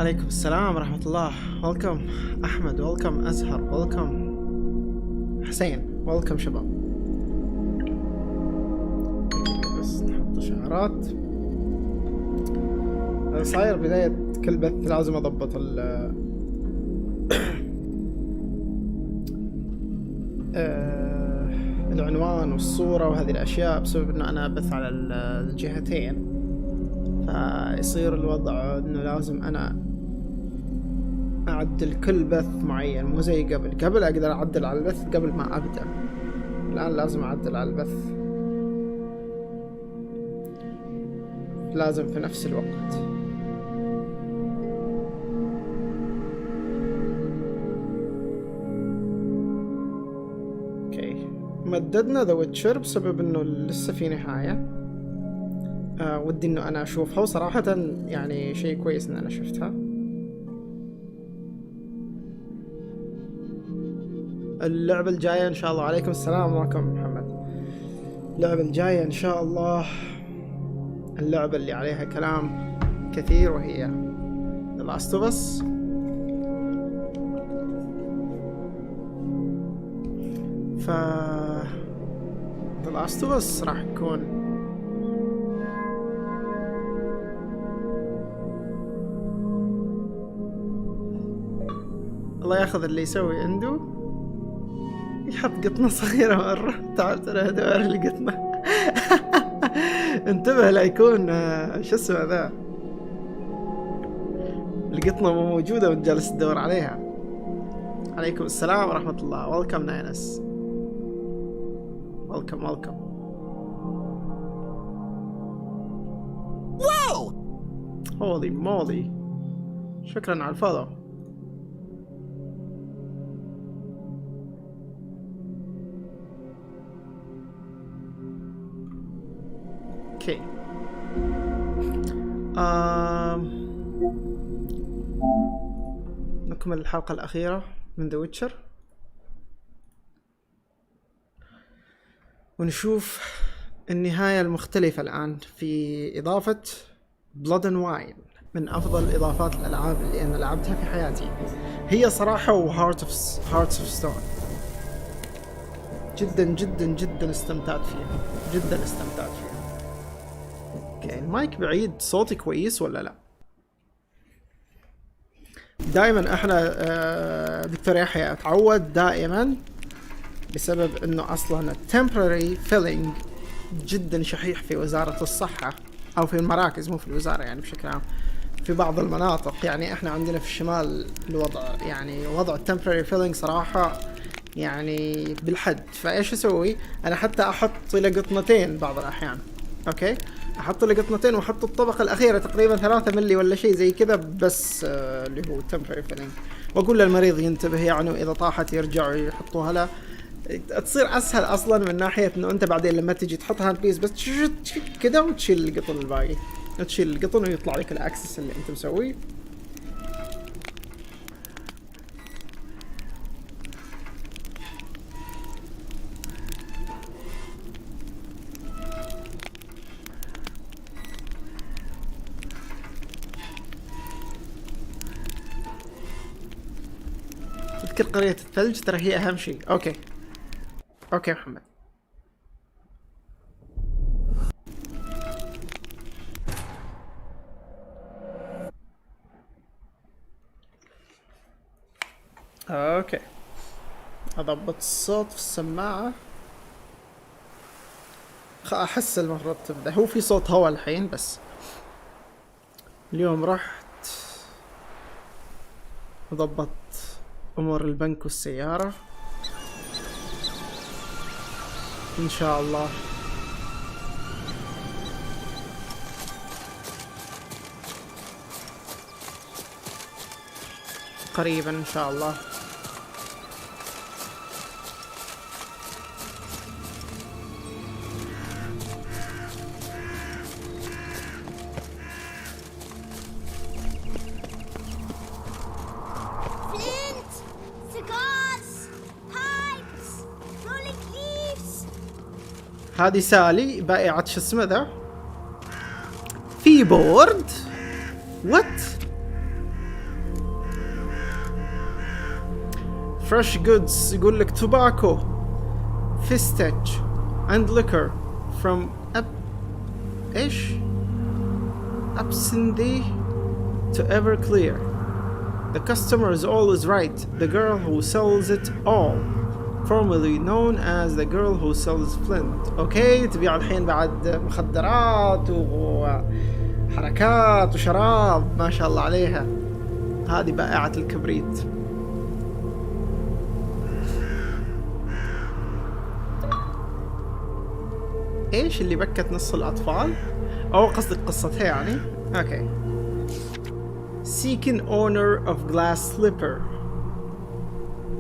عليكم السلام ورحمة الله. ويلكم أحمد، ويلكم أزهر، ويلكم حسين، ويلكم شباب. بس نحط شعارات. صاير بداية كل بث لازم أضبط العنوان والصورة وهذه الأشياء، بسبب أنه أنا أبث على الجهتين، فيصير الوضع أنه لازم أنا أعدل كل بث معين، مو زي قبل أقدر أعدل على البث قبل ما أبدأ. الآن لازم أعدل على البث، لازم في نفس الوقت. اوكي، مددنا ذا ويتشر بسبب انه لسه في نهاية. ودي انه انا اشوفها، وصراحة يعني شيء كويس ان انا شفتها. اللعبة الجاية ان شاء الله. عليكم السلام ورحمة محمد. اللعبة الجاية ان شاء الله اللعبة اللي عليها كلام كثير، وهي الاضافات. ف الاضافات راح يكون الله ياخذ اللي يسوي عنده، يحط قطنة صغيرة مرة. تعال ترى دوار القطنة. انتبه لا يكون شو اسمه ذا، القطنة مو موجودة وانت جالس تدور عليها. عليكم السلام ورحمة الله. ويلكم ناينس، ويلكم. واو هولي مولي، شكرا على الفولو. اوكي، نكمل الحلقة الأخيرة من ذا ويتشر، ونشوف النهاية المختلفة الآن في إضافة Blood and Wine، من أفضل إضافات الألعاب اللي أنا لعبتها في حياتي. هي صراحة وهارت اوف ستون جدا استمتعت فيها. اوكي، المايك بعيد، صوتي كويس ولا لا؟ دائما احنا دكتور يحيى اتعود دائما، بسبب انه اصلا التمبراري فيلينج جدا شحيح في وزارة الصحة، او في المراكز، مو في الوزارة يعني بشكل عام، في بعض المناطق. يعني احنا عندنا في الشمال الوضع يعني وضع التمبراري فيلينج صراحة يعني بالحد. فايش اسوي انا؟ حتى احط له قطنتين بعض الاحيان. اوكي، احط له قطنتين واحط الطبقة الاخيرة تقريبا 3 ملي ولا شيء زي كذا، بس اللي هو تمبراري فيلينج، واقول للمريض ينتبه يعني، واذا طاحت يرجعوا يحطوها له. تصير اسهل اصلا من ناحية انه انت بعدين لما تجي تحطها هاند بيس بس كذا، وتشيل القطن الباقي، تشيل القطن ويطلع لك الاكسس اللي انت مسويه. تذكر قرية الثلج، ترى هي أهم شيء. أوكي محمد. أوكي، أضبط الصوت في السماعة. أحس المفروض تبدأ. هو في صوت هوا الحين، بس اليوم رحت أضبط أمور البنك والسيارة إن شاء الله. قريبا إن شاء الله. هذه سالي بائعة شو اسمه ذا، في بورد. وات fresh goods يقول لك tobacco, fistage and liquor from ايش absinthe to Everclear. The customer is always right. The girl who sells it all, formerly known as the girl who sells Flint. اوكي تبيع الحين بعد مخدرات وحركات وشراب، ما شاء الله عليها. هذه بائعة الكبريت. ايش اللي بكت نص الاطفال؟ او قصدك قصتها يعني؟ اوكي. Seeking owner of glass slipper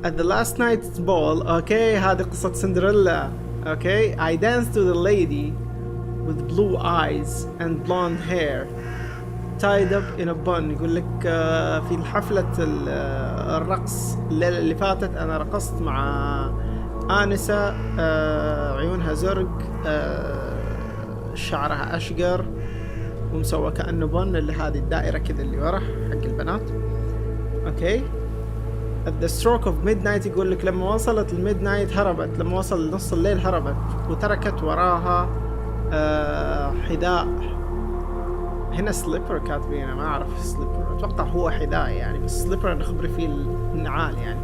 at the last night's ball. اوكي هذه قصة سندريلا. اوكي I danced with a lady with blue eyes and blonde hair tied up in a bun. يقول لك في الحفلة الرقص الليلة اللي فاتت أنا رقصت مع آنسة عيونها زرق، شعرها أشقر ومسوى كأنه بن، اللي هذه الدائرة كذا اللي ورا حق البنات. أوكي. At the stroke of midnight يقول لك لما وصلت الميدنايت هربت، لما وصل نص الليل هربت وتركت وراها حذاء. هنا سليبر كاتبينه، ما أعرف سليبر، أتوقع هو حذاء يعني، بس سليبر نخبر فيه النعال يعني.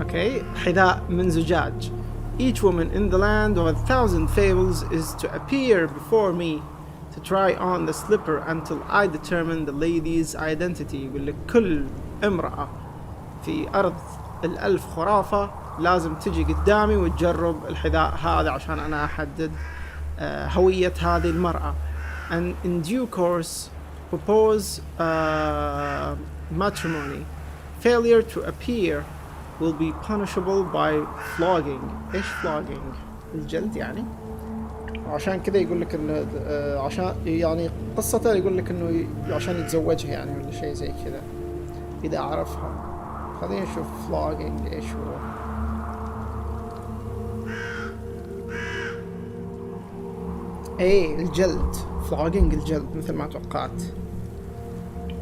أوكي حذاء من زجاج. Each woman in the land of 1,000 fables is to appear before me to try on the slipper until I determine the lady's identity. يقول لك كل امرأة في أرض 1000 خرافة لازم تجي قدامي وتجرب الحذاء هذا عشان أنا أحدد هوية هذه المرأة. And in due course propose matrimony. Failure to appear will be punishable by flogging. ايش flogging؟ الجلد يعني. عشان كذا يقول لك انه عشان يعني قصته يقول لك انه عشان يتزوجها يعني ولا شيء زي كذا اذا اعرفها. خلينا نشوف flogging ايش هو. ايه الجلد، flogging الجلد مثل ما توقعت.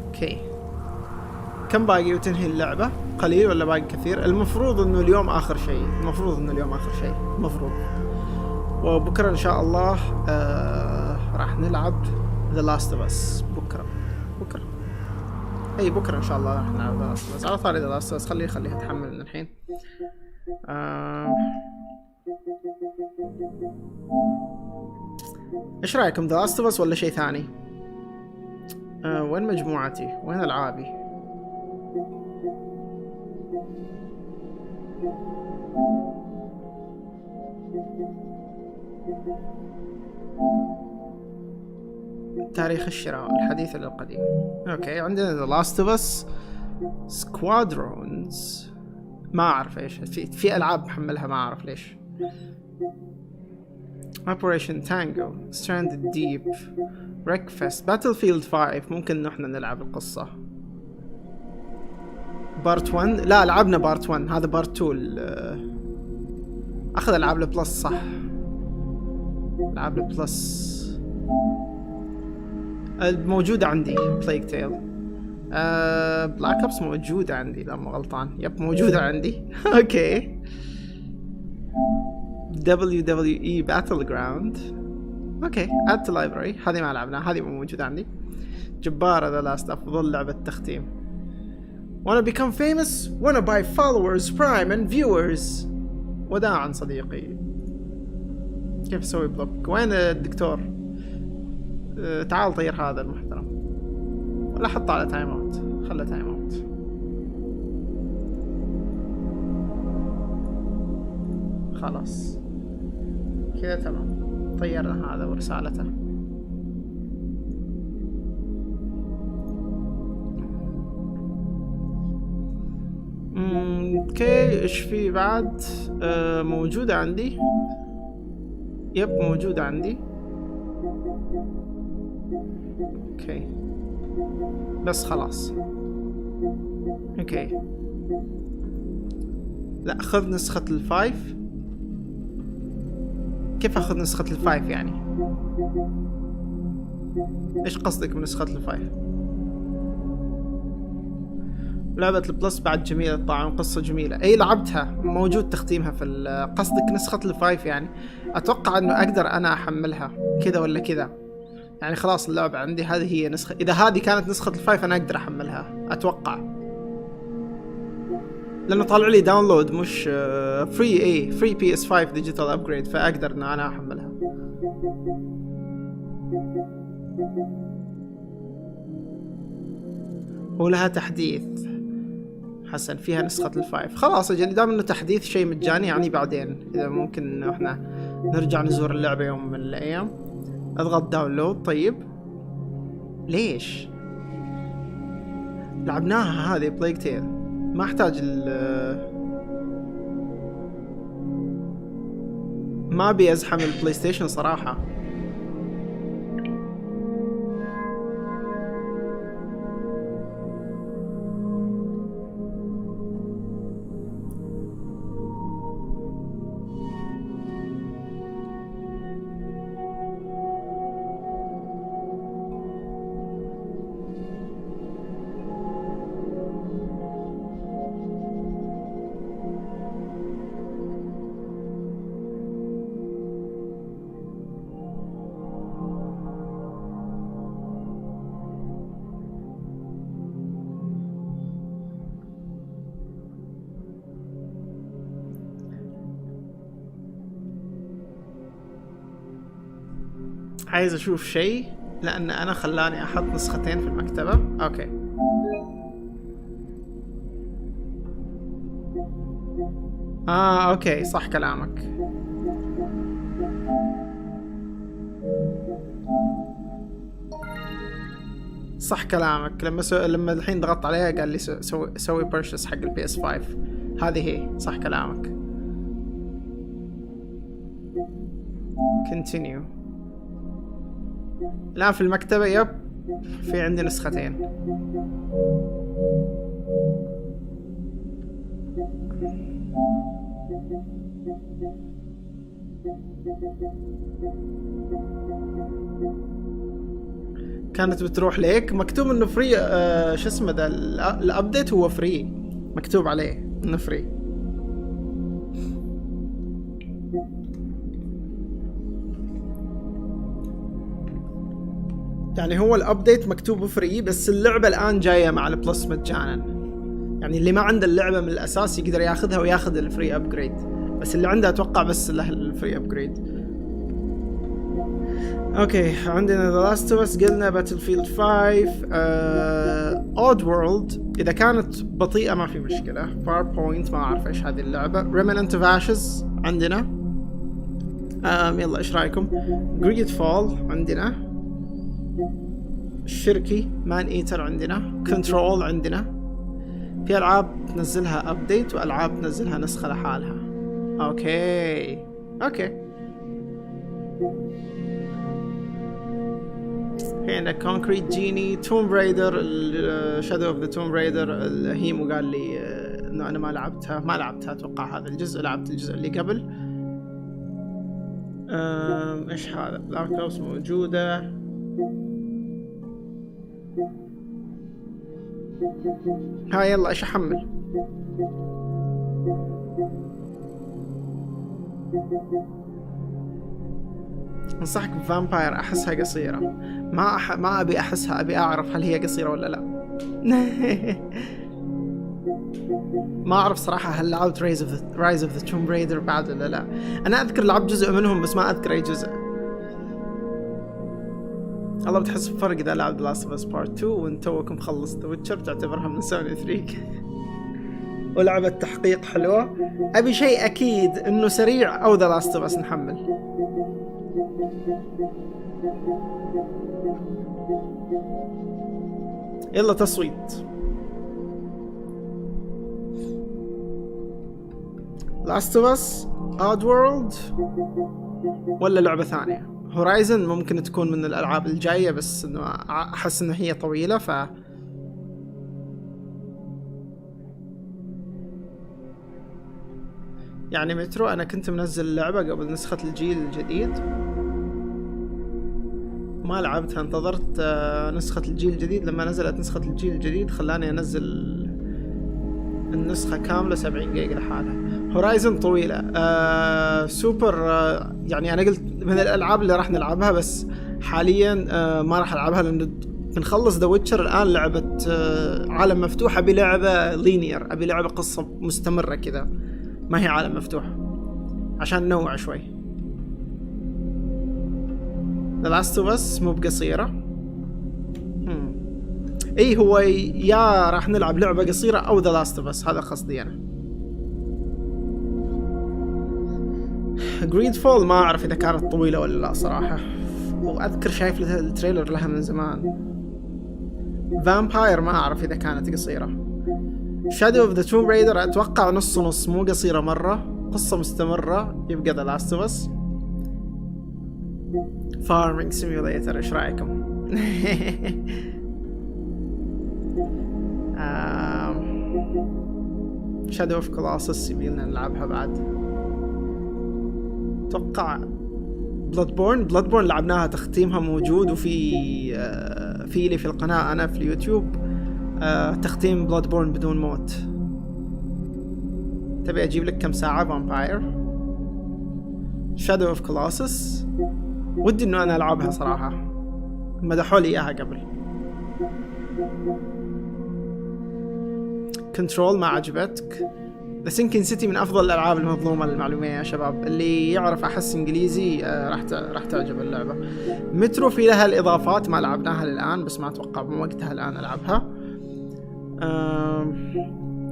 اوكي كم باقي وتنهي اللعبة؟ قليل ولا باقي كثير؟ المفروض انه اليوم اخر شيء، المفروض. وبكرة ان شاء الله راح نلعب The Last of Us. بكرة اي بكرة ان شاء الله راح نلعب The Last of Us. على طاري The Last of Us خليها تحمل من الحين. ايش رايكم The Last of Us ولا شيء ثاني؟ وين مجموعتي؟ وين العابي؟ تاريخ الشراء الحديث إلى القديم. اوكي عندنا The Last of Us Squadrons، ما اعرف ايش في العاب محملها ما اعرف ليش. Operation Tango, Stranded Deep, Breakfast, Battlefield 5. ممكن نحن نلعب القصة. بارت 1 لا لعبنا بارت 1، هذا بارت 2. اخذ العاب البلس صح، العاب البلس موجودة عندي. بلايك تيل بلاك أوبس موجودة عندي، لا مو غلطان، يب موجودة عندي. اوكي WWE Battleground. اوكي add to library، هذه ما لعبناها، هذه موجودة عندي. جبارة The Last، افضل لعبة تختيم. wanna become famous wanna buy followers prime and viewers. وداعا صديقي. كيف اسوي بلوك؟ وين الدكتور؟ تعال طير هذا المحترم، ولا حطه على تايم اوت، خله تايم اوت. خلاص كذا تمام، طيرنا هذا ورسالته. اوكي ايش في بعد؟ موجودة عندي، يب موجودة عندي. اوكي بس خلاص. اوكي لا خذ نسخة الفايف. كيف اخذ نسخة الفايف يعني؟ ايش قصدك بنسخة الفايف؟ لعبة البلس بعد جميلة طبعا، قصة جميلة. اي لعبتها، موجود تختيمها في قصدك نسخة الفايف يعني. اتوقع انه اقدر انا احملها كذا ولا كذا يعني. خلاص اللعبة عندي هذه هي نسخة، اذا هذه كانت نسخة الفايف انا اقدر احملها اتوقع، لانه طالع لي داونلود مش فري. فري بي اس 5 ديجيتال ابجريد، فاقدر ان انا احملها. ولها تحديث حسن، فيها نسخة الفايف. خلاص اجل، دام انه تحديث شيء مجاني يعني بعدين اذا ممكن انه احنا نرجع نزور اللعبة يوم من الايام. اضغط داونلود. طيب ليش لعبناها هذه بلايك تيل؟ ما احتاج ما ابي ازحم البلاي ستيشن صراحة. عايز اشوف شيء، لان انا خلاني احط نسختين في المكتبة. اوكي اوكي صح كلامك. صح كلامك. لما الحين ضغطت عليها قال لي سوي بيرشس حق البي اس 5. هذه هي. صح كلامك. continue. الآن في المكتبة يب في عندي نسختين. كانت بتروح ليك مكتوب انه فري. شو اسمه ده الابديت هو فري، مكتوب عليه انه فري. يعني هو الابديت مكتوب فري، بس اللعبة الان جاية مع البلس مجانا. يعني اللي ما عنده اللعبة من الاساس يقدر ياخذها وياخذ الفري ابجريد، بس اللي عنده اتوقع بس له الفري ابجريد. اوكي عندنا ذا لاست اوف اس، قلنا باتلفيلد 5. اود وورلد اذا كانت بطيئة ما في مشكلة. فار بوينت ما اعرف ايش هذه اللعبة. ريمننت اوف اشز عندنا. يلا ايش رايكم؟ جريد فول عندنا. شركي مان ايتر عندنا. كنترول عندنا. في العاب تنزلها ابديت والعاب تنزلها نسخة لحالها. اوكي في عندنا كونكريت جيني، توم رايدر، شادو اوف ذا توم رايدر. هيمو قال لي انه انا ما لعبتها اتوقع هذا الجزء، لعبت الجزء اللي قبل. ايش هذا؟ بلاك اوبس موجودة. ها يلا ايش احمل؟ انصحك بفامباير، احسها قصيرة. ما ابي احسها، ابي اعرف هل هي قصيرة ولا لا. ما اعرف صراحة هل لعبت رايز اوف ذا توم رايدر بعد ولا لا. انا اذكر لعبت جزء منهم بس ما اذكر اي جزء. الله بتحس بفرق اذا لعبت لاست اوف اس بارت 2 وانت توك مخلص ذا ويتشر، تعتبرها من سوني 3. ولعبة تحقيق حلوة. ابي شيء اكيد انه سريع او ذا لاست اوف اس نحمل. يلا تصويت. لاست اوف اس، اود وورلد، ولا لعبة ثانية؟ هورايزن ممكن تكون من الالعاب الجاية، بس انه احس انه هي طويلة يعني مترو انا كنت منزل اللعبة قبل نسخة الجيل الجديد، ما لعبتها. انتظرت نسخة الجيل الجديد. لما نزلت نسخة الجيل الجديد خلاني انزل النسخة كاملة 70 جيجا لحالها. هورايزن طويلة. سوبر. يعني انا قلت من الالعاب اللي راح نلعبها، بس حاليا ما راح العبها لانه بنخلص ذا ويتشر الان. لعبة عالم مفتوح. ابي لعبة لينير، ابي لعبة قصة مستمرة كذا، ما هي عالم مفتوح، عشان نوع شوي. The Last of Us مو بقصيرة. اي هو يا راح نلعب لعبة قصيرة او The Last of Us، هذا قصدي انا. Greedfall ما اعرف اذا كانت طويلة ولا لا صراحة، واذكر شايف التريلر لها من زمان. Vampire ما اعرف اذا كانت قصيرة. Shadow of the Tomb Raider اتوقع نص نص، مو قصيرة مرة، قصة مستمرة. يبقى The Last of Us. Farming Simulator ايش رايكم؟ Shadow of Colossus يبيلنا نلعبها بعد. اتوقع Bloodborne لعبناها، تختيمها موجود، وفي لي في القناة انا في اليوتيوب تختيم Bloodborne بدون موت. تبي اجيب لك كم ساعة Vampire. Shadow of Colossus ودي انه انا العبها صراحة، مدحوا لي اياها قبل. كنترول ما عجبتك. The Sinking City من افضل الالعاب المظلومة للمعلومية يا شباب، اللي يعرف احس انجليزي راح تعجب اللعبة. مترو في لها الاضافات، ما لعبناها للان، بس ما اتوقع من وقتها الان العبها.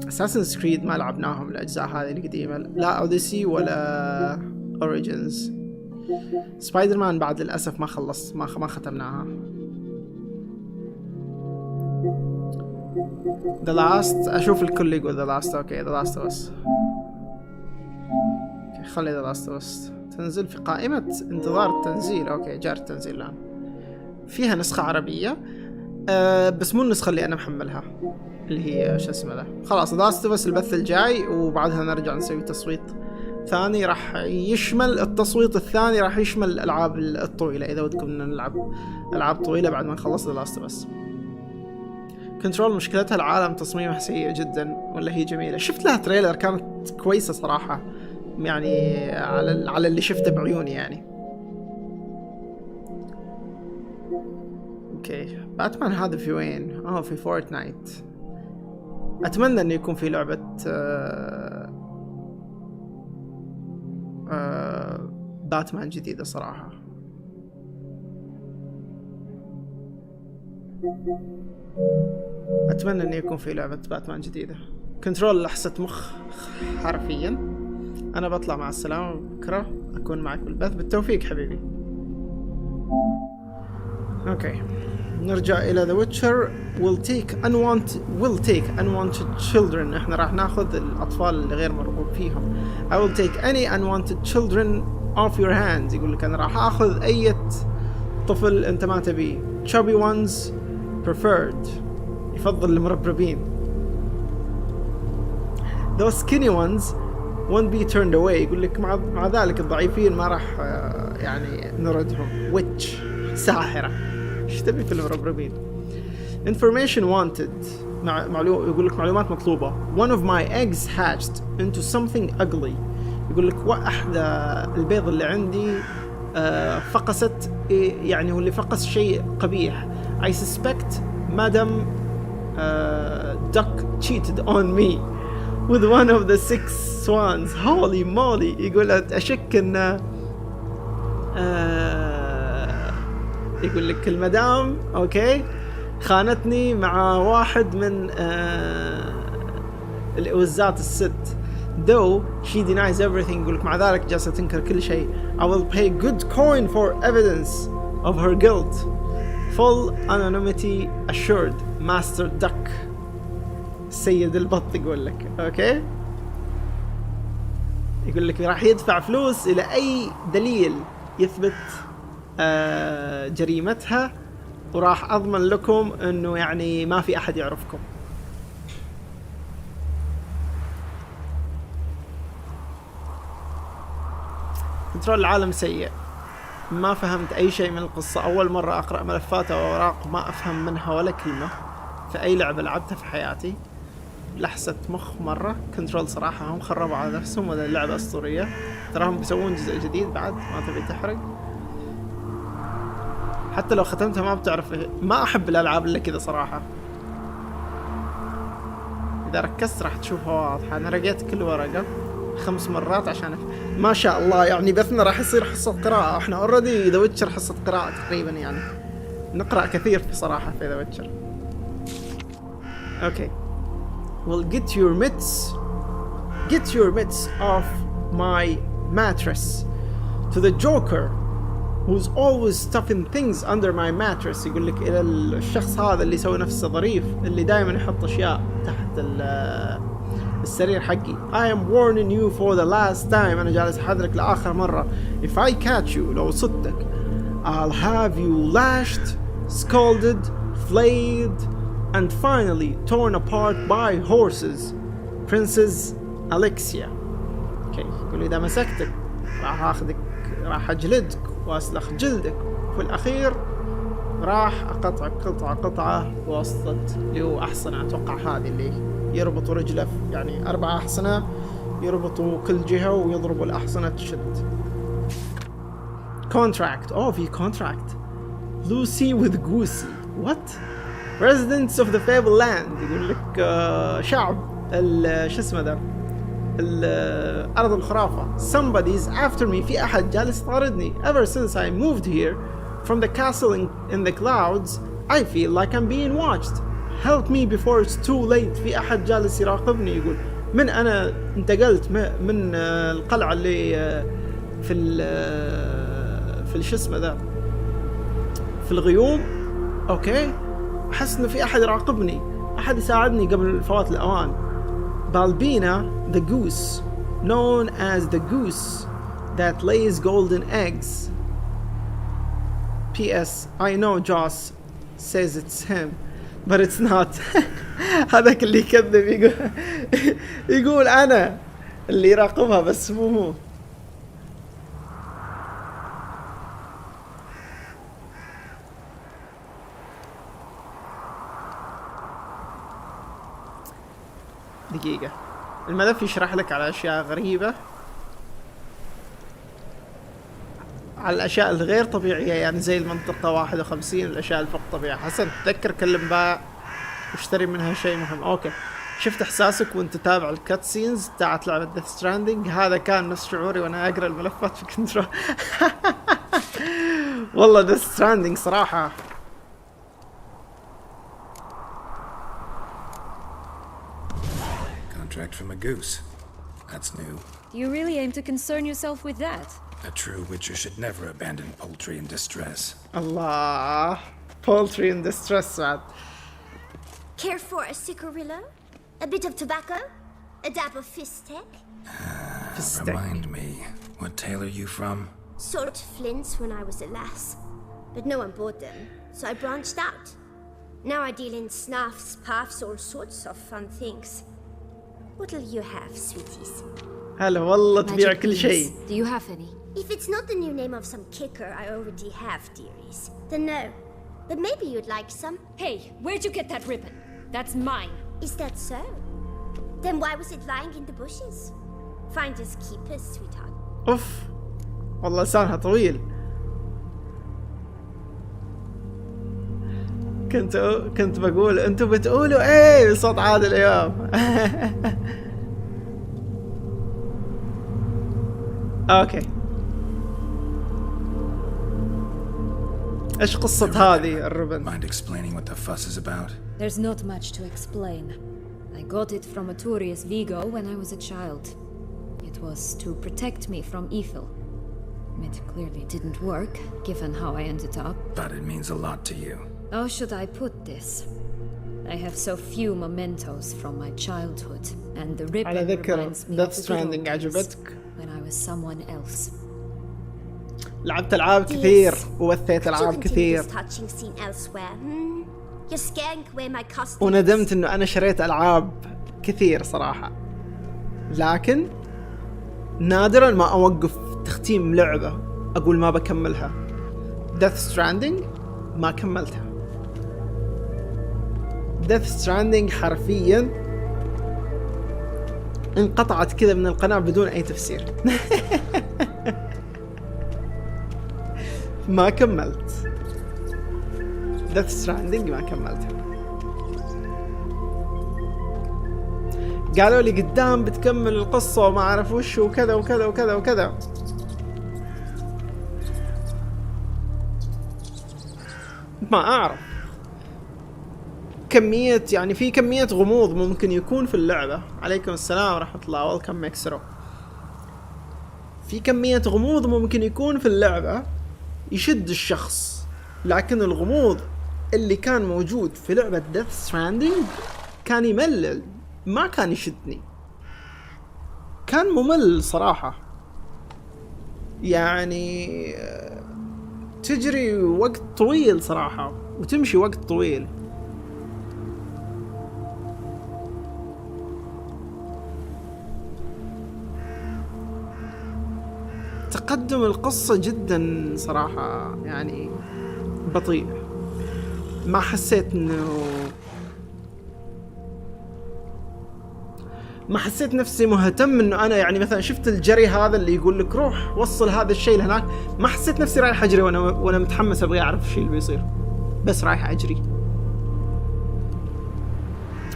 Assassin's Creed ما لعبناهم الاجزاء هذه القديمة، لا اوديسي ولا اوريجينز. سبايدر مان بعد للاسف ما خلص، ما ختمناها. The Last اشوف الكل يقول The Last. اوكي The Last of Us. اوكي خلي The Last of Us تنزل في قائمة انتظار التنزيل. اوكي جار التنزيل الان. فيها نسخة عربية بس مو النسخة اللي انا محملها، اللي هي شو اسمه ذا. خلاص The Last of Us البث الجاي، وبعدها نرجع نسوي تصويت ثاني راح يشمل التصويت الثاني، راح يشمل الالعاب الطويلة. اذا ودكم نلعب العاب طويلة بعد ما نخلص The Last of Us. كنترول مشكلتها العالم تصميمها سيء جدا، ولا هي جميلة؟ شفت لها تريلر كانت كويسة صراحة، يعني على اللي شفته بعيوني يعني. اوكي باتمان هذا في وين؟ في فورتنايت. اتمنى انه يكون في لعبة باتمان جديدة صراحة. اتمنى انه يكون في لعبة باتمان جديدة. كنترول لحسة مخ حرفيا. انا بطلع مع السلامة، بكرة اكون معك بالبث. بالتوفيق حبيبي. اوكي نرجع الى ذا ويتشر. will take unwanted children. احنا راح ناخذ الاطفال اللي غير مرغوب فيهم. I will take any unwanted children off your hands. يقول لك انا راح اخذ اي طفل انت ما تبيه. chubby ones preferred. يفضل المربربين. those skinny ones won't be turned away. يقول لك مع ذلك الضعيفين ما راح يعني نردهم. witch ساحرة. ايش تبي في المربربين؟ information wanted. يقول لك معلومات مطلوبة. one of my eggs hatched into something ugly. يقول لك واحدة البيض اللي عندي فقست، يعني هو اللي فقس شيء قبيح. I suspect Madam Duck cheated on me with one of the 6 swans. holy moly. يقول أشك إن يقول لك المدام أوكي خانتني مع واحد من الأوزات الست. though she denies everything. يقول لك مع ذلك جالسة تنكر كل شيء. I will pay good coin for evidence of her guilt. full anonymity assured Master Duck. السيد البط يقول لك اوكي. يقول لك راح يدفع فلوس الى اي دليل يثبت جريمتها، وراح اضمن لكم انه يعني ما في احد يعرفكم. كنترول العالم سيء. ما فهمت اي شيء من القصة. اول مرة اقرأ ملفات او اوراق ما افهم منها ولا كلمة في اي لعبة لعبتها في حياتي. لحسة مخ مرة. كنترول صراحة هم خربوا على نفسهم، ولا اللعبة أسطورية. تراهم بيسوون جزء جديد بعد، ما تبي تحرق. حتى لو ختمتها ما بتعرف ما أحب الألعاب اللي كذا صراحة. إذا ركزت راح تشوفها واضحة. أنا رقيت كل ورقة 5 مرات عشان ما شاء الله يعني بثنا راح يصير حصة قراءة. احنا اوريدي ذا ويتشر حصة قراءة تقريبا، يعني نقرأ كثير بصراحة في ذا ويتشر. اوكي. Well, get your mitts off my mattress to the joker who's always stuffing things under my mattress. يقول لك إلى الشخص هذا اللي يسوي نفسه ظريف، اللي دائما يحط أشياء تحت السرير حقي. I am warning you for the last time. أنا جالس أحذرك لآخر مرة. If I catch you، لو صدتك، I'll have you lashed, scalded, flayed, and finally torn apart by horses. Princess Alexia. اوكي. يقول إذا مسكتك راح أخذك، راح أجلدك وأسلخ جلدك، وفي الأخير راح أقطعك قطعة بواسطة اللي هو أحصنة. أتوقع هذه اللي يربطوا رجله، يعني 4 أحصنة يربطوا كل جهة ويضربوا الأحصنة تشد. Contract. في contract. Lucy with Goosey. What? Residents of the Fable Land. يقول لك شعب شو اسمه ده، أرض الخرافة. Somebody's after me. في أحد جالس يطاردني. Ever since I moved here from the castle in the clouds, I feel like I'm being watched. Help me before it's too late. في أحد جالس يراقبني. يقول من أنا انتقلت من القلعة اللي في شو اسمه ذا، في الغيوم. أوكي. أحس إنه في أحد يراقبني، أحد يساعدني قبل فوات الأوان. Balbina the goose, known as the goose that lays golden eggs. P.S. I know Joss says it's him, but it's not. هذاك اللي يكذب يقول أنا اللي يراقبها بس مو هو. دقيقة. الملف يشرح لك على أشياء غريبة، على الأشياء الغير طبيعية، يعني زي المنطقة 51 الأشياء الفوق طبيعية. حسن تذكر كلم باع واشتري منها شيء مهم. أوكي. شفت إحساسك وأنت تتابع الكات سينز تاعت لعبة ديث ستراندينج؟ هذا كان نفس شعوري وأنا أقرأ الملفات في كنترول. والله ديث ستراندينج صراحة Contract from a goose. That's new. Do you really aim to concern yourself with that? A true witcher should never abandon poultry in distress. Allah. Poultry in distress. Care for a cigarillo? A bit of tobacco? A dab of fistek? Remind me, what tale are you from? Sold flints when I was a lass, but no one bought them, so I branched out. Now I deal in snuffs, puffs, all sorts of fun things. What'll you have, sweeties? هلا والله تبيع كل شيء. Do you have any? If it's not the new name of some kicker I already have, dearies, then no. But maybe you'd like some. Hey, where'd you get that ribbon? That's mine. Is that so? Then why was it lying in the bushes? Finders keepers, sweetheart. اوف والله لسانها طويل. كنت بقول انتوا بتقولوا ايه بصوت عالي اليوم. اوكي. ايش قصة هذه الربن؟ Mind explaining what the fuss is about? There's not much to explain. I got it from a Turius Vigo when I was a child. It was to protect me from evil. It clearly didn't work, given how I ended up. But it means a lot to you. How should I put this? I have so few mementos from my childhood, and the ribbon على ذكر reminds me Death of the Stranding days عجبتك؟ when I was someone else. لعبت ألعاب كثير ووثيت ألعاب كثير وندمت إنه أنا شريت ألعاب كثير صراحة، لكن نادرا ما أوقف تختيم لعبة أقول ما بكملها. Death Stranding ما كملتها. Death Stranding حرفيا انقطعت كذا من القناة بدون اي تفسير. ما كملت Death Stranding، ما كملتها. قالوا لي قدام بتكمل القصة وما اعرف وش وكذا وكذا وكذا وكذا. ما اعرف كمية، يعني في كمية غموض ممكن يكون في اللعبة. عليكم السلام ورحمة الله، ويلكم ميكسرو. في كمية غموض ممكن يكون في اللعبة يشد الشخص، لكن الغموض اللي كان موجود في لعبة Death Stranding كان يملل، ما كان يشدني، كان ممل صراحة. يعني تجري وقت طويل صراحة وتمشي وقت طويل. تقدم القصة جدا صراحة يعني بطيء. ما حسيت نفسي مهتم انه انا يعني مثلا شفت الجري هذا اللي يقول لك روح وصل هذا الشيء لهناك، ما حسيت نفسي رايح اجري وانا متحمس ابغى اعرف الشيء اللي بيصير، بس رايح اجري.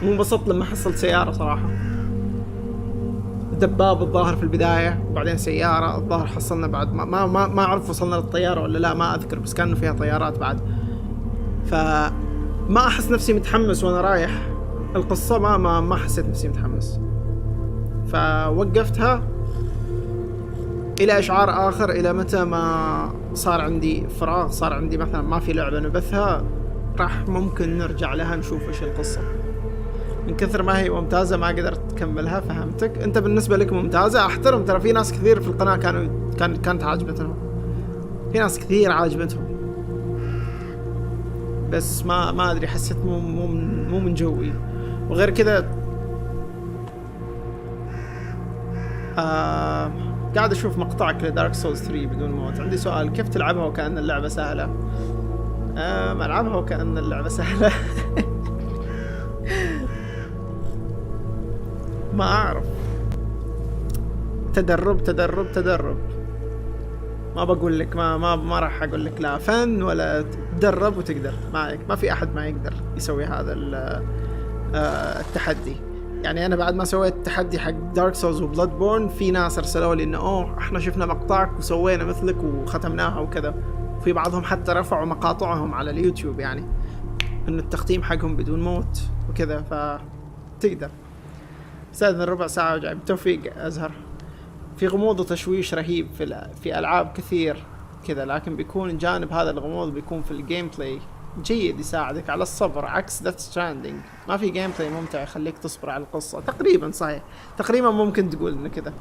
وانبسطت لما حصلت سيارة صراحة، دباب الظاهر في البداية وبعدين سيارة الظاهر حصلنا بعد ما اعرف وصلنا للطيارة ولا لا، ما اذكر، بس كانوا فيها طيارات بعد. فما احس نفسي متحمس وانا رايح القصة، ما حسيت نفسي متحمس، فوقفتها الى اشعار اخر. الى متى ما صار عندي فراغ، صار عندي مثلا ما في لعبة نبثها، راح ممكن نرجع لها نشوف ايش القصة. من كثر ما هي ممتازة ما قدرت تكملها. فهمتك، انت بالنسبة لك ممتازة، احترم. ترى في ناس كثير في القناة كانت عاجبتهم، في ناس كثير عاجبتهم، بس ما ادري، حسيت مو من جوي. وغير كذا قاعد اشوف مقطعك لدارك سولز 3 بدون موت. عندي سؤال، كيف تلعبها وكأن اللعبة سهلة؟ العبها وكأن اللعبة سهلة. ما اعرف، تدرب. ما بقول لك ما راح اقول لك لا فن ولا تدرب وتقدر، ما عليك. ما في احد ما يقدر يسوي هذا التحدي. يعني انا بعد ما سويت التحدي حق دارك سولز وبلاد بورن، في ناس ارسلوا لي انه احنا شفنا مقطعك وسوينا مثلك وختمناها وكذا. في بعضهم حتى رفعوا مقاطعهم على اليوتيوب، يعني انه التختيم حقهم بدون موت وكذا. فتقدر. استاذن ربع ساعة وجاي. بالتوفيق أزهر. في غموض وتشويش رهيب في ألعاب كثير كذا، لكن بيكون جانب هذا الغموض بيكون في الجيم بلاي جيد يساعدك على الصبر، عكس Death Stranding ما في جيم بلاي ممتع يخليك تصبر على القصة. تقريبا صحيح، تقريبا ممكن تقول إنه كذا.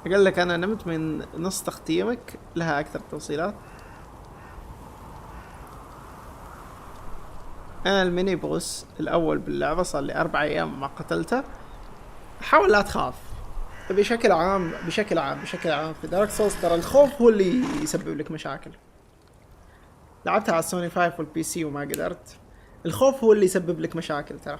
أقول لك أنا نمت من نص تختيمك، لها أكثر توصيلات. أنا الميني بوس الأول باللعبة صار لي 4 أيام ما قتلته. حاول لا تخاف. بشكل عام في دارك سولز ترى الخوف هو اللي يسبب لك مشاكل. لعبتها على السوني 5 والبي سي وما قدرت. الخوف هو اللي يسبب لك مشاكل ترى.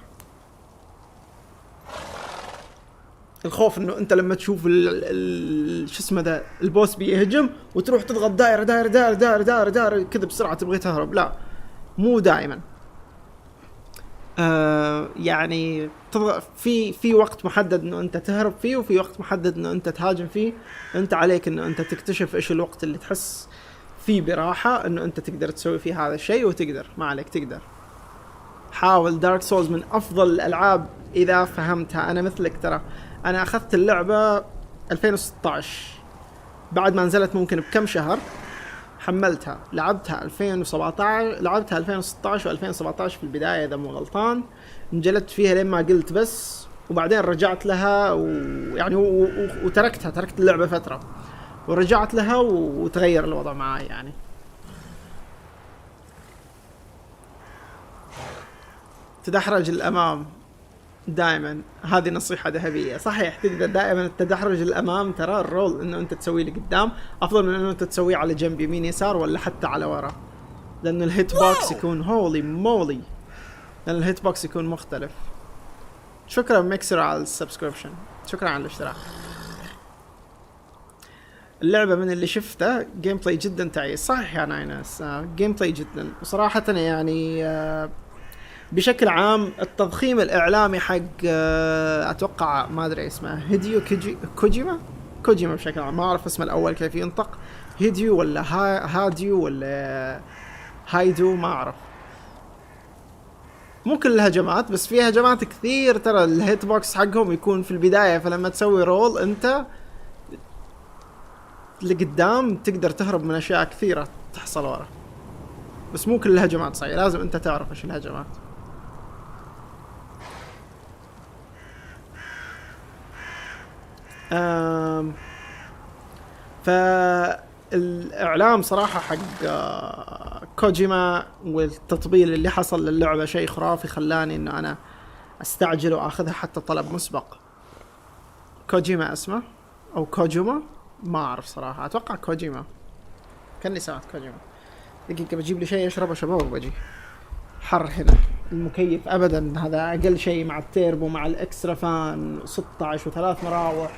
الخوف انه انت لما تشوف شو اسمه ذا البوس بيهجم وتروح تضغط دائرة كذا بسرعة تبغي تهرب، لا مو دائما. يعني في وقت محدد انه انت تهرب فيه، وفي وقت محدد انه انت تهاجم فيه. انت عليك انه انت تكتشف ايش الوقت اللي تحس فيه براحة انه انت تقدر تسوي فيه هذا الشيء، وتقدر ما عليك تقدر. حاول. دارك سولز من افضل الالعاب اذا فهمتها. انا مثلك ترى، انا اخذت اللعبة 2016 بعد ما نزلت ممكن بكم شهر، حملتها لعبتها 2017، لعبتها 2016 و2017 في البداية إذا مو غلطان. انجلدت فيها لين ما قلت بس، وبعدين رجعت لها ويعني تركت اللعبة فترة ورجعت لها وتغير الوضع معاي. يعني تدحرج الأمام دائما، هذه نصيحة ذهبية. صحيح تقدر دائما التدحرج الأمام، ترى الرول إنه أنت تسويه لقدام أفضل من إنه أنت تسويه على جنب يمين يسار ولا حتى على ورا، لأنه الهيت بوكس يكون هولي مولي لأن الهيت بوكس يكون مختلف. شكرا ميكسر على السبسكريبشن، شكرا على الاشتراك. اللعبة من اللي شفته جيم بلاي جدا تعيس. صحيح يا ناينس، جيم بلاي جدا وصراحة يعني بشكل عام التضخيم الإعلامي حق أتوقع ما أدري اسمه هيديو كوجيما بشكل عام، ما أعرف اسمه الأول كيف ينطق، هيديو ولا هاديو ولا هايدو ما أعرف. مو كل الهجمات بس في هجمات كثير ترى الهيت بوكس حقهم يكون في البداية، فلما تسوي رول أنت لقدام تقدر تهرب من أشياء كثيرة تحصل ورا، بس مو كل الهجمات صحيح، لازم أنت تعرف إيش الهجمات. فالإعلام صراحة حق كوجيما والتطبيل اللي حصل للعبة شيء خرافي، خلاني إنه أنا أستعجل وأخذها حتى طلب مسبق. كوجيما اسمه أو كوجيما ما أعرف صراحة، أتوقع كوجيما، كأني سمعت كوجيما. دقيقة بجيب لي شيء أشربه شباب وبجي. حر هنا المكيف أبدا، هذا أقل شيء مع التيربو مع الإكسترا فان 16 و3 مراوح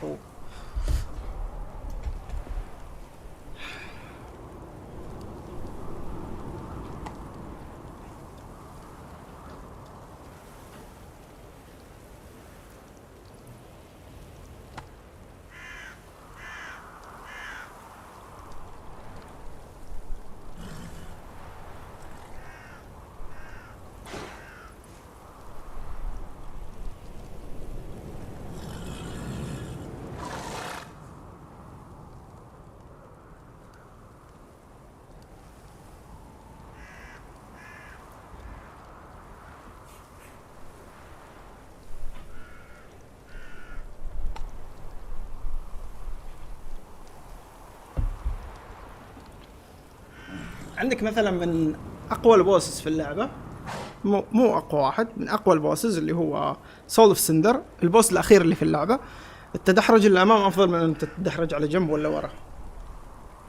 عندك مثلا من اقوى البوسز في اللعبه، مو اقوى واحد، من اقوى البوسز اللي هو سولف سندر، البوس الاخير اللي في اللعبه. التدحرج للامام افضل من ان تتدحرج على جنب ولا ورا.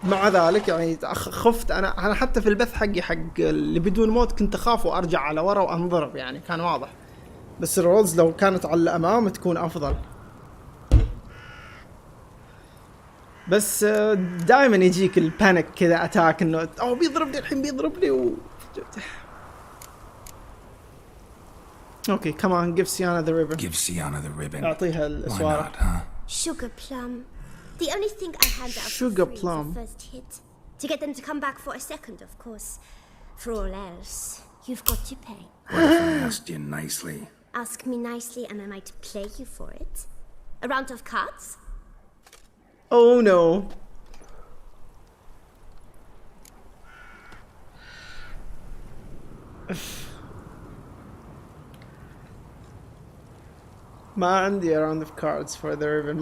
مع ذلك يعني خفت انا حتى في البث حقي حق اللي بدون موت كنت اخاف وارجع على ورا وانضرب، يعني كان واضح. بس الرولز لو كانت على الامام تكون افضل. بس دائما يجيك البانيك كذا اتاك انه بيضربني الحين بيضربني اوكي كمان give Sienna the ribbon. Give Sienna the ribbon. اعطيها Why الاسوار. not, huh? Sugar plum. The only thing I hand out Sugar for free plum. is the first hit. To get them to come back for a second, of course. For all else, you've got to pay. What if I asked you nicely? Ask me nicely and I might play you for it. A round of cards? Oh no. ما عندي a round of cards for the ribbon.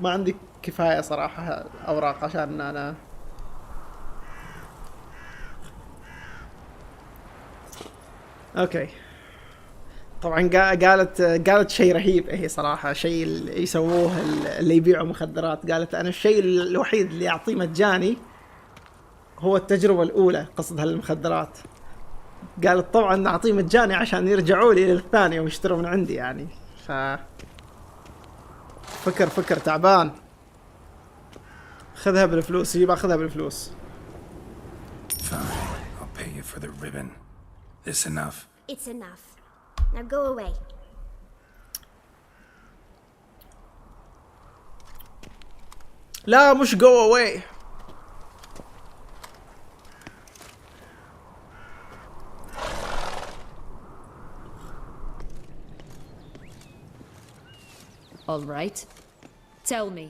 ما عندي كفاية صراحة أوراق عشان أنا أوكي. طبعا قالت شيء رهيب هي صراحة، شيء اللي يسووه اللي يبيعوا مخدرات. قالت أنا الشيء الوحيد اللي أعطيه مجاني هو التجربة الأولى، قصدها المخدرات. قالت طبعا نعطيه مجاني عشان يرجعوا لي للثانية ويشتروا من عندي يعني. فكر تعبان. خذها بالفلوس، يبقى خذها بالفلوس. Fine, I'll pay you for the ribbon. This enough? It's enough. Now go away. لا مش go away. All right. Tell me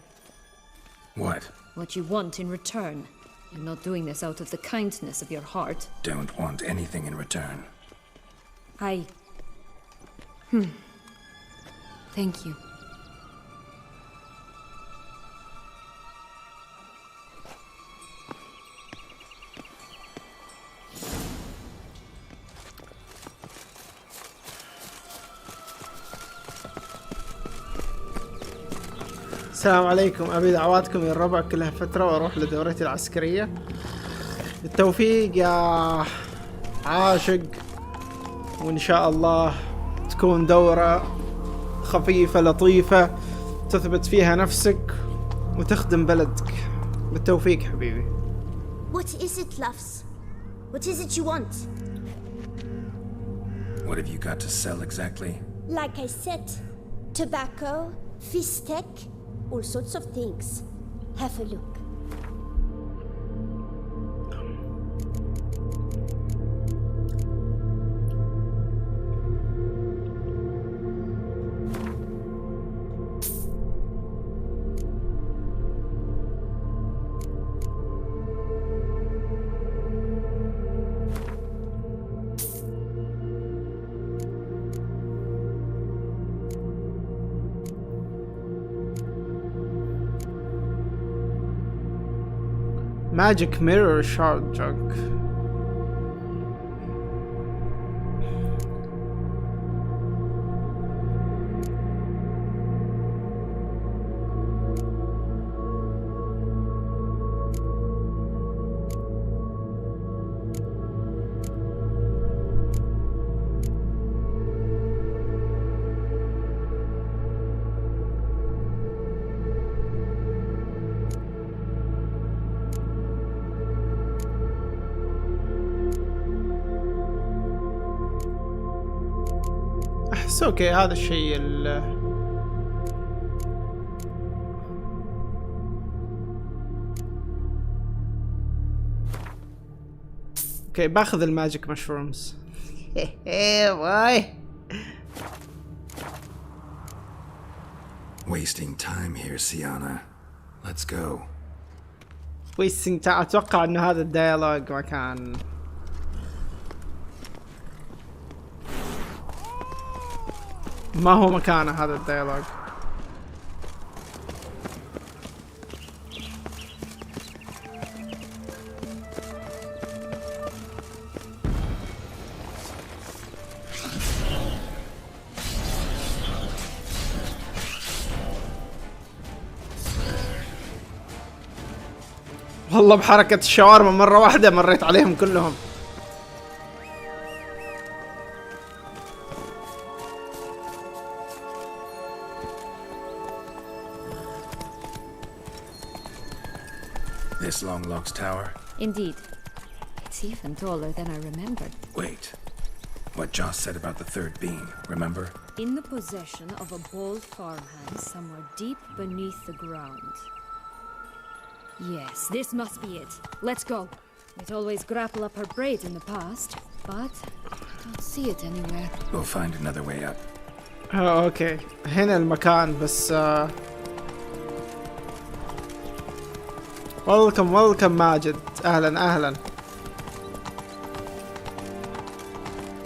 What? what you want in return. You're not doing this out of the kindness of your heart. Don't want anything in return. Thank you. السلام عليكم. أبي دعواتكم يا الربع كلها فترة وأروح لدورتي العسكرية. بالتوفيق يا عاشق وإن شاء الله تكون دورة خفيفة لطيفة تثبت فيها نفسك وتخدم بلدك. بالتوفيق حبيبي. What is it, loves? What is it you want? What have you got to sell exactly? Like I said, tobacco, fish tech, all sorts of things. Have a look. Magic mirror shard junk. احس اوكي هذا الشيء اوكي باخذ الماجيك مشرومز. واي Wasting time here, Sienna. Let's go. ويستنج. اتوقع انه هذا الديالوج ما كان ما هو مكانه هذا الديالوج. والله بحركة الشاورما مرة واحدة مريت عليهم كلهم. This long lock's tower? Indeed. It's even taller than I remembered. Wait. What Joss said about the third beam, remember? In the possession of a bold farmhand somewhere deep beneath the ground. Yes, this must be it. Let's go. We'd always grapple up her braid in the past, but I don't see it anywhere. We'll find another way up. اوكي هنا المكان بس. ويلكم ماجد. اهلا.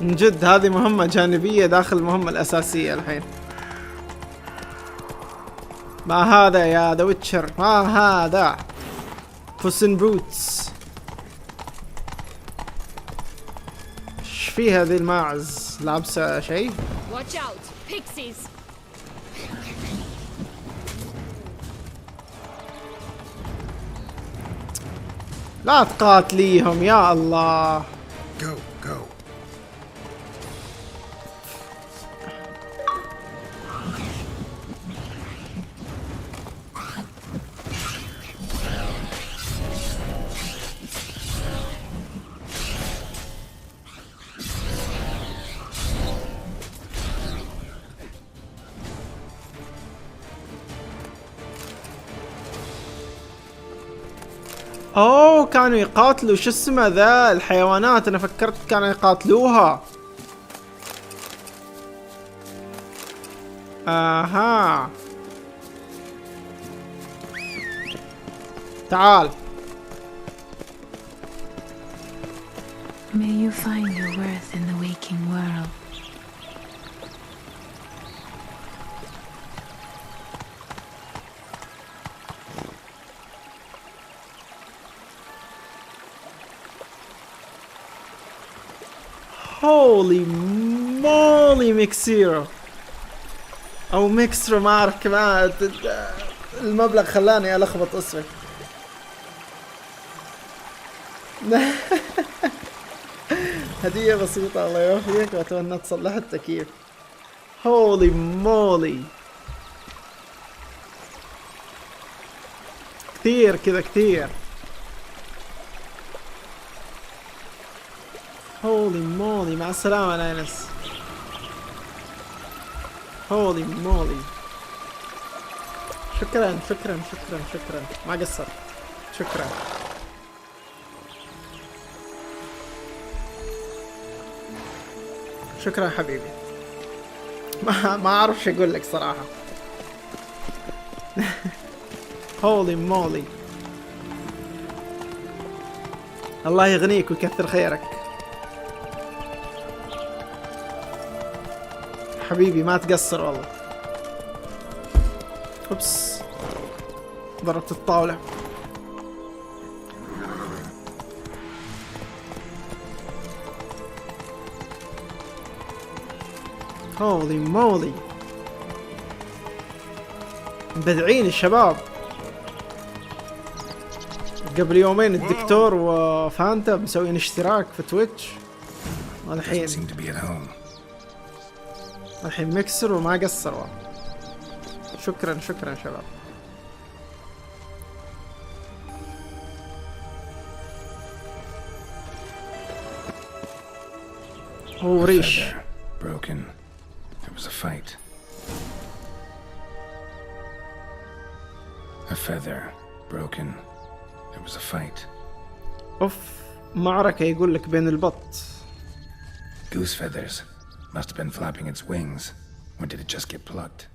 من جد هذه مهمة جانبية داخل المهمة الأساسية الحين. ما هذا يا ذا ويتشر؟ ما هذا؟ بوسن بوتس. ايش في هذه الماعز؟ لابسة شيء؟ Watch out, pixies! لا تقاتليهم يا الله. Go. اوه كانوا يقاتلوا شو اسمه ذا الحيوانات. انا فكرت كانوا يقاتلوها. اها تعال. May you find your worth in the waking world. هولي مولي ميكسيرو او ميكسترو ما اعرف كمان. المبلغ خلاني الخبط اسمي. هدية بسيطة الله يوفقك، وأتمنى تصلح التكييف. هولي مولي، كثير كذا كثير. هولي مولي، مع السلامة ناينس. هولي مولي، شكرا شكرا شكرا شكرا، ما قصرت، شكرا. شكرا حبيبي. ما اعرف شو اقول لك صراحة. هولي مولي، الله يغنيك ويكثر خيرك حبيبي، ما تقصر والله. اوبس، ضربت الطاولة. هولي مولي، مبدعين الشباب. قبل يومين الدكتور وفانتا مسوين اشتراك في تويتش، الحين ميكسر وما قصروا. شكرا شكرا شباب. هو ريش. Broken. There was a fight. A feather broken. There was a fight. اوف، معركة يقول لك بين البط. Goose feathers. Must have been flapping its wings. Or did it just get plucked?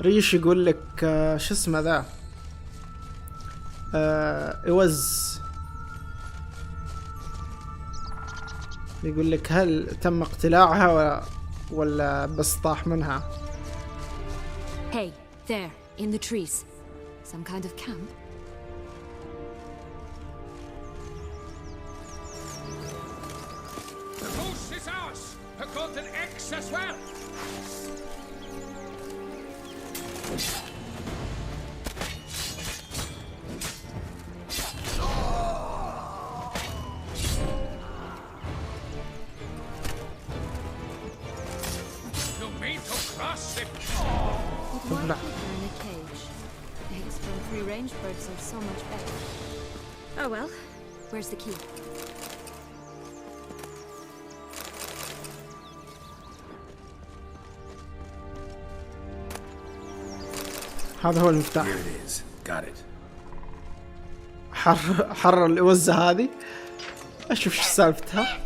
ريش يقول لك شو اسمه ذا. يقول لك هل تم اقتلاعها ولا بس طاح منها. Hey, there, in the trees. Some kind of camp? The goose is ours! A golden eggs as well! You mean to cross it? But why put her in a cage? Eggs from free-range birds are so much better. Oh well. Where's the key? هذا هو المفتاح. Here it is. Got it. حر الوزة هذه. اشوف شو سالفتها.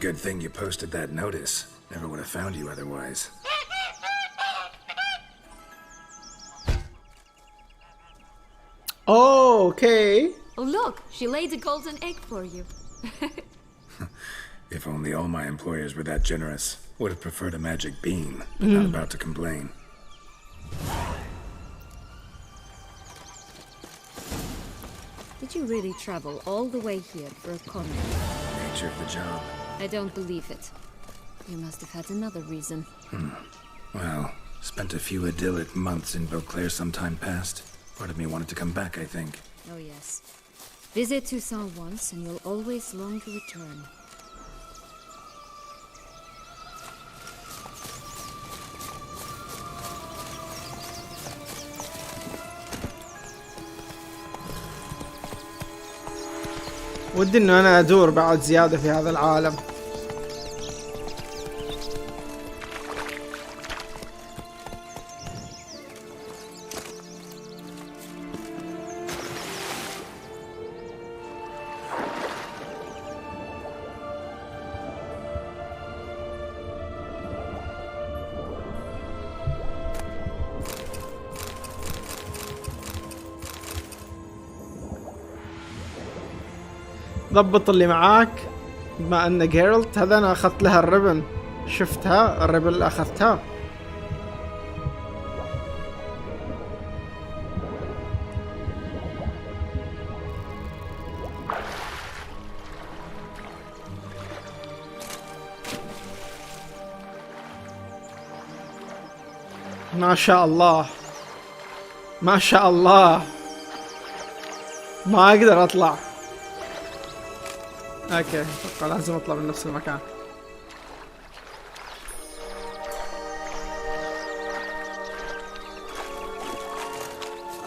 Good thing you posted that notice. Never would have found you otherwise. Oh, okay. Oh look, she laid a golden egg for you. If only all my employers were that generous. Would have preferred a magic bean, but not about to complain. Did you really travel all the way here for a comment? Nature of the job. I don't believe it. You must have had another reason. Well, spent a few idyllic months in Beauclair some time past. Part of me wanted to come back, I think. Oh yes. Visit Toussaint once and you'll always long to return. ودي انه انا ادور بعد زيادة في هذا العالم. ضبط اللي معاك. بما ان جيرلت هذا انا اخذت لها الربن. شفتها الربن اللي اخذتها. ما شاء الله ما شاء الله. ما اقدر اطلع. اوكي اتوقع لازم اطلع من نفس المكان.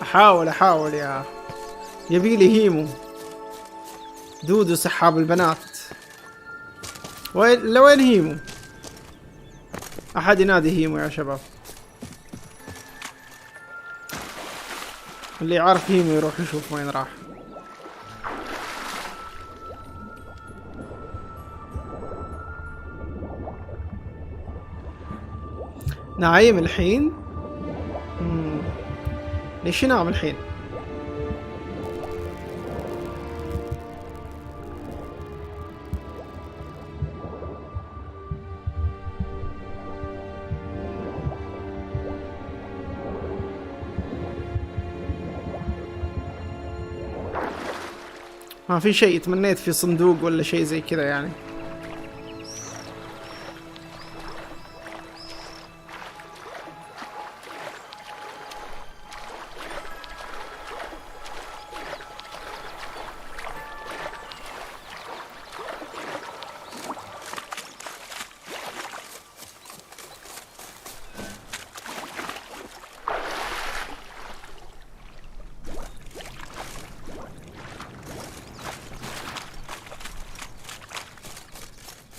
احاول يا يبيلي هيمو دودو سحاب البنات. لوين هيمو؟ احد ينادي هيمو يا شباب. اللي يعرف هيمو يروح يشوف وين راح. نايم الحين؟ ليش ينام الحين؟ ما في شيء تمنيت في صندوق ولا شيء زي كذا يعني.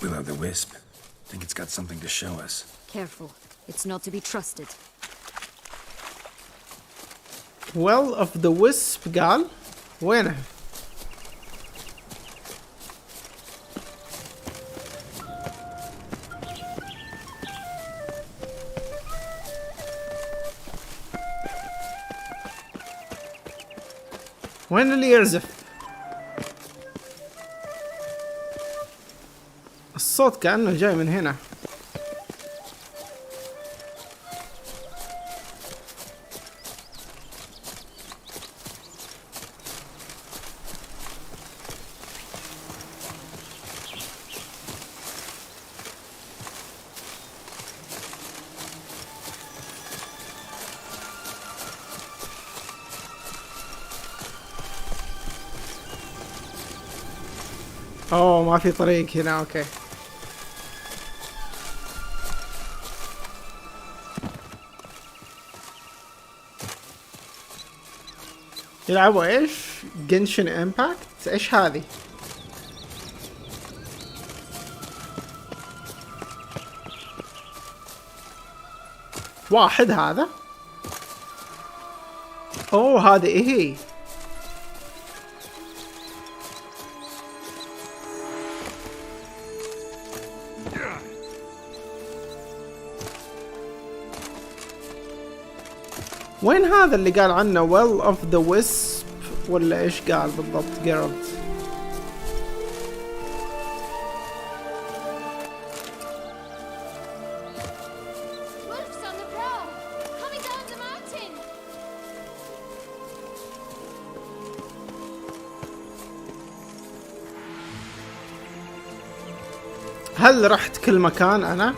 Will-o'-the-wisp. Think it's got something to show us. Careful. It's not to be trusted. Well of the wisp قال وينه؟ وين اللي يرزف؟ الصوت كأنه جاي من هنا. اوه ما في طريق هنا. اوكي يلعبوا ايش؟ جنشن امباكت؟ ايش هذه؟ واحد هذا؟ اوه هذه ايه هي؟ وين هذا اللي قال عنه well of the wisp ولا ايش قال بالضبط جيرالد؟ هل رحت كل مكان انا؟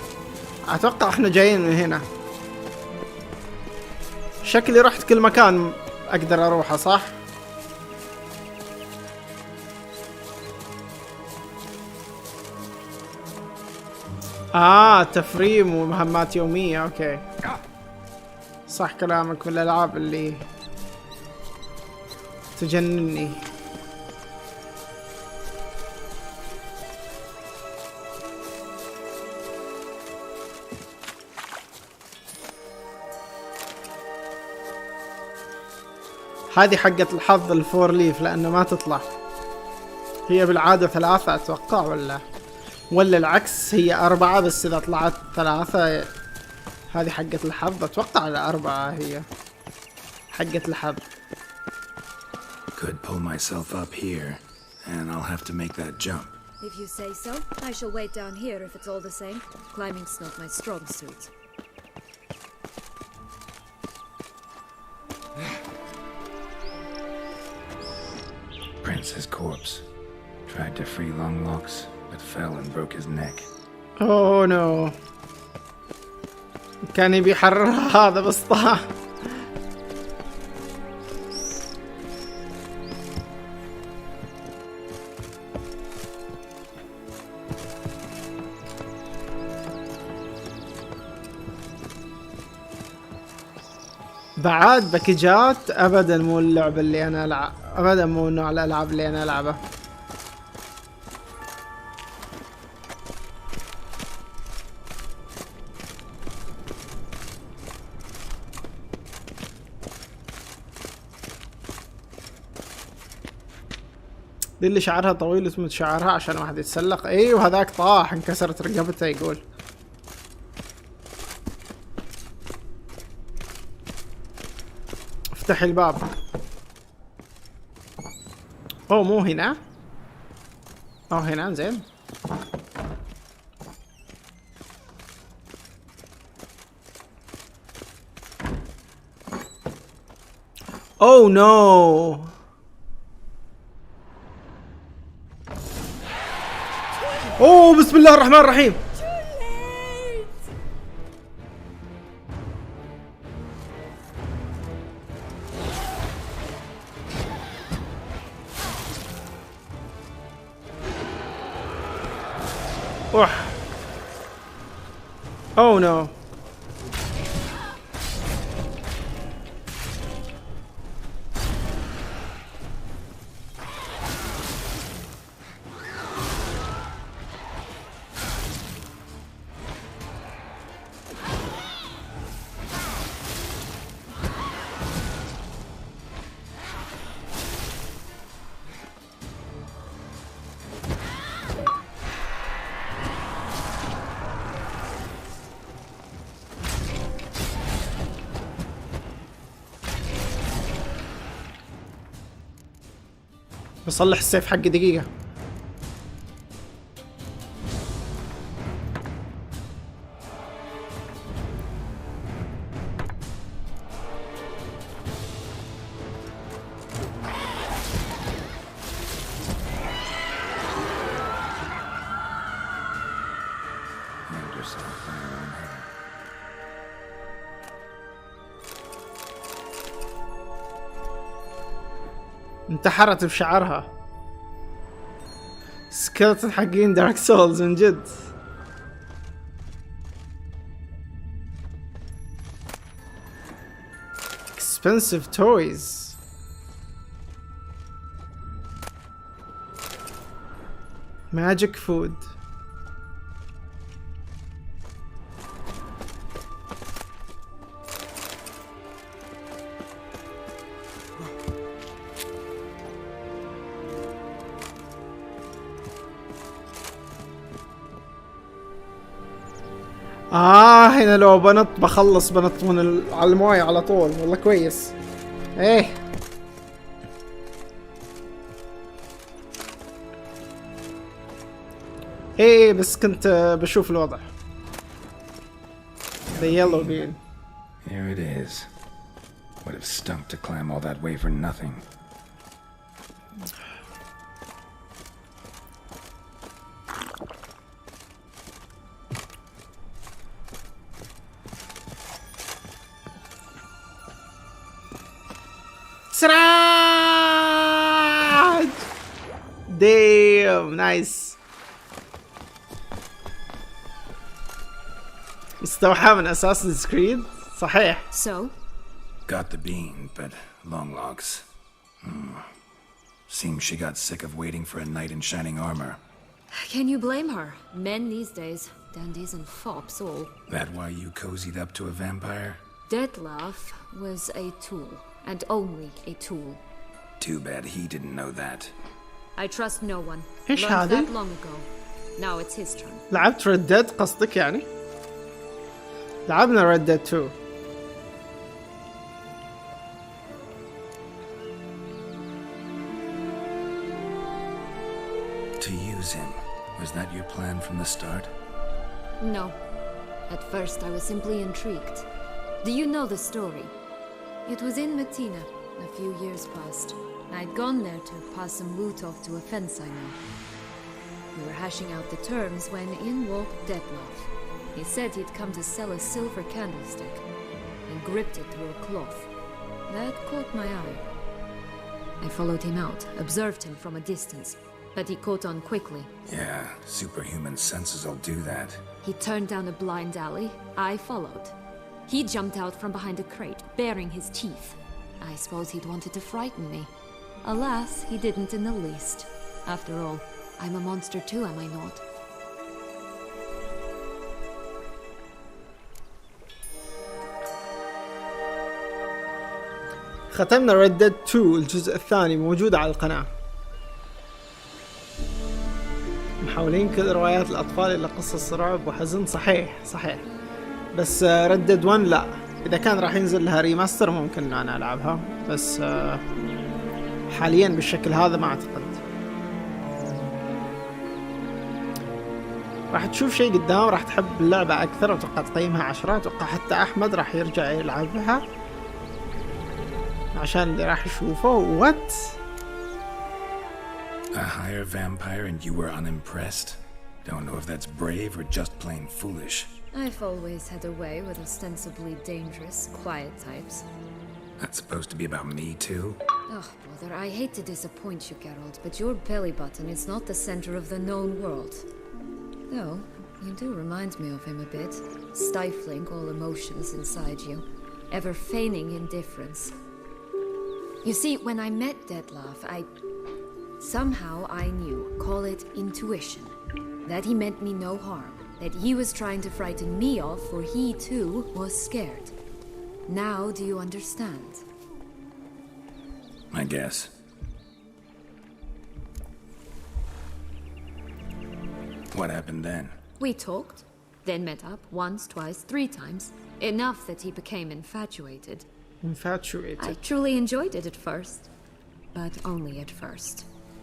اتوقع احنا جايين من هنا. شكلي رحت كل مكان اقدر اروحه صح؟ تفريم ومهمات يومية. اوكي صح كلامك، من الالعاب اللي تجنني. هذه حقة الحظ الفور ليف لأنه ما تطلع. هي بالعادة 3 أتوقع ولا العكس، هي 4 بس إذا طلعت 3 هذه حقة الحظ. أتوقع 4 هي حقة الحظ. Could pull myself up here, and I'll have to make that jump. If you say so, I shall wait down here if it's all the same. Climbing's not my strong suit. Prince's corpse. Tried to free Longlocks, but fell and broke his neck. Oh no. كان يبي يحررها هذا بس طاح. بعد باكجات ابدا مو اللعبه اللي انا العب، ابدا مو نوع الالعاب اللي انا العبها. دي اللي شعرها طويل اسمه شعرها عشان واحد يتسلق. ايوه هذاك طاح انكسرت رقبته يقول. افتح الباب. اوه مو هنا. اوه هنا زين. اوه نو. اوه بسم الله الرحمن الرحيم. اوه اوه نو. بصلح السيف حقي دقيقة. انتحرت بشعرها. سكيلتون حقين دارك سولز من جد. expensive toys. magic food. هنا لو بنط بخلص بنط من على المويه على طول. والله كويس. ايه بس كنت بشوف الوضع. The yellow bean. Here it is. Would have stunk to climb all that way for nothing. سراج. Damn nice. مستوحى من Assassin's Creed صحيح. So? Got the bean, but long logs. Seems she got sick of waiting for a knight in shining armor. Can you blame her? Men these days, dandies and fops all. That why you cozied up to a vampire? Detlef was a tool, and only a tool. Too bad he didn't know that. I trust no one. إيش Learned هذه؟ that long ago. Now it's his turn. لعبت Red Dead قصدك يعني؟ لعبنا Red Dead 2. To use him. Was that your plan from the start? No. At first I was simply intrigued. Do you know the story? It was in Metina, a few years past. I'd gone there to pass some loot off to a fence I knew. We were hashing out the terms when in walked Detlef. He said he'd come to sell a silver candlestick, and gripped it through a cloth. That caught my eye. I followed him out, observed him from a distance, but he caught on quickly. Yeah, superhuman senses will do that. He turned down a blind alley. I followed. He jumped out from behind a crate, baring his teeth. I suppose he'd wanted to frighten me. Alas, he didn't in the least. After all, I'm a monster too, am I not? ختمنا Red Dead 2 الجزء الثاني، موجود على القناة. محولين كل روايات الأطفال إلى قصص رعب وحزن. صحيح صحيح، بس Red Dead 1 لا. إذا كان راح ينزل لها ريماستر ممكن إن أنا ألعبها، بس حاليا بالشكل هذا ما أعتقد. راح تشوف شيء قدام، راح تحب اللعبة أكثر وتوقع تقيمها 10. أتوقع حتى أحمد راح يرجع يلعبها عشان اللي راح يشوفه. وات A higher vampire and you were unimpressed? Don't know if that's brave or just plain foolish. I've always had a way with ostensibly dangerous, quiet types. That's supposed to be about me too? Oh, brother, I hate to disappoint you, Geralt, but your belly button is not the center of the known world. Though, you do remind me of him a bit, stifling all emotions inside you, ever feigning indifference. You see, when I met Detlef, somehow I knew, call it intuition, that he meant me no harm, that he was trying to frighten me off, for he too was scared. Now do you understand? I guess. What happened then? We talked, then met up once, twice, 3 times, enough that he became infatuated. I truly enjoyed it at first, but only at first.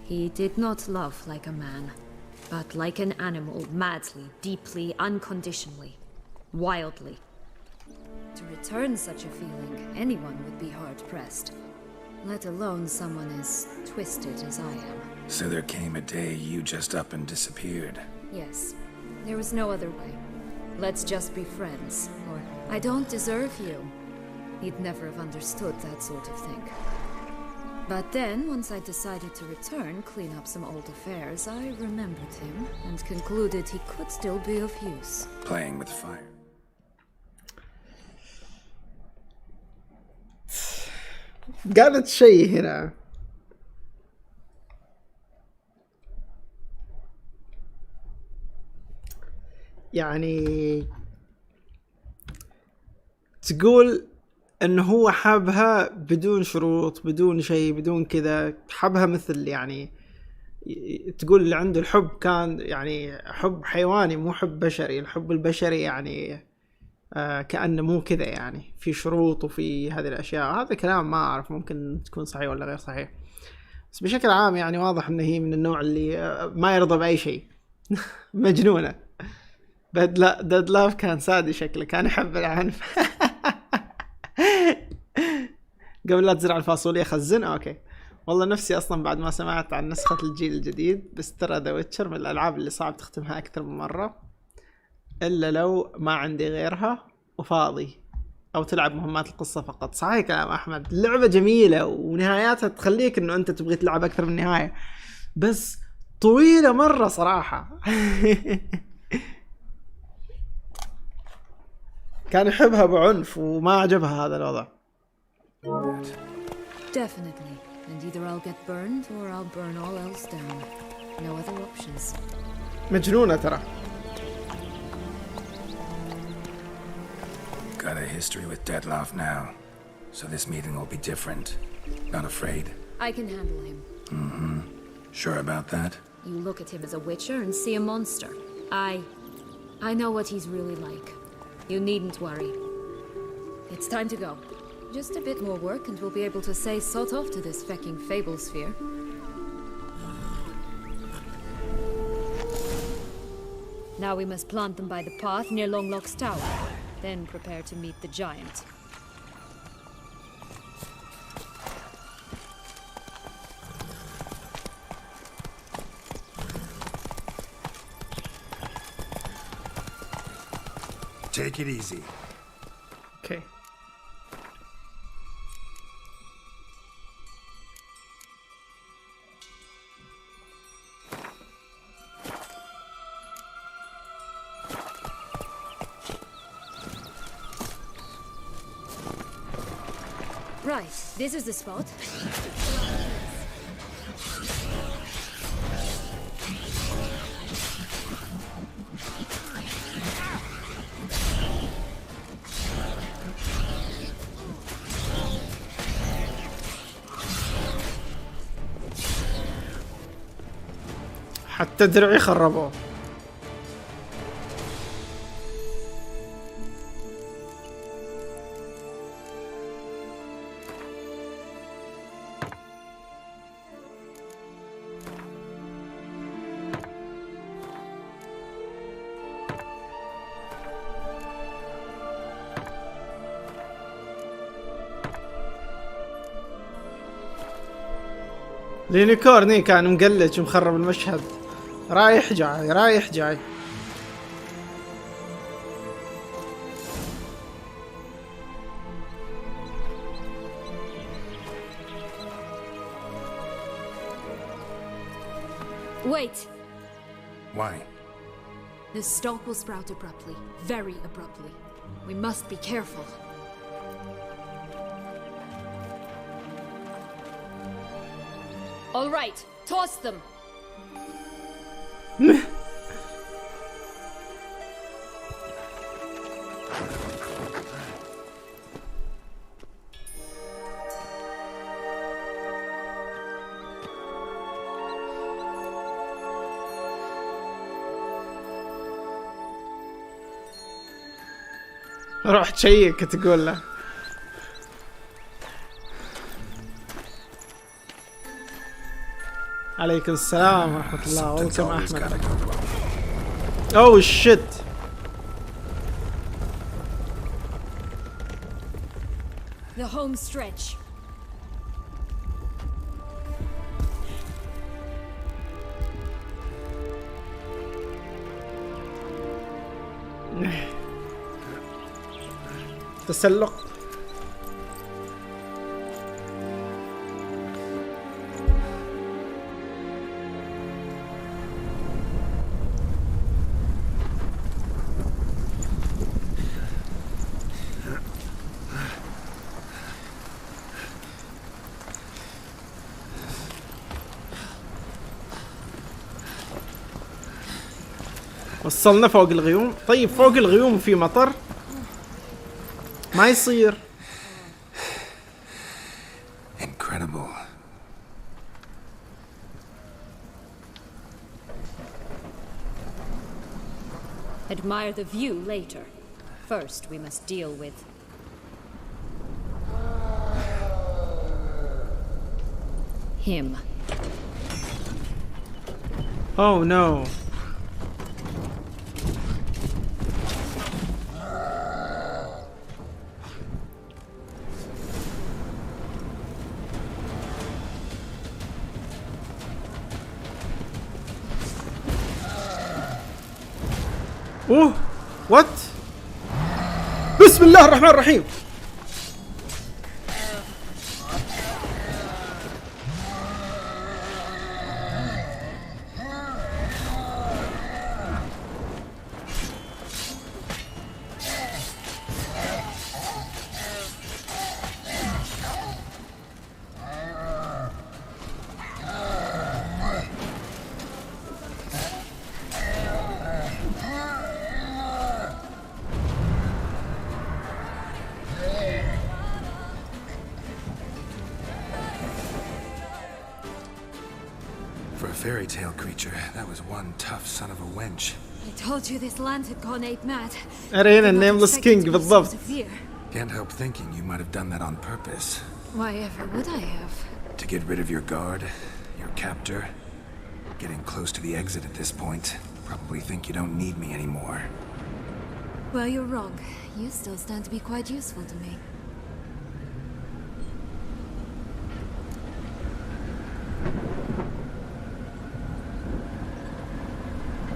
He did not love like a man, but like an animal, madly, deeply, unconditionally, wildly. To return such a feeling, anyone would be hard-pressed, let alone someone as twisted as I am. So there came a day you just up and disappeared. Yes, there was no other way. Let's just be friends, or I don't deserve you. He'd never have understood that sort of thing. But then, once I decided to return, clean up some old affairs, I remembered him and concluded he could still be of use. Playing with fire. قالت شيء هنا. يعني تقول انه هو حابها بدون شروط، بدون شيء، بدون كذا. حابها مثل يعني تقول اللي عنده الحب كان يعني حب حيواني مو حب بشري. الحب البشري يعني كأنه مو كذا، يعني في شروط وفي هذه الاشياء. هذا كلام ما اعرف ممكن تكون صحيح ولا غير صحيح، بس بشكل عام يعني واضح ان هي من النوع اللي ما يرضى باي شيء. مجنونة. ديدلاف كان سادي شكله، كان يحب العنف. قبل لا تزرع الفاصوليا خزنها. اوكي والله نفسي اصلا بعد ما سمعت عن نسخة الجيل الجديد، بس ترى ذا ويتشر من الالعاب اللي صعب تختمها اكثر من مرة، الا لو ما عندي غيرها وفاضي، او تلعب مهمات القصة فقط. صحيح كلام احمد، اللعبة جميلة ونهاياتها تخليك انه انت تبغي تلعب اكثر من نهاية، بس طويلة مرة صراحة. كان يحبها بعنف وما عجبها هذا الوضع. Definitely. And either I'll get burned or I'll burn all else down. No other options. مجنونة ترى. Got a history with Detlef now, so this meeting will be different. Not afraid? I can handle him. Mm-hmm. Sure about that? You look at him as a witcher and see a monster. I know what he's really like. You needn't worry. It's time to go. Just a bit more work and we'll be able to say sod off to this fecking fable sphere. Now we must plant them by the path near Longlock's tower. Then prepare to meet the giant. Take it easy. Okay. Right, this is the spot. حتى درعي خربوه. اليونيكورني كان مقلج ومخرب المشهد. رايح جاي رايح جاي. Wait! Why? The stalk will sprout abruptly. Very abruptly. We must be careful. All right, toss them! روح تشيك تقول له. عليكم السلام ورحمة الله. ويلكم أحمد. أوه شيت. The home stretch. تسلق. وصلنا فوق الغيوم. طيب فوق الغيوم في مطر ما يصير. Incredible. Admire the view later. First, we must deal with him. Oh no. اوه وات. بسم الله الرحمن الرحيم. For a fairy tale creature, that was one tough son of a wench. I told you this land had gone ape mad. أرينا النيملس كينج بالضبط. Can't help thinking you might have done that on purpose. Why ever would I have? To get rid of your guard, your captor. Getting close to the exit at this point. Probably think you don't need me anymore. Well, you're wrong. You still stand to be quite useful to me.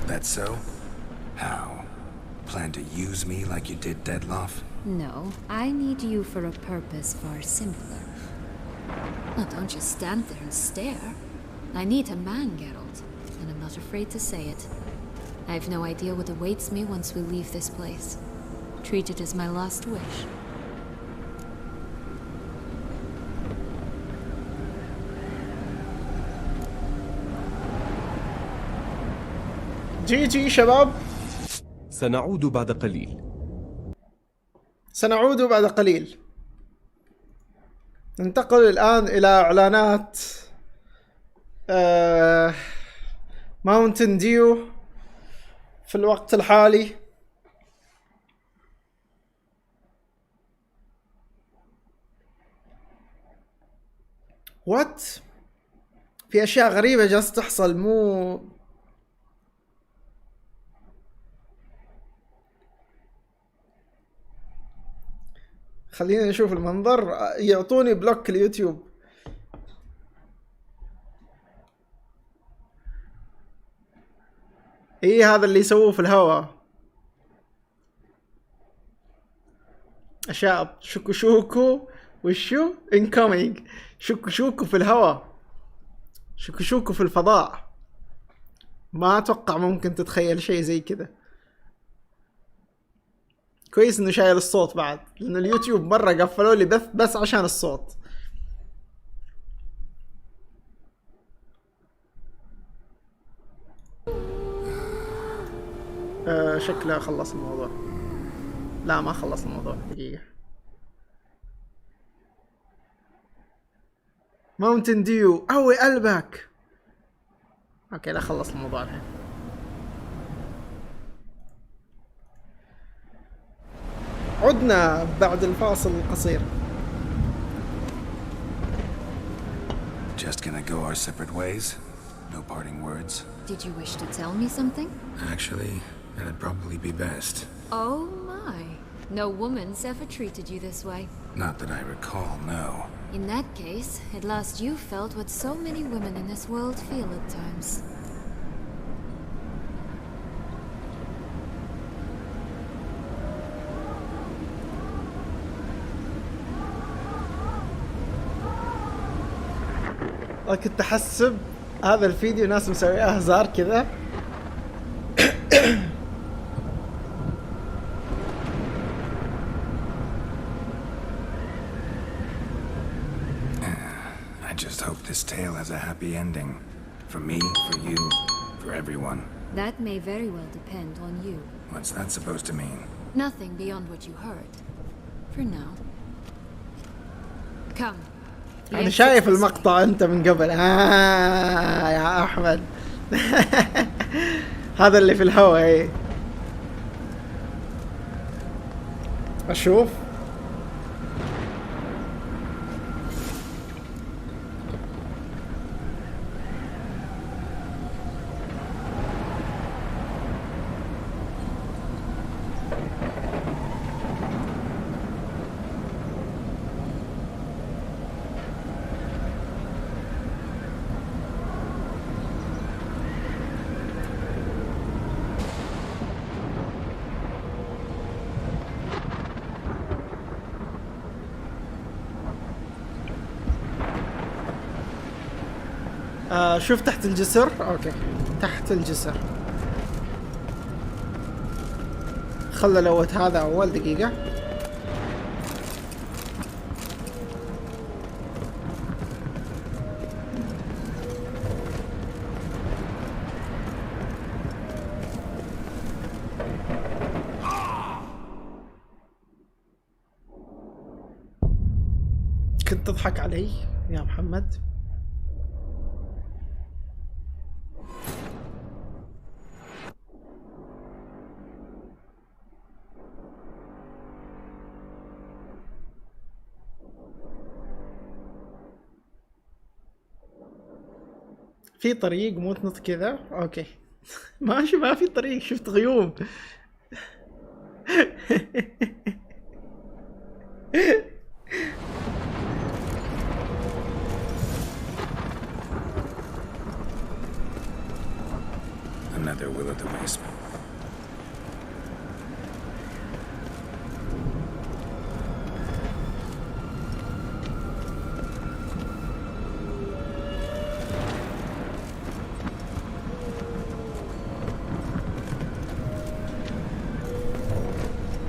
That so? How? Plan to use me like you did Deadloff? No, I need you for a purpose far simpler. Well, don't just stand there and stare. I need a man, Geralt, and I'm not afraid to say it. I have no idea what awaits me once we leave this place. Treat it as my last wish. جي شباب، سنعود بعد قليل. سنعود بعد قليل. ننتقل الآن إلى إعلانات ماونتن ديو في الوقت الحالي. وات في أشياء غريبة جالسة تحصل. مو خلينا نشوف المنظر. يعطوني بلوك اليوتيوب. ايه هذا اللي يسووه في الهواء. اشياء شوكو شوكو وشو انكومينج. شوكو شوكو في الهواء، شوكو شوكو في الفضاء. ما اتوقع ممكن تتخيل شيء زي كذا. كويس انه شايل الصوت بعد، لانه اليوتيوب مرة قفلوا لي بس عشان الصوت. شكله خلص الموضوع. لا ما خلص الموضوع. دقيقة. ماونتن ديو قوي قلبك. اوكي لا خلص الموضوع الحين. عدنا بعد الفاصل القصير. Just gonna go our separate ways? No parting words? Did you wish to tell me something? Actually, that'd probably be best. Oh my. No woman's ever treated you this way. Not that I recall, no. In that case, at last you felt what so many women in this world feel at times. كنت احسب هذا الفيديو ناس مسويها هزار كذا. I just hope this tale has a happy ending. For me, for you, for everyone. That may very well depend on you. What's that supposed to mean? Nothing beyond what you heard. For now. Come. انا شايف المقطع انت من قبل. يا احمد. هذا اللي في الهواء. ايه اشوف. شوف تحت الجسر. اوكي تحت الجسر. خلى لوت هذا اول. دقيقة. كنت تضحك علي يا محمد. في طريق مو تنط كذا. اوكي. ماشي ما في طريق. شفت غيوم. Another will of the wisp.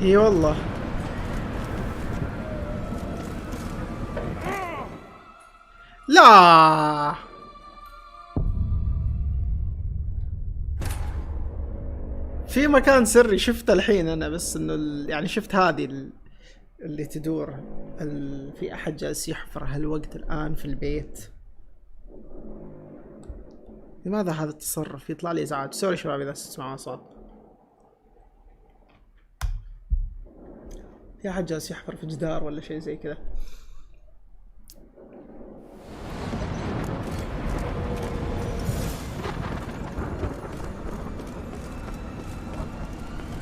اي والله. لا في مكان سري شفته الحين انا، بس انه يعني شفت هذه اللي تدور في احد جالس يحفر هالوقت الان في البيت. لماذا هذا التصرف يطلع لي ازعاج؟ سوري شباب اذا تسمعون صوت. في احد جالس يحفر في جدار ولا شيء زي كذا.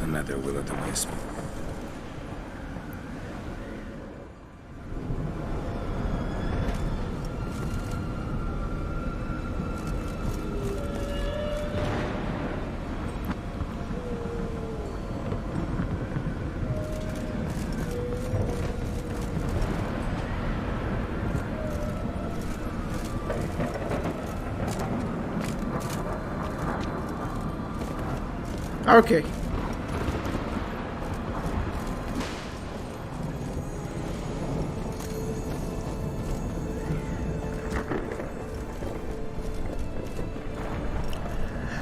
Another will-o'-the-wisp. اوكي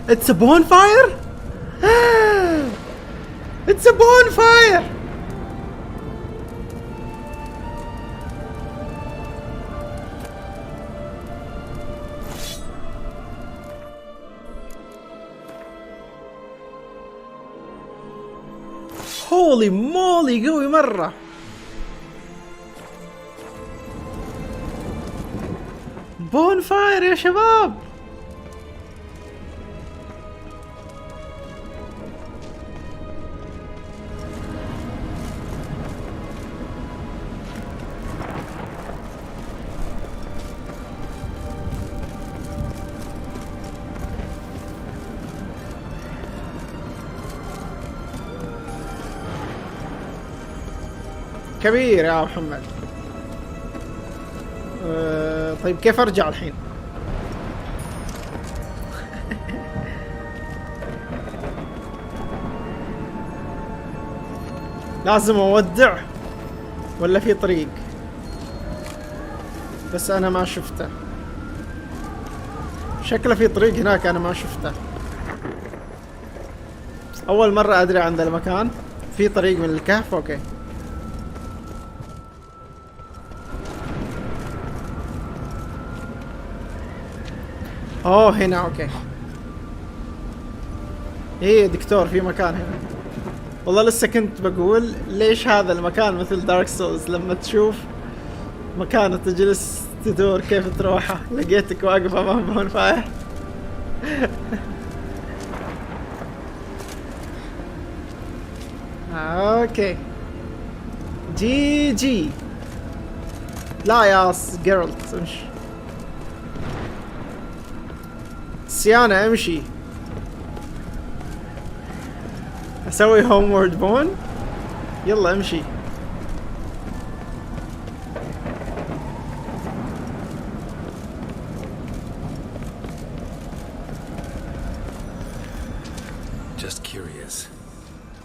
It's a bonfire? It's a bonfire! Holy moly قوي مرة. bonfire يا شباب. كبير يا محمد. طيب كيف ارجع الحين؟ لازم اودع ولا في طريق؟ بس انا ما شفته. شكله في طريق هناك انا ما شفته. اول مرة ادري عن ذا المكان. في طريق من الكهف. اوكي اوه هنا. اوكي ايه دكتور في مكان هنا. والله لسه كنت بقول ليش هذا المكان مثل دارك سولز، لما تشوف مكان تجلس تدور كيف تروحه لقيتك واقف امام بونفاير. اوكي جي جي. لا يا جيرالت امشي. سيانا امشي. اسوي هومورد بون. يلا امشي. Just curious.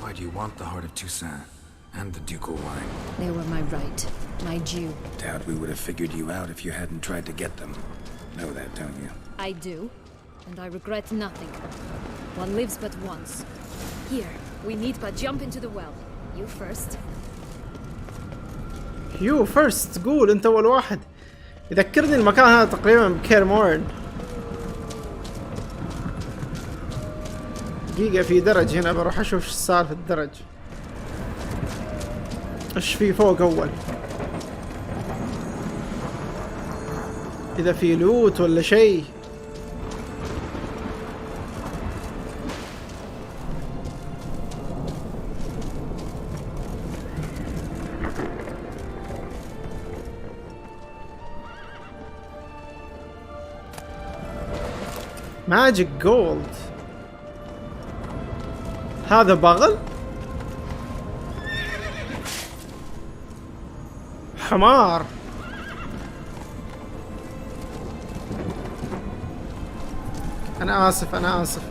Why do you want the heart of Toussaint and the ducal wine? They were my right, my due. Doubt we would have figured you out if you hadn't tried to get them. Know that, don't you? I do, and I regret nothing. One lives but once. Here, we need but jump into the well. You first. You first. قول انت اول واحد. يذكرني المكان هذا تقريبا بكيرمورن. دقيقة في درج هنا بروح اشوف ايش صار في الدرج. ايش في فوق اول؟ اذا في لوت ولا شيء. ماجيك جولد. هذا بغل؟ حمار. أنا آسف أنا آسف.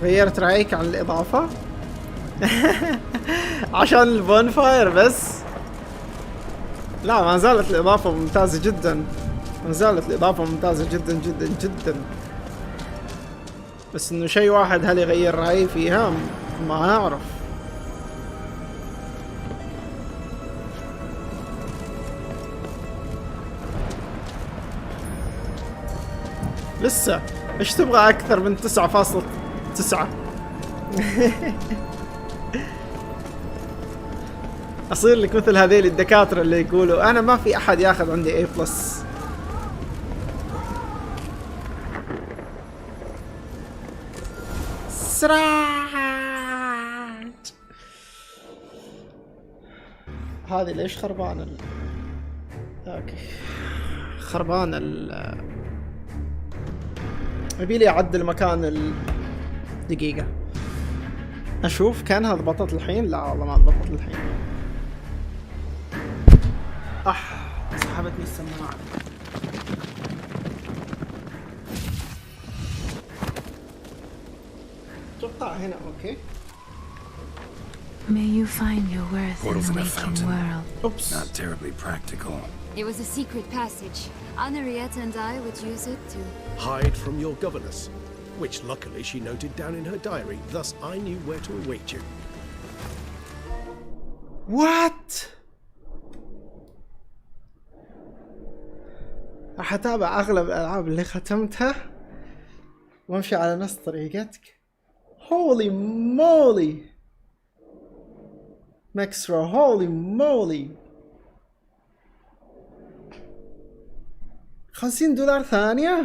غيرت رأيك عن الإضافة؟ عشان البونفاير بس؟ لا ما زالت الإضافة ممتازة جدا. ما زالت الإضافة ممتازة جدا جدا جدا. بس انه شيء واحد هل يغير رأيي فيها ما اعرف. لسه ايش تبغى اكثر من 9.9؟ اصير لك مثل هذيل الدكاترة اللي يقولوا انا ما في احد ياخذ عندي A+. سراج هذه ليش خربانة اوكي خربانة يبيلي اعدل مكان دقيقة اشوف كانها ضبطت الحين. لا والله ما ضبطت الحين. سحبتني السماعة. اتوقع هنا اوكي. May you find your worth in Portals the in a waking fountain. world. Oops. Not terribly practical. It was a secret passage. Andriod and I would use it to... Hide from your governess, which luckily she noted down in her diary, thus I knew where to await you. What? راح اتابع اغلب الالعاب اللي ختمتها وامشي على نفس طريقتك. هولي مولي ماكسرا، هولي مولي. $50 ثانية.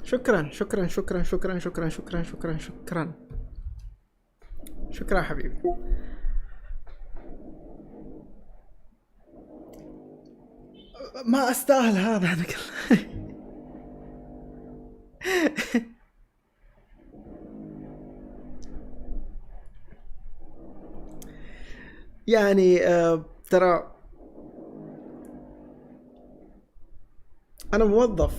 شكرا شكرا شكرا شكرا شكرا شكرا شكرا شكرا شكرا حبيبي. ما استاهل هذا انا يعني ترى انا موظف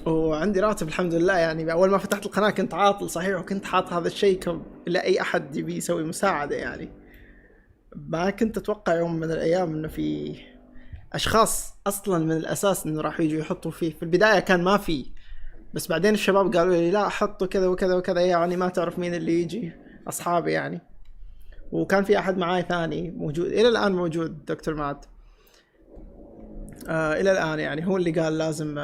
وعندي راتب الحمد لله. يعني اول ما فتحت القناة كنت عاطل صحيح، وكنت حاط هذا الشيء لاي احد يبي يسوي مساعدة. يعني ما كنت اتوقع يوم من الايام انه في اشخاص اصلا من الاساس انه راح يجوا يحطوا فيه. في البداية كان ما في، بس بعدين الشباب قالوا لي لا حطوا كذا وكذا وكذا، يعني ما تعرف مين اللي يجي، اصحابي يعني. وكان في احد معاي ثاني موجود الى الان، موجود دكتور ماد الى الان. يعني هو اللي قال لازم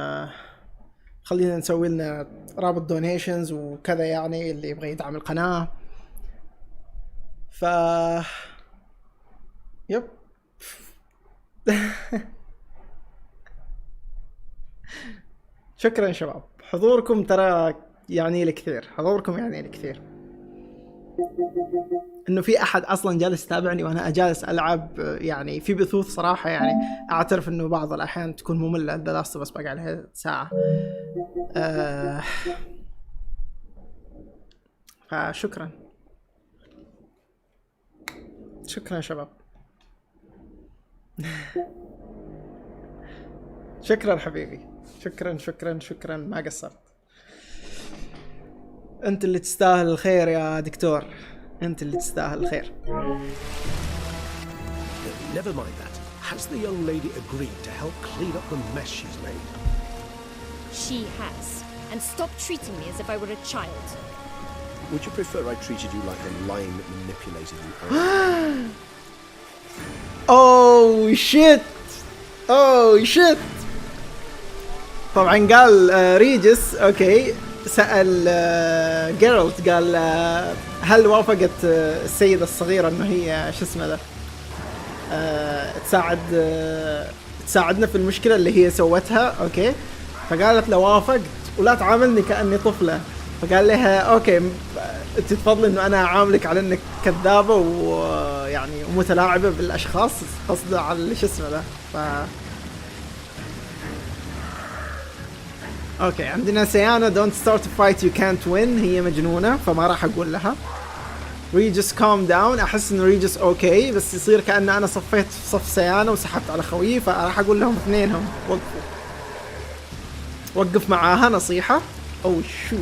خلينا نسوي لنا رابط دونيشنز وكذا، يعني اللي يبغى يدعم القناة. ف يب شكرا شباب، حضوركم ترى يعني لي كثير، حضوركم يعني لي كثير. انه في احد اصلا جالس يتابعني وانا جالس العب يعني في بثوث صراحة. يعني اعترف انه بعض الاحيان تكون مملة، دراسة بس بقى عليها ساعة. فشكرا شكرا شباب. شكرا حبيبي، شكرا شكرا شكرا، ما قصرت. انت اللي تستاهل الخير يا دكتور، انت اللي تستاهل الخير. Never mind that. Has the young lady agreed to help clean up the mess she's made? She has. And stop treating me as if I were a child. Would you prefer I treated you like the lion that manipulated you? Oh shit. Oh shit. طبعا قال ريجس اوكي سأل جيرالت قال هل وافقت السيدة الصغيرة انه هي شو اسمه ذا تساعدنا في المشكلة اللي هي سوتها. اوكي فقالت له وافقت ولا تعاملني كأني طفلة. فقال لها اوكي انت تفضل انه انا اعاملك على انك كذابة ويعني ومتلاعبة بالاشخاص، قصده على شو اسمه ذا. اوكي عندنا سيانا don't start a fight you can't win، هي مجنونة فما راح اقول لها. ريجس calm down، احس انه ريجس اوكي بس يصير كأن انا صفيت في صف سيانا وسحبت على خويه، فراح اقول لهم اثنينهم وقفوا. وقف معاها نصيحة. او شوت،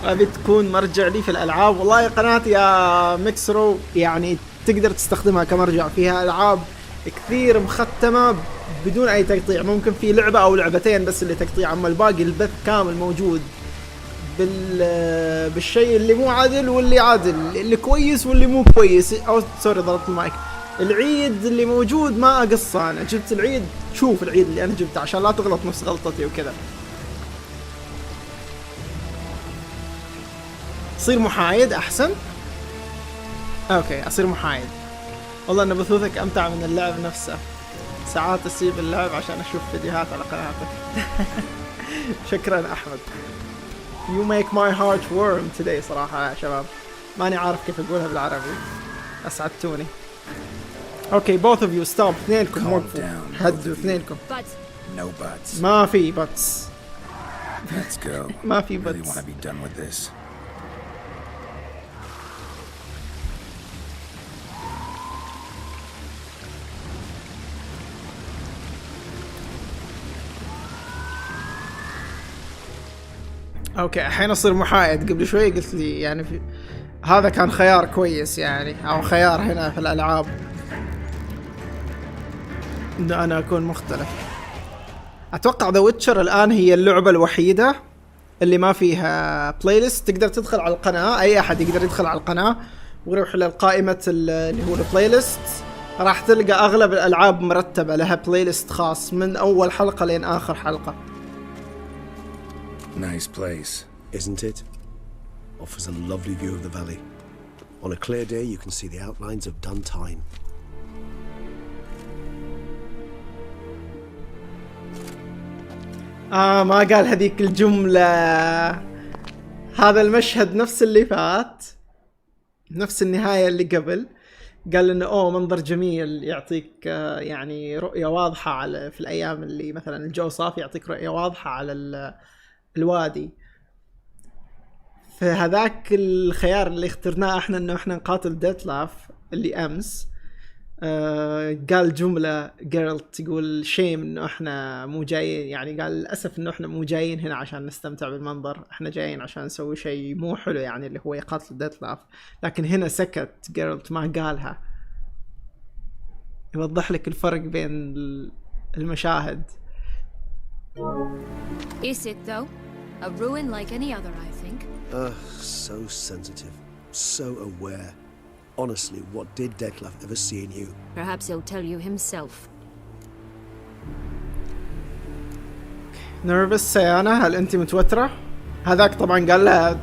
هذه تكون مرجع لي في الالعاب. والله قناة يا ميكسرو يعني تقدر تستخدمها كمرجع، فيها العاب كثير مختمة بدون اي تقطيع. ممكن في لعبة او لعبتين بس اللي تقطيع، اما الباقي البث كامل موجود بالشيء اللي مو عادل واللي عادل، اللي كويس واللي مو كويس. او سوري ضربت المايك. العيد اللي موجود ما اقصه، انا جبت العيد، شوف العيد اللي انا جبته عشان لا تغلط نفس غلطتي وكذا. صير محايد احسن. اوكي اصير محايد. والله ان بثوثك امتع من اللعب نفسه، ساعات اسيب اللعب عشان اشوف فيديوهات على قناتك. شكرا احمد. You make my heart warm today صراحة يا شباب. ماني عارف كيف اقولها بالعربي، اسعدتوني. اوكي both of you stop. اثنينكم وقفوا، هدوا اثنينكم. No buts. ما في باتس. Let's go. ما في Really باتس. want to be done with this. اوكي الحين اصير محايد. قبل شوي قلت لي يعني هذا كان خيار كويس يعني، او خيار هنا في الالعاب انه انا اكون مختلف. اتوقع ذا ويتشر الان هي اللعبة الوحيدة اللي ما فيها بلاي ليست. تقدر تدخل على القناة، اي احد يقدر يدخل على القناة ويروح للقائمة اللي هو البلاي ليست، راح تلقى اغلب الالعاب مرتبة لها بلاي ليست خاص من اول حلقة لين اخر حلقة. Nice place. Isn't it? Offers a lovely view of the valley. On a clear day, you can see the outlines of done time. ما قال هذيك الجملة. هذا المشهد نفس اللي فات، نفس النهاية اللي قبل. قال انه منظر جميل، يعطيك يعني رؤية واضحة على في الايام اللي مثلا الجو صافي، يعطيك رؤية واضحة على الوادي. فهذاك الخيار اللي اخترناه احنا انه احنا نقاتل ديتلاف اللي امس. قال جملة جيرلت تقول شيم انه احنا مو جايين، يعني قال للاسف انه احنا مو جايين هنا عشان نستمتع بالمنظر، احنا جايين عشان نسوي شيء مو حلو يعني اللي هو يقاتل ديتلاف. لكن هنا سكت جيرلت ما قالها، يوضح لك الفرق بين المشاهد. Is it though? A ruin like any other, I think. So sensitive, so aware. Honestly, what did Detlef ever see in you? Perhaps he'll tell you himself. نيرفس سيانا، هل انت متوترة؟ هذاك طبعا قال لها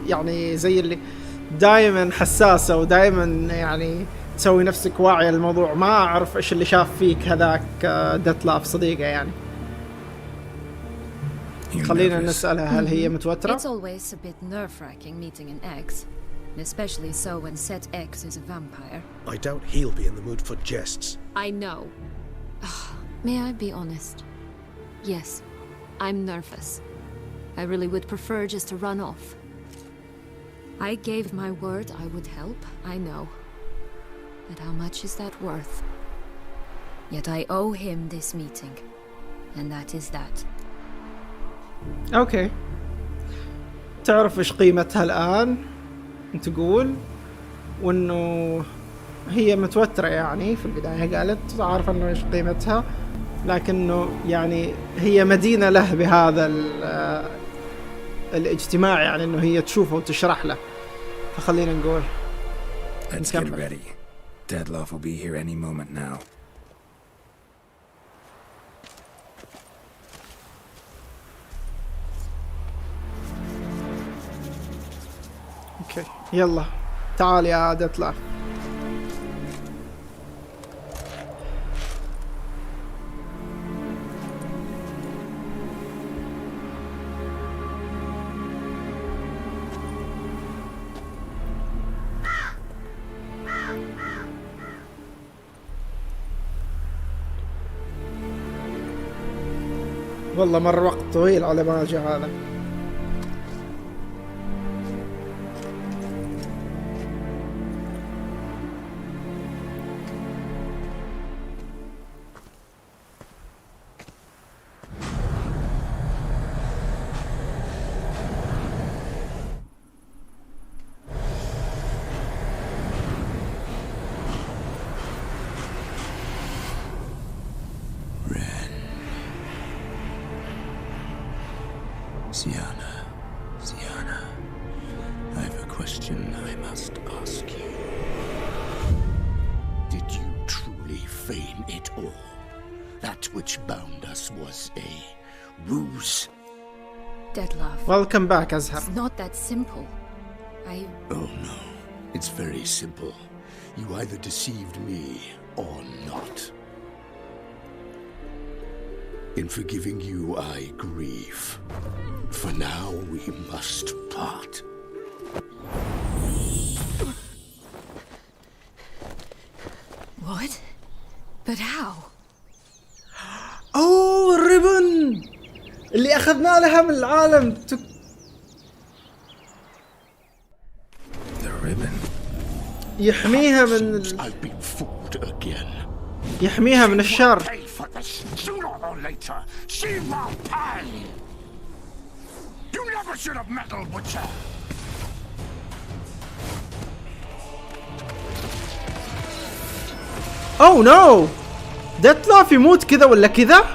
يعني زي اللي دائما حساسة ودائما يعني تسوي نفسك واعية للموضوع. ما اعرف ايش اللي شاف فيك هذاك ديتلاف صديقة يعني. خلينا نسألها هل هي متوترة؟ It's always a bit nerve-wracking meeting an ex, especially so when said ex is a vampire. I doubt he'll be in the mood for jests. I know. May I be honest? Yes, I'm nervous. I really would prefer just to run off. I gave my word I would help, I know. But how much is that worth? Yet I owe him this meeting, and that is that. اوكي، تعرف ايش قيمتها الان؟ تقول وانه هي متوترة يعني في البداية، قالت عارفة انه ايش قيمتها، لكنه يعني هي مدينة له بهذا الاجتماع، يعني انه هي تشوفه وتشرح له. فخلينا نقول Let's get ready. Detlef will be here any moment now. اوكي يلا تعال يا ديتلاف. والله مر وقت طويل على ما جاء هذا. all. That which bound us was a ruse. Dead love. Welcome back, Azhar. It's not that simple. Oh no, it's very simple. You either deceived me or not. In forgiving you, I grieve. For now, we must part. What? But how? اوه الريبن اللي اخذنا لها من العالم. The ribbon. يحميها من I've been fooled again. يحميها من الشر. Pay for this sooner or later. She will pay. You never should have meddled with her. اوه نو، ديتلاف يموت كذا ولا كذا؟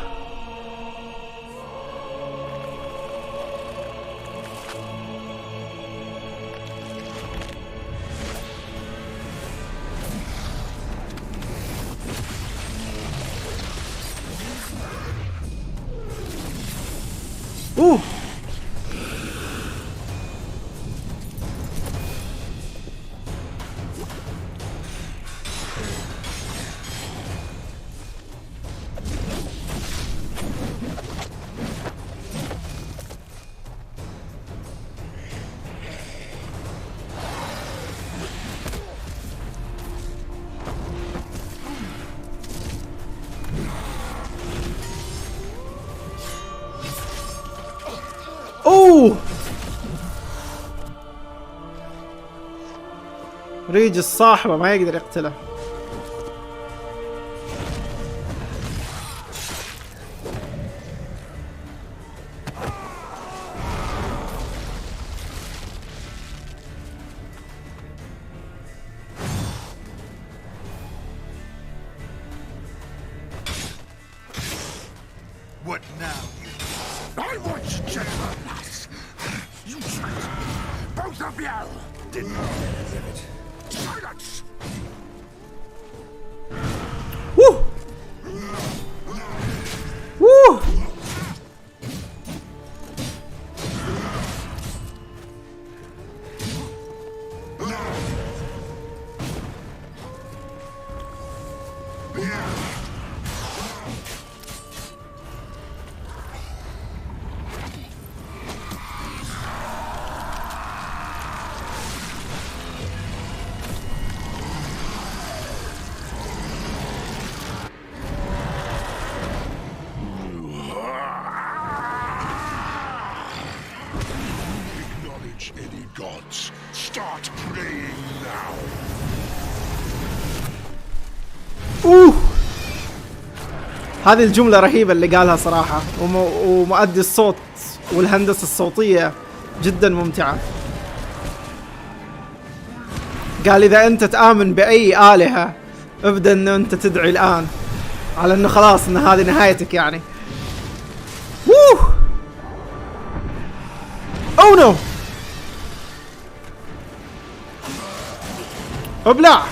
اوه اوه ريج الصاحبة ما يقدر يقتله. What now? I want to jail her, lass. You tricked me. Both of you. Didn't give it. Silence. Woo! Woo! Any gods, start praying now. اوه هذه الجملة رهيبة اللي قالها صراحة، ومؤدي الصوت والهندسة الصوتية جدا ممتعة. قال إذا أنت تآمن بأي آلهة ابدأ أنه أنت تدعي الآن على أنه خلاص أن هذه نهايتك يعني. ووه أو نو ابلع.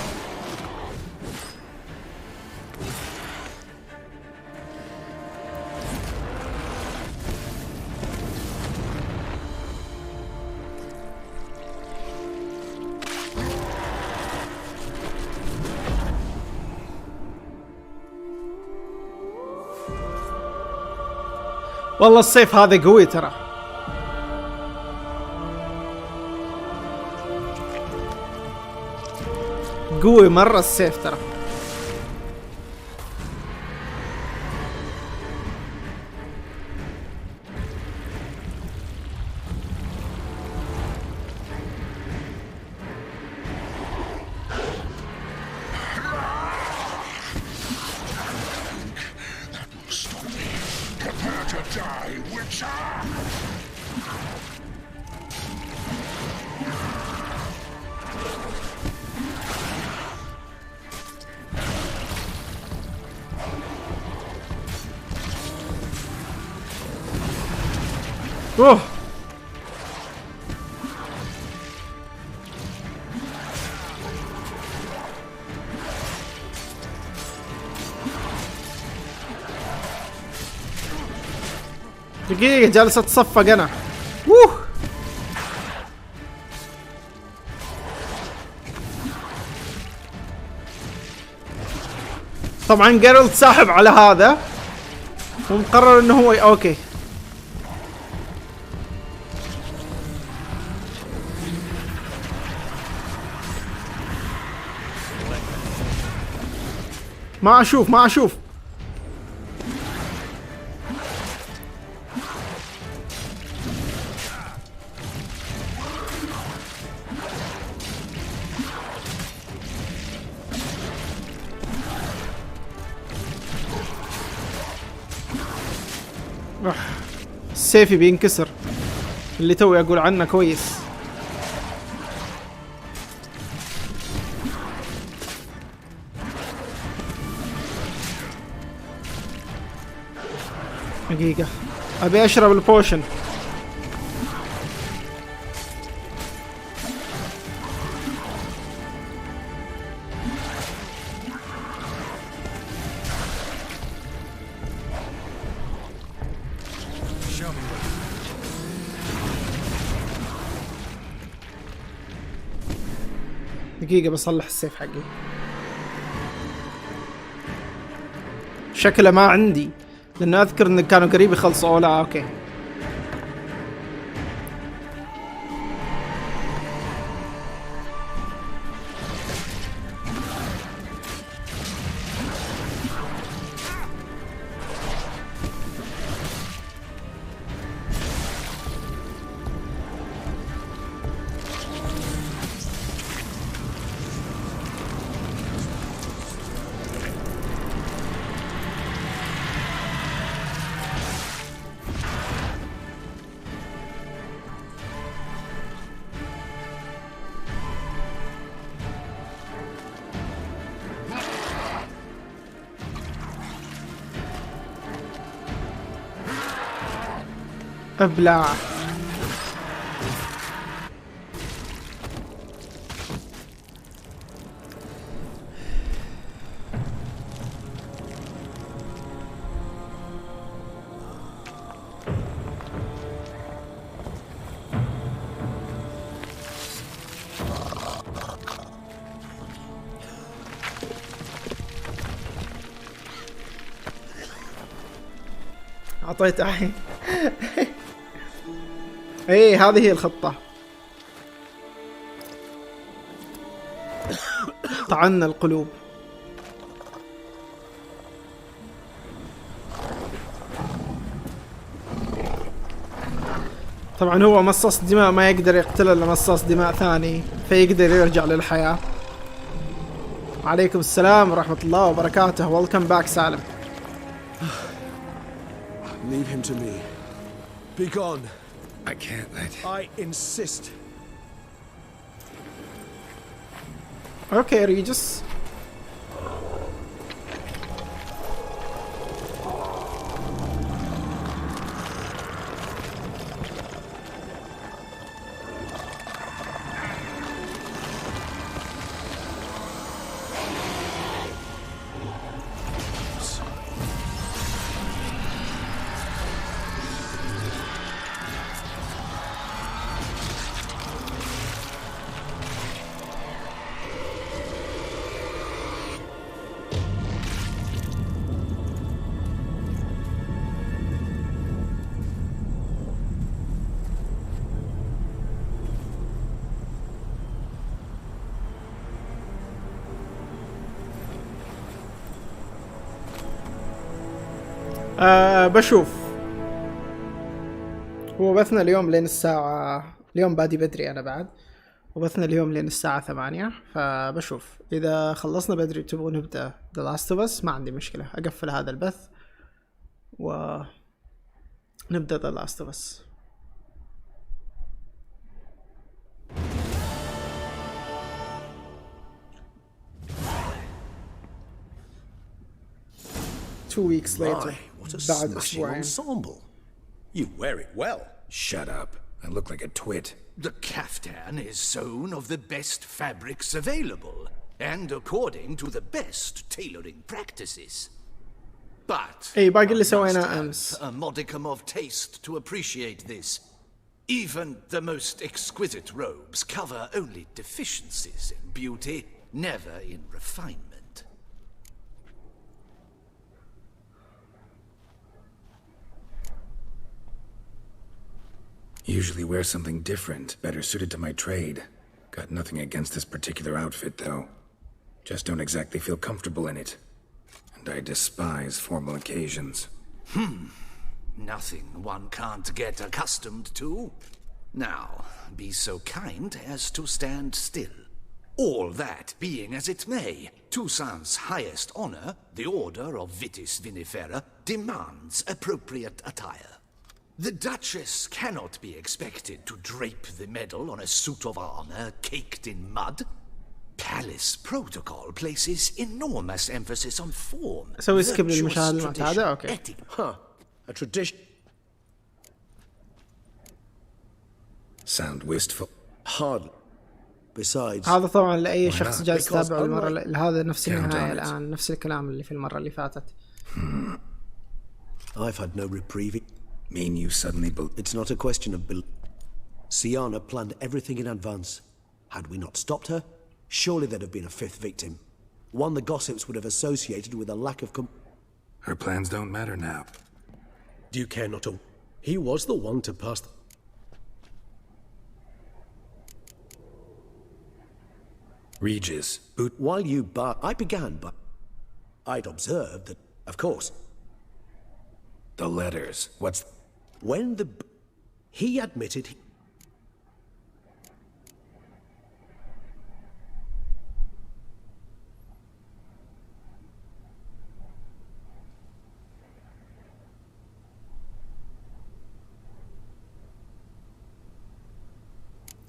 والله السيف هذا قوي ترى. قوي مرة السيف ترى. اوه دقيقة جالس اتصفق انا. ووه طبعا جيرالت ساحب على هذا ومقرر انه هو اوكي. ما اشوف سيفي بينكسر اللي توي اقول عنه كويس. دقيقة ابي اشرب البوشن. دقيقة بصلح السيف حقي. شكله ما عندي لأن أذكر إن كانوا قريب يخلصوا. لا أوكي. ابلع. اعطيت عين. ايه هذه هي الخطة. طعنا القلوب. طبعا هو مصاص دماء ما يقدر يقتل الا مصاص دماء ثاني فيقدر يرجع للحياة. عليكم السلام ورحمة الله وبركاته. Welcome back سالم. Leave him to me. Be gone. I can't let... I insist. Okay, Regis. بشوف. هو بثنا اليوم لين الساعة، اليوم بادي بدري أنا بعد، وبثنا اليوم لين الساعة 8، فبشوف إذا خلصنا بدري تبغوا نبدأ The Last of Us ما عندي مشكلة، أقفل هذا البث ونبدأ The Last of Us. Two weeks later. What a smashing ensemble. You wear it well. Shut up. I look like a twit. The caftan is sewn of the best fabrics available, and according to the best tailoring practices. But اي باقي اللي one must سويناه have امس. a modicum of taste to appreciate this. Even the most exquisite robes cover only deficiencies in beauty, never in refinement. Usually wear something different, better suited to my trade. Got nothing against this particular outfit, though. Just don't exactly feel comfortable in it. And I despise formal occasions. Nothing one can't get accustomed to. Now, be so kind as to stand still. All that being as it may, Toussaint's highest honor, the Order of Vitis Vinifera, demands appropriate attire. The Duchess cannot be expected to drape the medal on a suit of armor caked in mud. Palace protocol places enormous emphasis on form, اسوي سكيب virtuous للمشاهد tradition, المعتادة. اوكي. etiquette. Huh. A tradition. Sound wistful? Hardly. Besides, هذا طبعا لأي شخص not? جالس Because يتابع المرة هذا نفس Count النهاية on it. الآن، نفس الكلام اللي في المرة اللي فاتت. I've had no reprieve. Mean you suddenly It's not a question of Siana planned everything in advance. Had we not stopped her, surely there'd have been a fifth victim. One the gossips would have associated with a lack of Her plans don't matter now. Do you care not to? He was the one to pass. Regis, boot. While you I began, but I'd observed that, of course, The letters. What's... when he admitted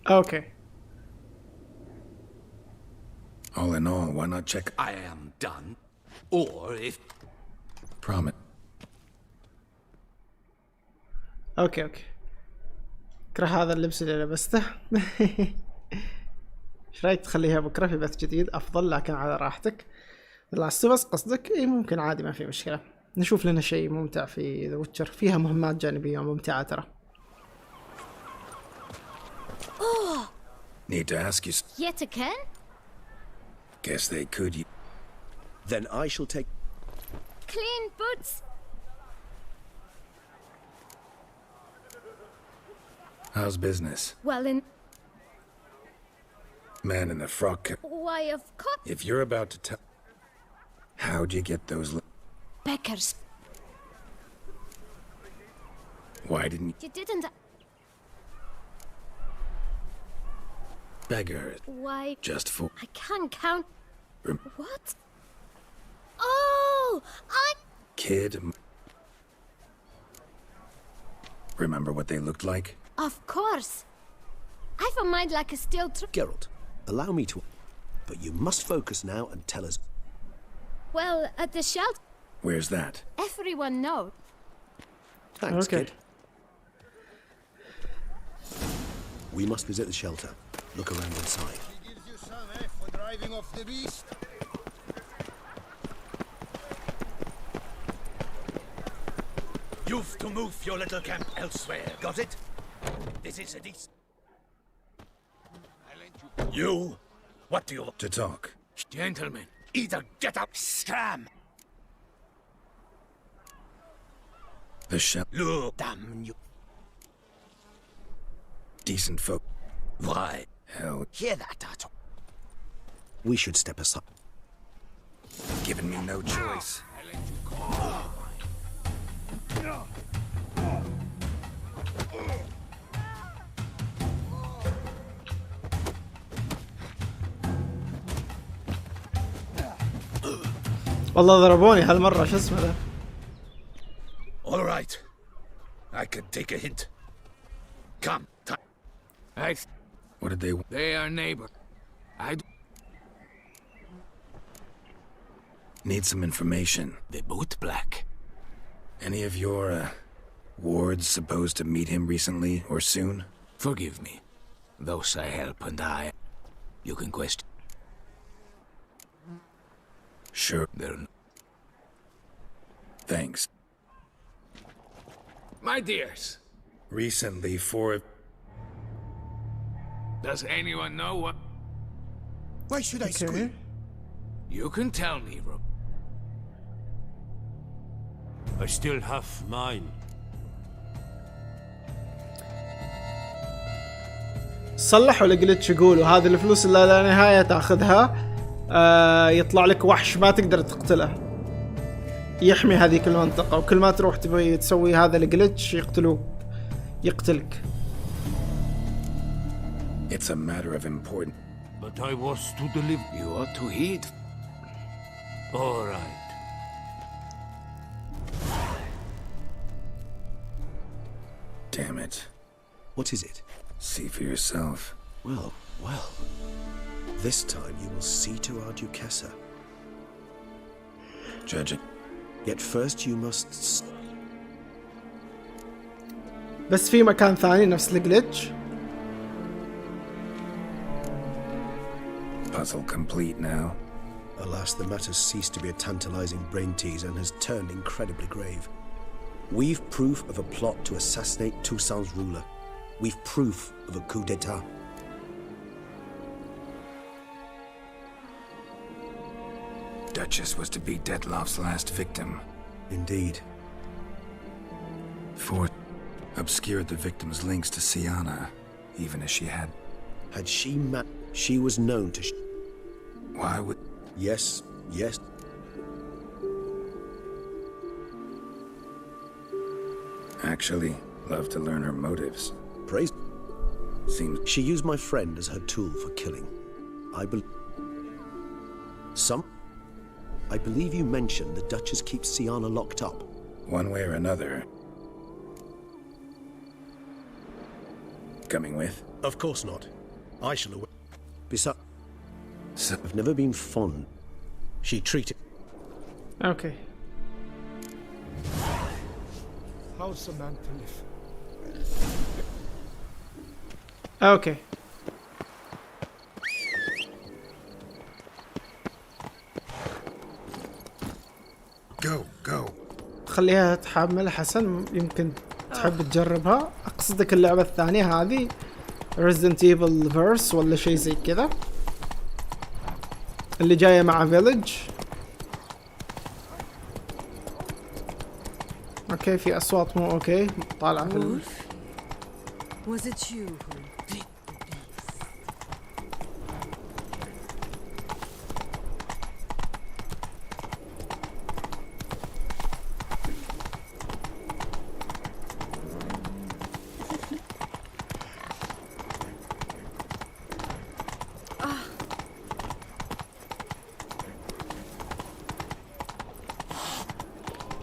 اوكي. All in all, why not check... I am done. Or if Promise. اوكي. اكره هذا اللبس اللي لبسته. ايش رايك تخليها بكره في بث جديد افضل، لكن على راحتك. لاست بس قصدك اي ممكن عادي، ما في مشكله. نشوف لنا شيء ممتع في ذا ويتشر، فيها مهمات جانبيه ممتعه ترى. Need to ask you... Yet again? Guess they could... then I shall take Clean boots? How's business? Well, in... Man in the frock... Why, of course... If you're about to tell... How'd you get those... Beckers. Why didn't you... You didn't... Beggars. Why... Just for... I can't count... Rem- What? Oh! Kid... Remember what they looked like? Of course. I've a mind like a steel Geralt. Allow me to, but you must focus now and tell us. Well, at the shelter, Where's that? everyone knows. Thanks, Okay. kid. We must visit the shelter. Look around inside. He gives you some, for driving off the beast? you've to move your little camp elsewhere, got it? This is a decent... You? What do you... To talk. Gentlemen, either get up, scram! The shell... Look, damn you... Decent folk. Why? Hell... Hear that, Otto? We should step aside. Giving me no choice. والله ضربوني هالمره، شو اسمه ذا؟ All right. I can take a hint. Come, What did they... They are neighbor. Need some information. the boot black. Any of your, wards supposed to meet him recently or soon? Forgive me. Those I help and I... You can question. Sure. They're... Thanks. My dears, Recently, for... does anyone know what... Why should I scream? You can tell me, I still have mine. صلحوا الجلتش، يقولوا هذه الفلوس اللي لا نهاية تاخذها. يطلع لك وحش ما تقدر تقتله، يحمي هذيك المنطقة، وكل ما تروح تبي تسوي هذا الجلتش يقتلك. It's a matter of importance. But I was to deliver. You ought to heed. All right. Damn it. What is it? See for yourself. Well, well. This time you will see to our duchessa. Judge it. Yet first you must... بس في مكان ثاني نفس الجلتش. Puzzle complete now. Alas, the matter ceased to be a tantalizing brain tease and has turned incredibly grave. We've proof of a plot to assassinate Toussaint's ruler. We've proof of a coup d'etat. Duchess was to be Detloff's last victim. Indeed. Fourth, obscured the victim's links to Sienna, even as she had... Had she she was known to... Why would... Yes, yes. Actually, love to learn her motives. Praise... Seems... She used my friend as her tool for killing. I believe you mentioned the Duchess keeps Sienna locked up. One way or another. Coming with? Of course not. I shall away. Besides, I've never been fond. She treated... Okay. How's Samantha live? Okay. Go. خليها تحمل حسن، يمكن تحب تجربها. اقصدك اللعبة الثانية هذه Resident Evil Verse ولا شيء زي كذا، اللي جاية مع فيلج. اوكي في اصوات مو اوكي طالعة في Was it you who did this?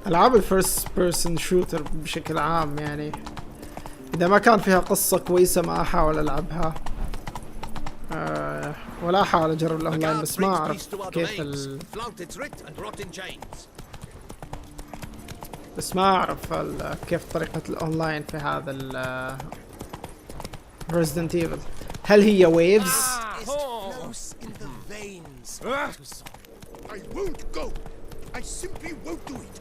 العاب الفيرست بيرسون شوتر بشكل عام، يعني اذا ما كان فيها قصة كويسة ما احاول العبها، ولا احاول اجرب الاونلاين، بس ما اعرف كيف كيف طريقة الاونلاين في هذا Resident Evil. هل هي ويفز؟ I won't go. I simply won't do it.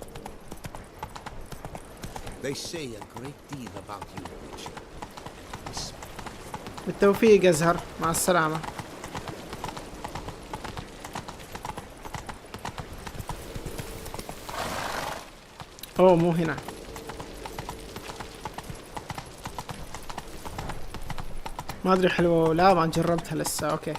They say a great deal about you, Witcher. بالتوفيق أزهر، مع السلامة. أوه مو هنا. ما أدري حلوة، لا ما جربتها لسه. أوكي.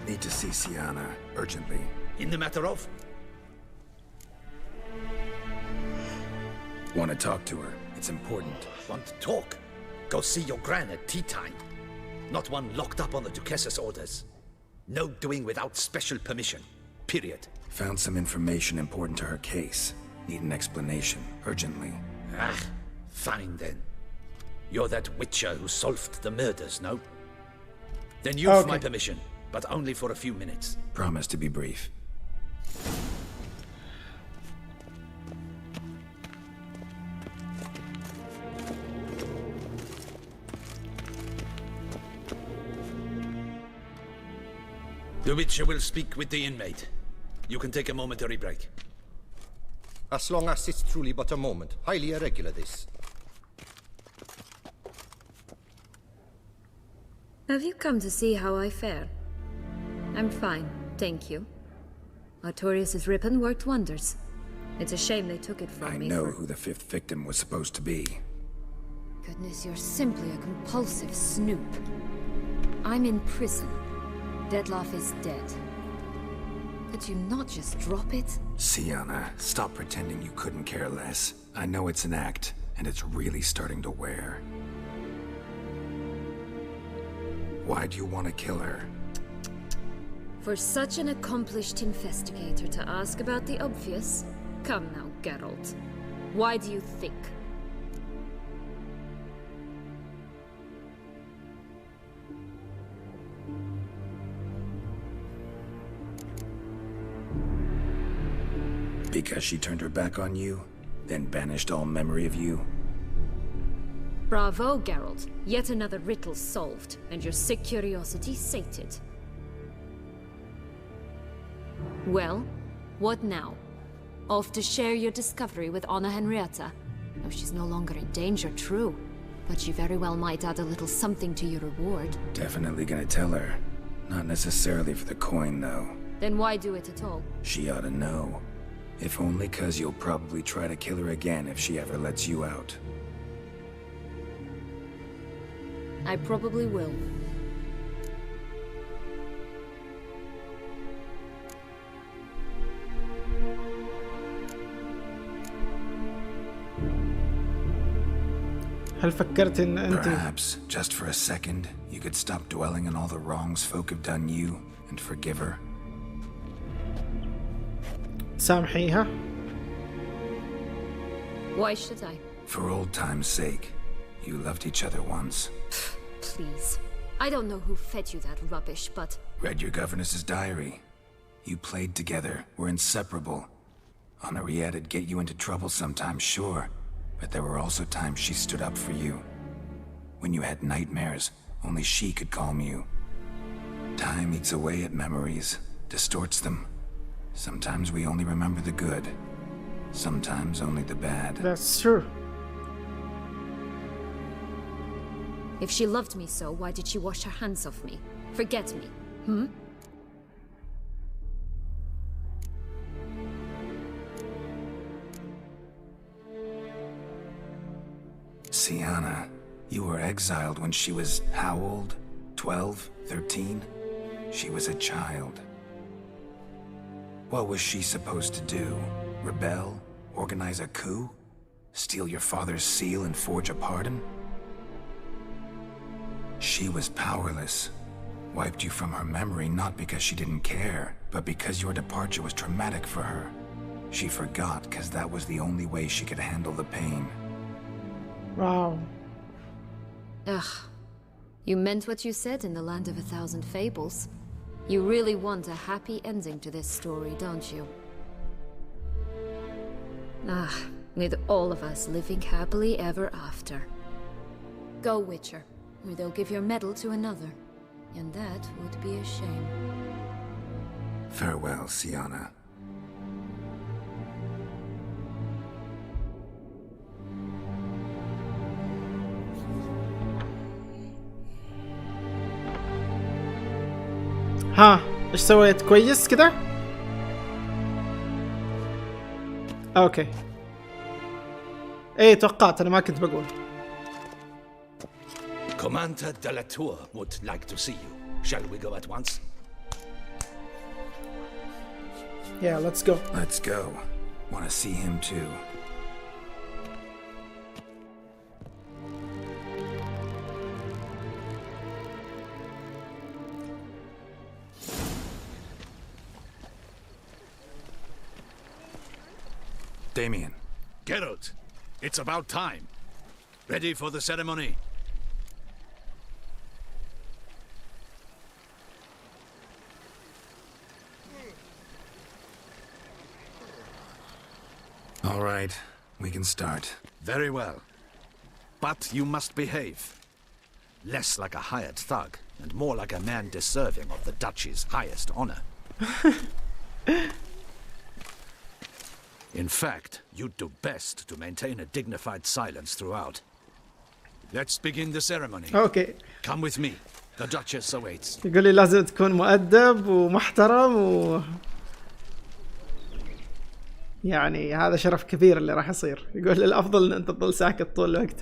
Need to see Sienna urgently. in the matter of? Want to talk to her? It's important. Want to talk? Go see your gran at tea time. Not one locked up on the Duchess's orders. No doing without special permission. Period. Found some information important to her case. Need an explanation, urgently. Ah, fine then. You're that witcher who solved the murders, no? Then you've my permission, but only for a few minutes. Promise to be brief. The Witcher will speak with the inmate. You can take a momentary break. As long as it's truly but a moment. Highly irregular, this. Have you come to see how I fare? I'm fine, thank you. Artorius' ribbon worked wonders. It's a shame they took it from me. I know who the 5th victim was supposed to be. Goodness, you're simply a compulsive snoop. I'm in prison. Dettlaff is dead. Could you not just drop it? Sienna, stop pretending you couldn't care less. I know it's an act, and it's really starting to wear. Why do you want to kill her? For such an accomplished investigator to ask about the obvious? Come now, Geralt. Why do you think? Because she turned her back on you, then banished all memory of you? Bravo, Geralt. Yet another riddle solved, and your sick curiosity sated. Well, what now? Off to share your discovery with Anna Henrietta? Oh, she's no longer in danger, true. But she very well might add a little something to your reward. Definitely gonna tell her. Not necessarily for the coin, though. Then why do it at all? She ought to know. If only 'cause you'll probably try to kill her again if she ever lets you out. I probably will. هل فكرت إن أنت Perhaps, just for a second, you could stop dwelling on all the wrongs folk have done you and forgive her? سامحيها؟ Why should I? For old time's sake. You loved each other once. Please. I don't know who fed you that rubbish, but... Read your governess's diary. You played together, were inseparable. Henriette'd get you into trouble sometimes, sure. But there were also times she stood up for you. When you had nightmares, only she could calm you. Time eats away at memories, distorts them. Sometimes we only remember the good. Sometimes only the bad. That's true. If she loved me so, why did she wash her hands off me? Forget me, hmm? Sienna, you were exiled when she was how old? 12? 13? She was a child. What was she supposed to do? Rebel? Organize a coup? Steal your father's seal and forge a pardon? She was powerless. Wiped you from her memory not because she didn't care, but because your departure was traumatic for her. She forgot because that was the only way she could handle the pain. Wow. Ugh. You meant what you said in the Land of a Thousand Fables. You really want a happy ending to this story, don't you? Ah, with all of us living happily ever after. Go, Witcher, or they'll give your medal to another. And that would be a shame. Farewell, Sienna. ها ايش سويت؟ كويس كده؟ اوكي. ايه توقعت، انا ما كنت بقول. Commander de la Tour would like to see you. Shall we go at once? Yeah, let's go. Let's go. Want to see him too. Damien. Geralt, it's about time. Ready for the ceremony? All right, we can start. Very well. But you must behave. Less like a hired thug, and more like a man deserving of the Duchy's highest honor. In fact, you'd do best to maintain a dignified silence throughout. Let's begin the ceremony. Okay. Come with me. The Duchess awaits. يقول لي لازم تكون مؤدب ومحترم يعني هذا شرف كبير اللي راح يصير. يقول لي الأفضل إن أنت تظل ساكت طول الوقت.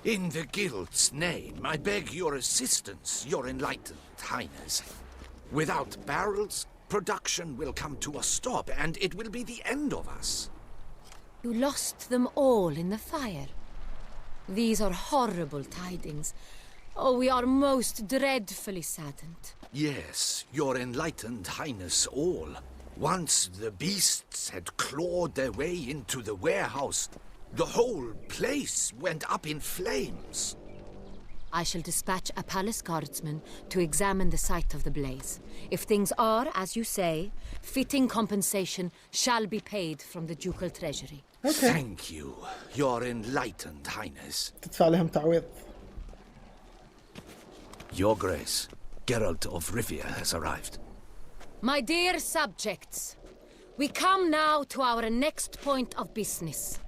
In the Guild's name, I beg your assistance, your enlightened highness. Without barrels, production will come to a stop, and it will be the end of us. You lost them all in the fire. These are horrible tidings. Oh, we are most dreadfully saddened. Yes, your enlightened highness all. Once the beasts had clawed their way into the warehouse, the whole place went up in flames. I shall dispatch a palace guardsman to examine the site of the blaze. If things are, as you say, fitting compensation shall be paid from the ducal treasury. Okay. Thank you, your enlightened highness. تدفع لهم تعويض. Your Grace, Geralt of Rivia has arrived. My dear subjects, we come now to our next point of business.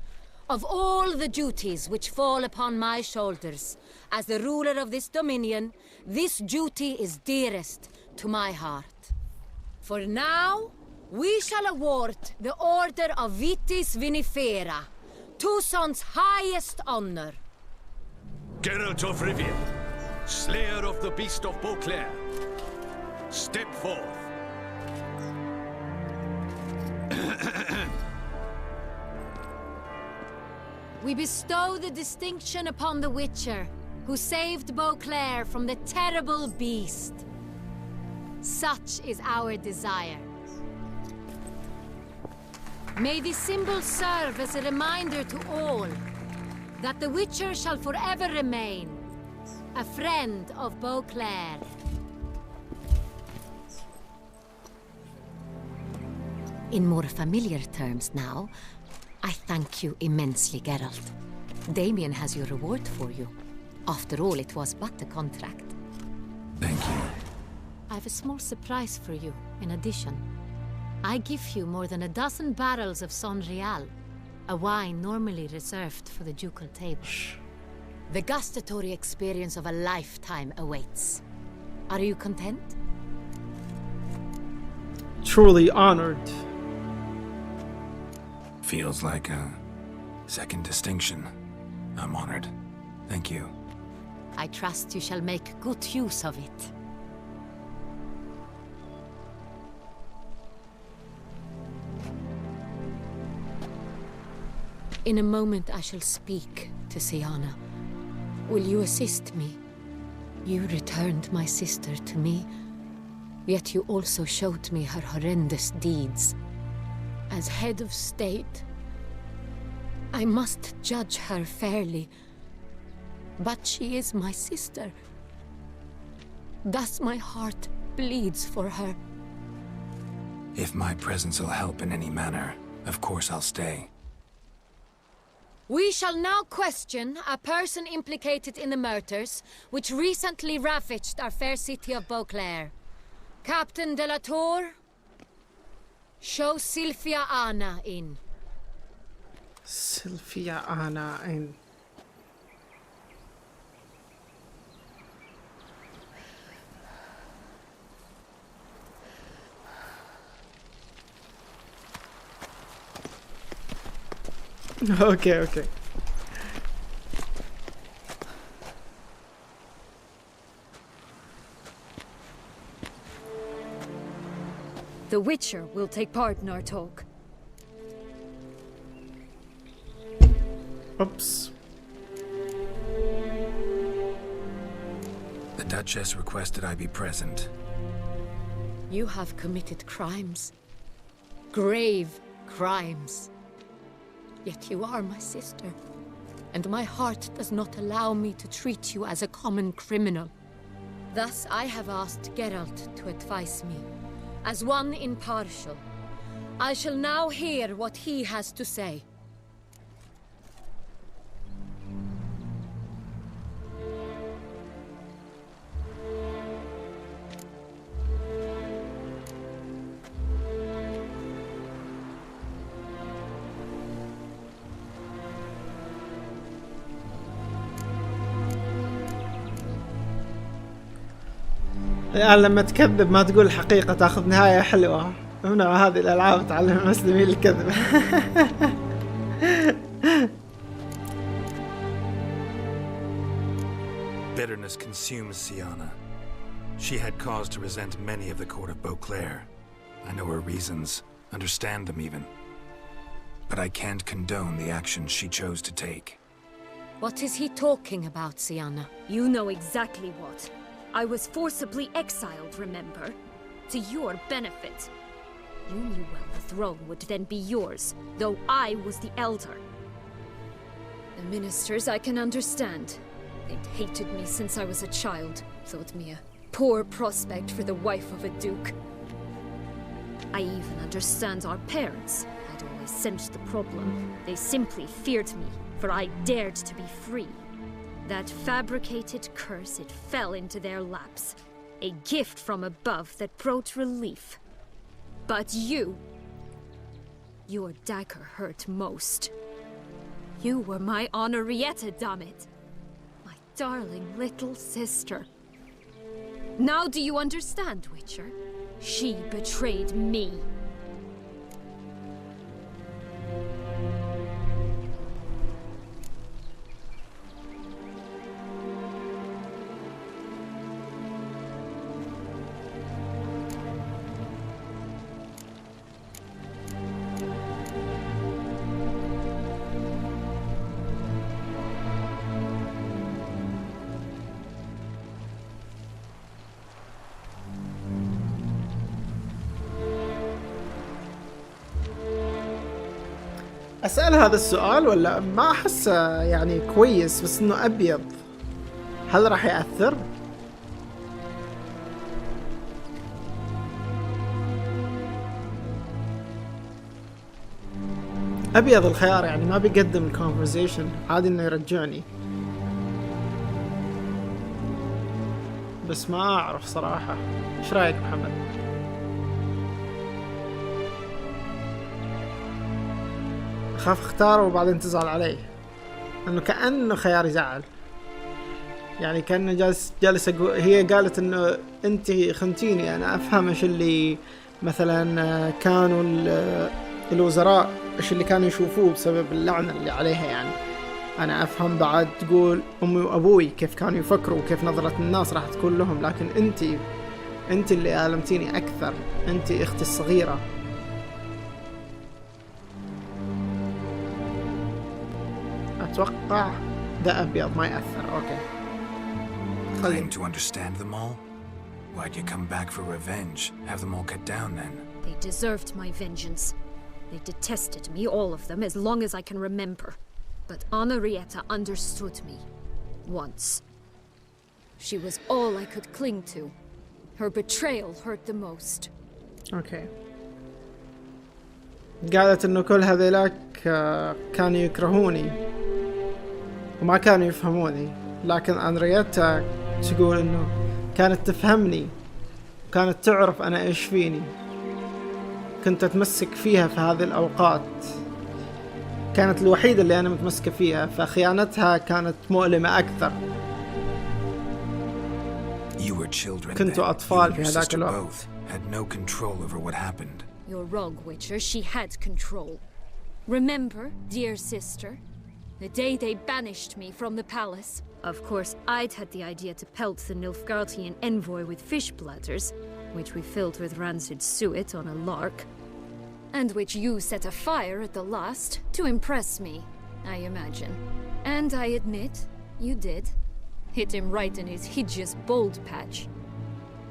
Of all the duties which fall upon my shoulders, as the ruler of this dominion, this duty is dearest to my heart. For now, we shall award the Order of Vitis Vinifera, Tucson's highest honor. Geralt of Rivia, Slayer of the Beast of Beauclair, step forth. We bestow the distinction upon the Witcher, who saved Beauclair from the terrible beast. Such is our desire. May this symbol serve as a reminder to all that the Witcher shall forever remain a friend of Beauclair. In more familiar terms now, I thank you immensely, Geralt. Damien has your reward for you. After all, it was but a contract. Thank you. I have a small surprise for you, in addition. I give you more than a dozen barrels of Son Real, a wine normally reserved for the ducal table. The gustatory experience of a lifetime awaits. Are you content? Truly honored. Feels like a second distinction. I'm honored. Thank you. I trust you shall make good use of it. In a moment I shall speak to Siana. Will you assist me? You returned my sister to me, yet you also showed me her horrendous deeds. As head of state, I must judge her fairly. But she is my sister. Thus my heart bleeds for her. If my presence will help in any manner, of course I'll stay. We shall now question a person implicated in the murders which recently ravaged our fair city of Beauclair. Captain de la Tour, show Sylvia Anna in. Sylvia Anna in. Okay. The Witcher will take part in our talk. Oops. The Duchess requested I be present. You have committed crimes. Grave crimes. Yet you are my sister. And my heart does not allow me to treat you as a common criminal. Thus I have asked Geralt to advise me. As one impartial, I shall now hear what he has to say. يعني لما تكذب ما تقول الحقيقة تاخذ نهاية حلوة. ممنوع هذه الألعاب تعلم المسلمين الكذب. Bitterness consumes Sienna. She had cause to resent many of the court of Beauclair. I know her reasons, understand them even. But I can't condone the actions she chose to take. What is he talking about, Sienna? You know exactly what. I was forcibly exiled, remember? To your benefit. You knew well the throne would then be yours, though I was the elder. The ministers I can understand. They'd hated me since I was a child, thought me a poor prospect for the wife of a duke. I even understand our parents. I'd always sensed the problem. They simply feared me, for I dared to be free. That fabricated curse, it fell into their laps. A gift from above that brought relief. But you... your dagger hurt most. You were my Henrietta, damn it. My darling little sister. Now do you understand, Witcher? She betrayed me. أسأل هذا السؤال ولا ما أحسه يعني كويس بس إنه أبيض. هل راح يأثر؟ أبيض الخيار يعني ما بيقدم الكونفرزيشن، عادي إنه يرجعني. بس ما أعرف صراحة. إيش رأيك محمد؟ أخاف اختاره وبعدين تزعل عليه، إنه كأنه خيار يزعل. يعني كأنه جالس أقول، هي قالت إنه أنتي خنتيني. أنا أفهم إيش اللي مثلا كانوا الوزراء إيش اللي كانوا يشوفوه بسبب اللعنة اللي عليها. يعني أنا أفهم بعد تقول أمي وأبوي كيف كانوا يفكروا وكيف نظرة الناس راح تكون لهم، لكن أنتي اللي ألمتيني أكثر. أنتي أختي الصغيرة. أتوقع ده أبيض ما يأثر. أوكي. Claim to understand them all? Why'd you come back for revenge? Have them all cut down then? They deserved my vengeance. They detested me, all of them, as long as I can remember. But Henrietta understood me. Once. She was all I could cling to. Her betrayal hurt the most. أوكي. قالت إنه كل هذيلاك كانوا يكرهوني وما كانوا يفهموني، لكن أنريتا تقول إنه كانت تفهمني وكانت تعرف أنا إيش فيني. كنت أتمسك فيها في هذه الأوقات، كانت الوحيدة اللي أنا متمسكة فيها، فخيانتها كانت مؤلمة أكثر. كنتوا أطفال في هذاك الوقت. You're wrong, Witcher. She had control. Remember, dear sister, the day they banished me from the palace. Of course, I'd had the idea to pelt the Nilfgaardian envoy with fish bladders, which we filled with rancid suet on a lark, and which you set afire at the last to impress me, I imagine. And I admit, you did. Hit him right in his hideous bald patch.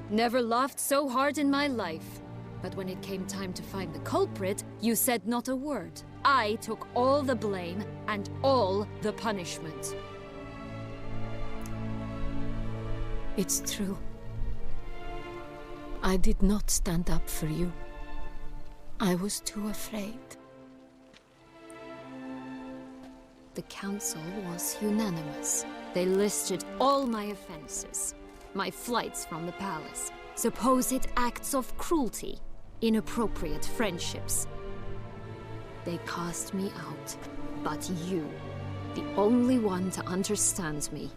Never laughed so hard in my life. But when it came time to find the culprit, you said not a word. I took all the blame and all the punishment. It's true. I did not stand up for you. I was too afraid. The council was unanimous. They listed all my offenses. My flights from the palace, supposed acts of cruelty, inappropriate friendships. They cast me out, but you, the only one to understand me,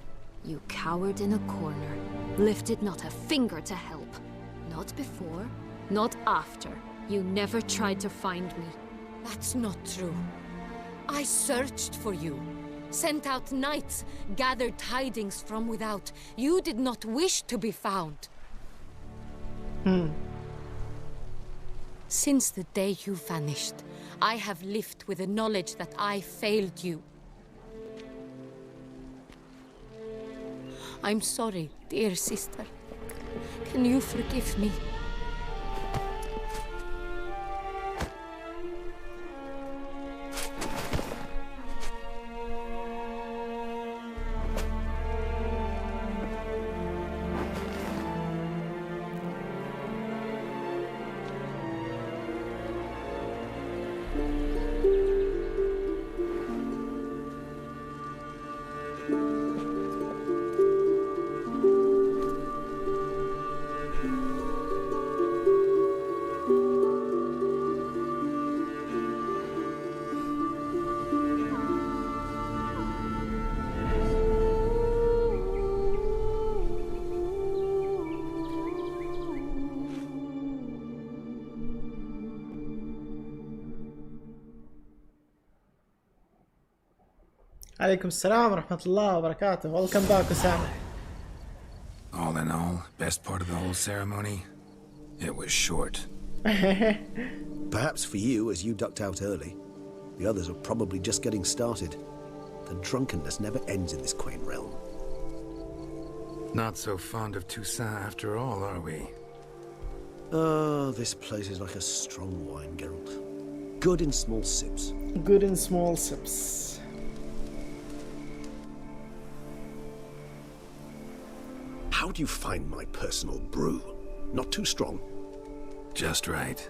you cowered in a corner, lifted not a finger to help. Not before, not after. You never tried to find me. That's not true. I searched for you. Sent out knights, gathered tidings from without. You did not wish to be found. Since the day you vanished, I have lived with the knowledge that I failed you. I'm sorry, dear sister. Can you forgive me? عليكم السلام ورحمة الله وبركاته. Welcome back, Osama. All in all, best part of the whole ceremony, it was short. Perhaps for you, as you ducked out early. The others are probably just getting started. The drunkenness never ends in this quaint realm. Not so fond of Toussaint after all, are we? Oh, this place is like a strong wine, Geralt. Good in small sips. Good in small sips. How do you find my personal brew? Not too strong? Just right.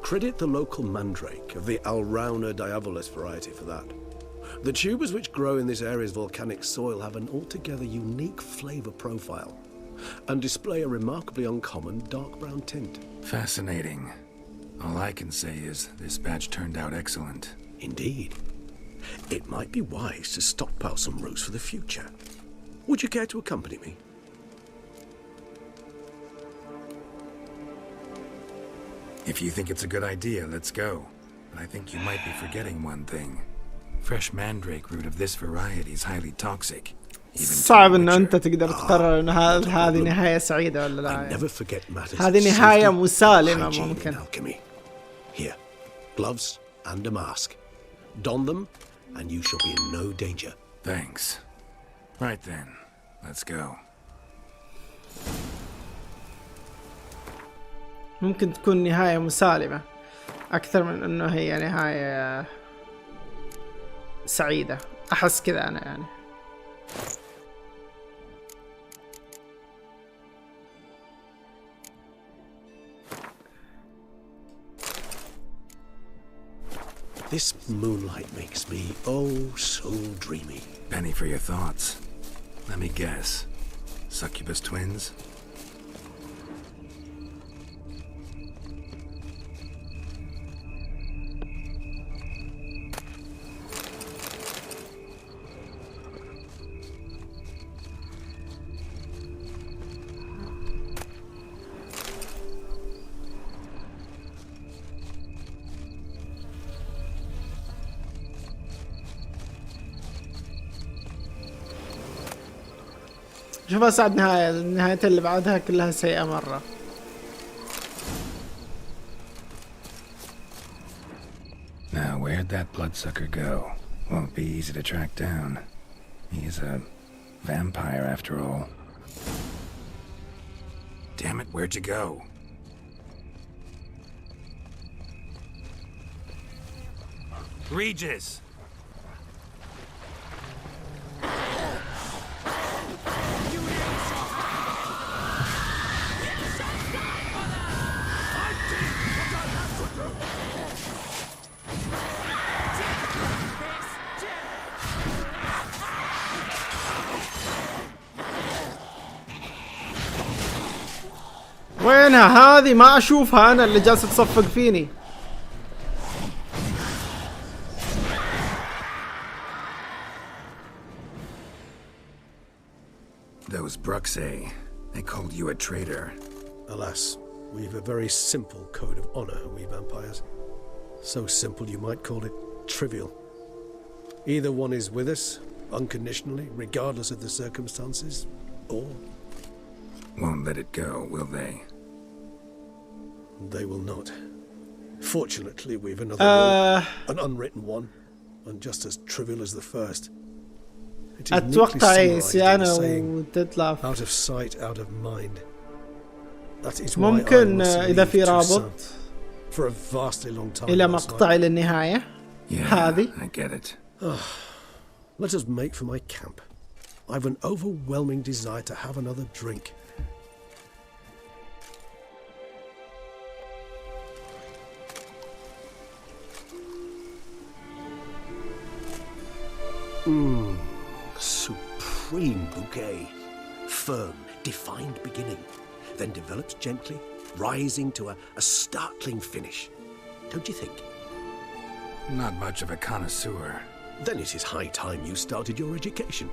Credit the local mandrake of the Alrauna diavolis variety for that. The tubers which grow in this area's volcanic soil have an altogether unique flavor profile and display a remarkably uncommon dark brown tint. Fascinating. All I can say is this batch turned out excellent. Indeed. It might be wise to stockpile some roots for the future. Would you care to accompany me? If you think it's a good idea, let's go. But I think you might be forgetting one thing. Fresh mandrake root of this variety is highly toxic. صعب انه انت تقدر تقرر انه هذه نهاية سعيدة ولا لا. هذه نهاية مسالمة ممكن. Here, gloves and a mask. Don them, and you shall be in no danger. Thanks. Right then, let's go. ممكن تكون نهاية مسالمة أكثر من إنه هي نهاية سعيدة. أحس كذا أنا يعني. This moonlight makes me oh so dreamy. Penny for your thoughts. Let me guess. Succubus twins? شوف أسعد نهاية. النهاية اللي بعدها كلها سيئة مرة. let that bloodsucker go. Won't be easy to track down. He's a vampire after all. Damn it, where'd you go? Regis! وينها هذه؟ ما اشوفها انا اللي جالسه تصفق فيني. Those Bruxay, they called you a traitor. Alas, we've a very simple code of honor, we vampires. So simple you might call it trivial. Either one is with us, unconditionally, regardless of the circumstances, or... Won't let it go, will they? They will not. Fortunately, we've another rule, an unwritten one, and just as trivial as the first. أتوقع أنا وتتلاف. Out of sight, out of mind. That is why ممكن إذا في رابط for a vastly long time إلى مقطع للنهاية. هذه. I get it. Let us make for my camp. I've an overwhelming desire to have another drink. Supreme bouquet. Firm, defined beginning, then develops gently, rising to a startling finish. Don't you think? Not much of a connoisseur. Then it is high time you started your education.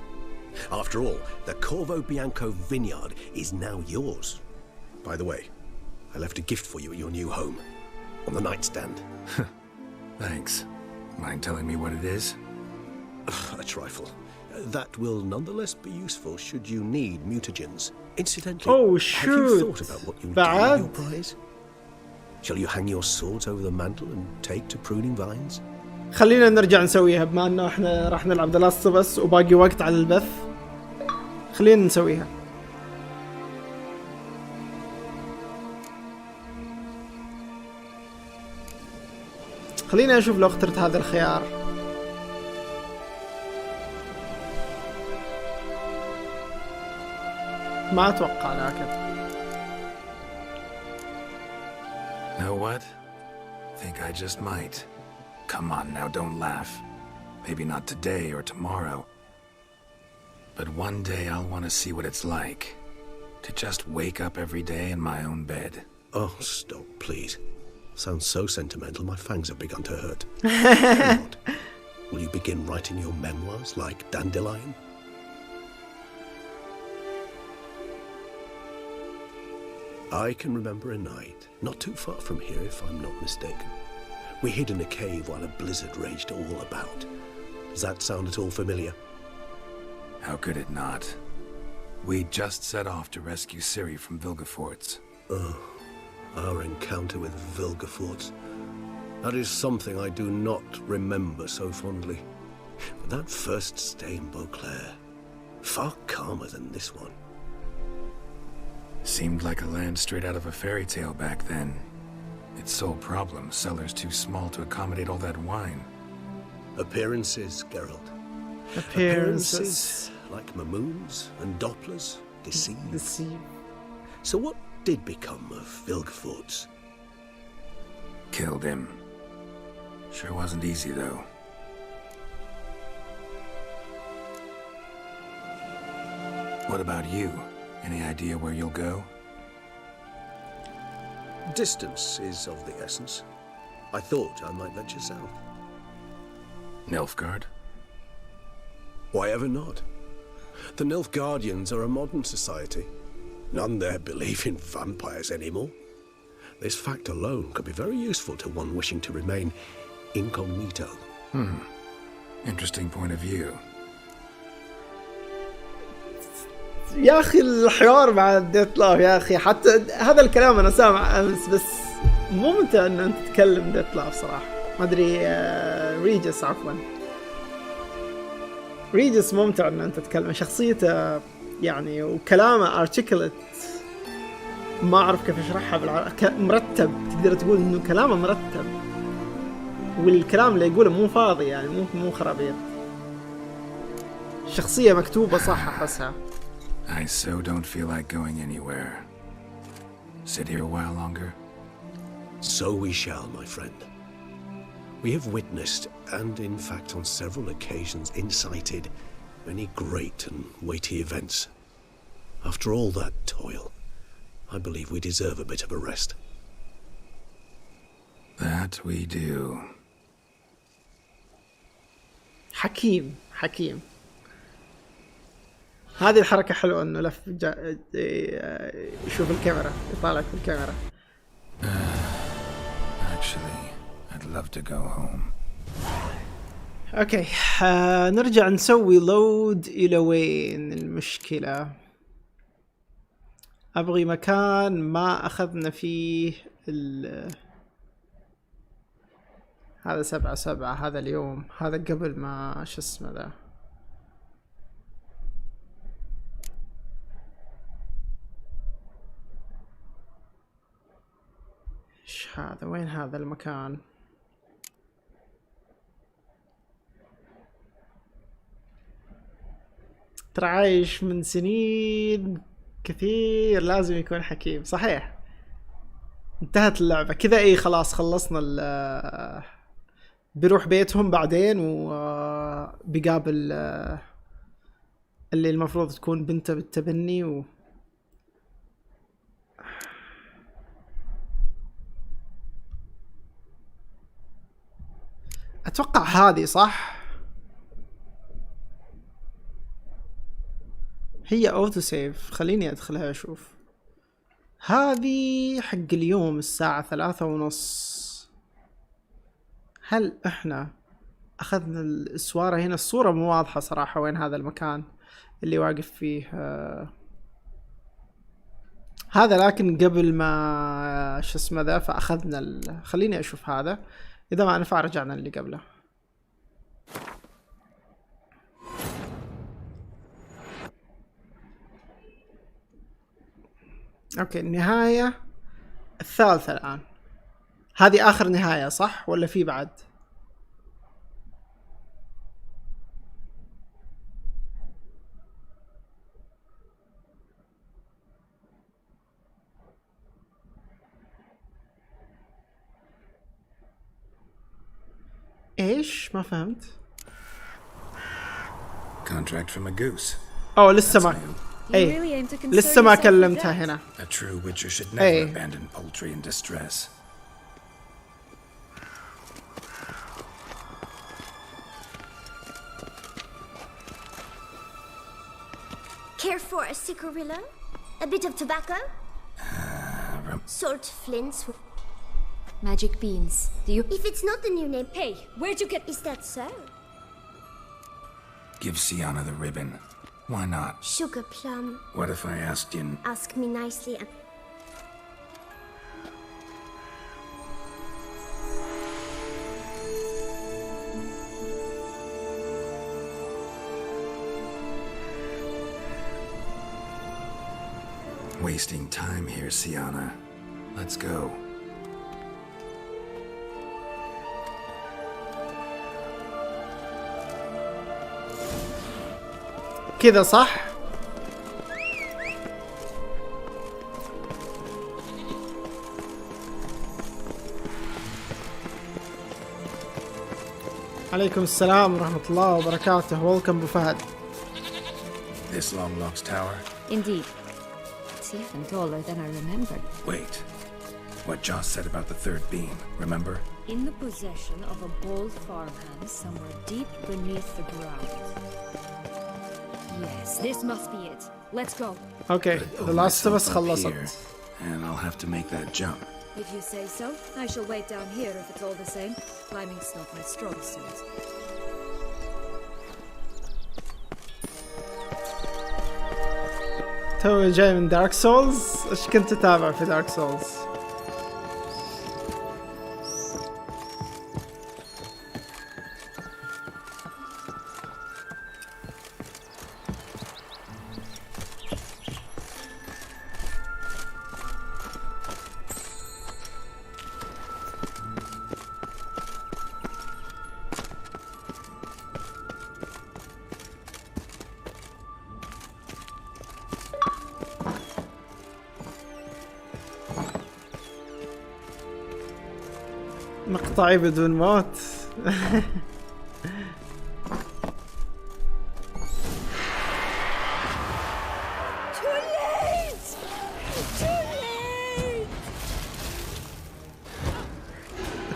After all, the Corvo Bianco vineyard is now yours. By the way, I left a gift for you at your new home. On the nightstand. Thanks. Mind telling me what it is? A trifle. That will nonetheless be useful should you need mutagens. Incidentally, have you thought about what you do with your prize? Shall you hang your swords over the mantle and take to pruning vines? خلينا نرجع نسويها بما انه احنا راح نلعب The Last of Us وباقي وقت على البث. خلينا نسويها. خلينا نشوف لو اخترت هذا الخيار. ما اتوقع لكن. Know what? Think I just might. Come on now, don't laugh. Maybe not today or tomorrow. But one day I'll want to see what it's like. To just wake up every day in my own bed. Oh, stop, please. Sounds so sentimental, my fangs have begun to hurt. What? Will you begin writing your memoirs like Dandelion? I can remember a night, not too far from here if I'm not mistaken. We hid in a cave while a blizzard raged all about. Does that sound at all familiar? How could it not? We just set off to rescue Ciri from Vilgefortz. Oh, our encounter with Vilgefortz. That is something I do not remember so fondly. But that first stay in Beauclair, far calmer than this one. Seemed like a land straight out of a fairy tale back then. Its sole problem, cellars too small to accommodate all that wine. Appearances, Geralt. Appearances. Like Mamoons and Dopplers deceive. So what did become of Vilgefortz? Killed him. Sure wasn't easy though. What about you? Any idea where you'll go? Distance is of the essence. I thought I might venture south. Nilfgaard? Why ever not? The Nilfgaardians are a modern society. None there believe in vampires anymore. This fact alone could be very useful to one wishing to remain incognito. Interesting point of view. يا اخي الحوار مع ديتلاف يا اخي، حتى هذا الكلام انا سامع امس بس ممتع ان انت تتكلم ديتلاف صراحه. ما ادري ريجس عفوا. ريجس ممتع ان انت تتكلم، شخصيته يعني وكلامه ارتكلت، ما اعرف كيف اشرحها مرتب، تقدر تقول انه كلامه مرتب، والكلام اللي يقوله مو فاضي يعني مو خرابيط. الشخصية مكتوبة صح احسها. I so don't feel like going anywhere. Sit here a while longer? So we shall, my friend. We have witnessed, and in fact on several occasions incited, many great and weighty events. After all that toil, I believe we deserve a bit of a rest. That we do. حكيم. هذه الحركة حلوة انه لف يشوف الكاميرا، يطالع في الكاميرا. Actually, I'd love to go home. اوكي نرجع نسوي لود الى وين المشكلة. ابغي مكان ما اخذنا فيه هذا 7/7 هذا اليوم، هذا قبل ما شو اسمه ذا. ايش هذا؟ وين هذا المكان؟ ترى عايش من سنين كثير، لازم يكون حكيم. صحيح انتهت اللعبة كذا. اي خلاص خلصنا بيروح بيتهم بعدين وبيقابل اللي المفروض تكون بنته بالتبني اتوقع هذه صح. هي اوتو سيف، خليني ادخلها اشوف. هذه حق اليوم الساعة 3:30. هل احنا اخذنا السوارة هنا؟ الصورة مو واضحة صراحة وين هذا المكان اللي واقف فيه هذا، لكن قبل ما شو اسمه ذا فاخذنا خليني اشوف هذا، اذا ما نفع رجعنا اللي قبله. اوكي النهاية الثالثة الان. هذه اخر نهاية صح ولا في بعد؟ ايش؟ ما فهمت. Contract from a goose. اوه لسه ما لسه ما كلمتها هنا. A true witcher should never abandon poultry in distress. Care for a cigarillo? A bit of tobacco? Salt flints. Magic beans. Do you? If it's not the new name. Hey, where'd you get? Is that so? Give Sienna the ribbon. Why not? Sugar plum. What if I asked you? Ask me nicely. Wasting time here, Sienna. Let's go. كذا صح؟ عليكم السلام ورحمة الله وبركاته. Welcome أبو فهد. This long lost tower? Indeed. It's even taller than I remembered. Wait. What Joss said about the third beam, remember? In the possession of a bold farmhand somewhere deep beneath the ground. Yes, this must be it. Let's go. Okay, The Last of Us خلصت. And I'll have to make that jump. If you say so, I shall wait down here if it's all the same. Climbing's not my strong suit. تو جاي من دارك سولز. ايش كنت تتابع في دارك سولز؟ مقطعي بدون موت.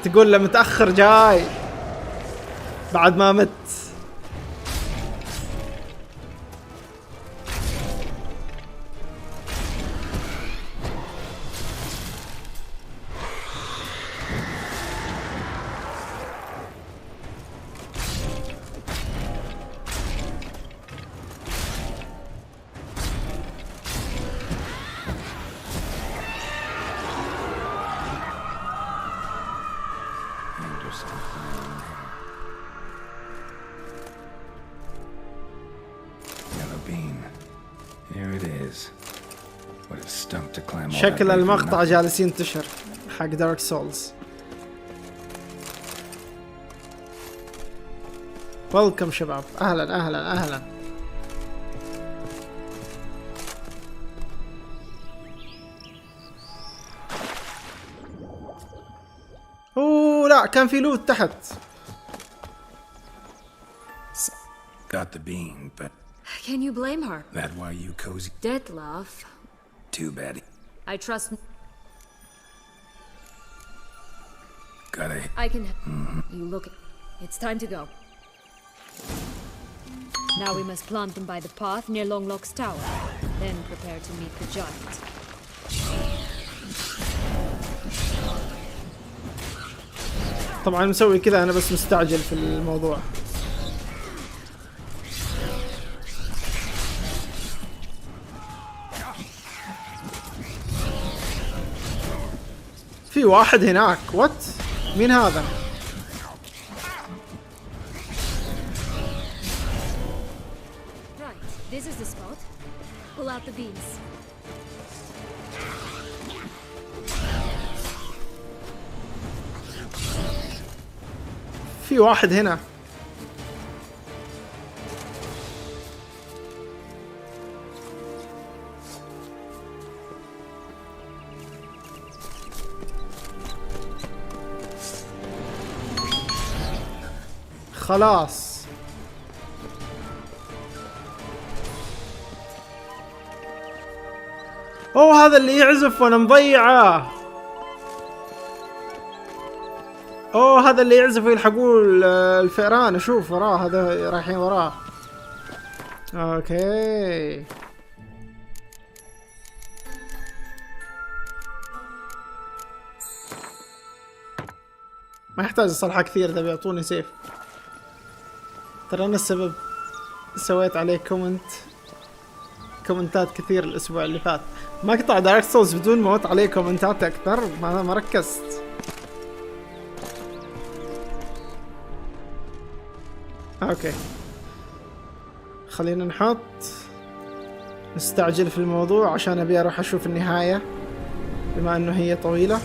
تقول له متأخر جاي بعد ما مت. شكل المقطع جالس ينتشر حق دارك سولز. ويلكم شباب، اهلا اهلا اهلا. اوه لا، كان في لوت تحت. Got the bean, but Can you blame her? that why you cozy? Dead love. Too bad. I trust. Got a. I can. You look. It's time to go. Now we must plant them by the path near Longlock's tower. Then prepare to meet the giant. طبعا مسوي كذا انا بس مستعجل في الموضوع. في واحد هناك. وات؟ مين هذا؟ Right, this is the spot. Pull out the beans. في واحد هنا. خلاص اوه هذا اللي يعزف وانا مضيعه. اوه هذا اللي يعزف ويلحقوه الفئران. اشوف وراه، هذا رايحين وراه. اوكي ما يحتاج صلحة كثير، ذا بيعطوني سيف. ترى انا السبب سويت عليه كومنتات كثير الاسبوع اللي فات. مقطع دارك سولز بدون موت عليه كومنتات اكثر، ما ركزت. اوكي خلينا نستعجل في الموضوع عشان ابي اروح اشوف النهاية بما انه هي طويلة.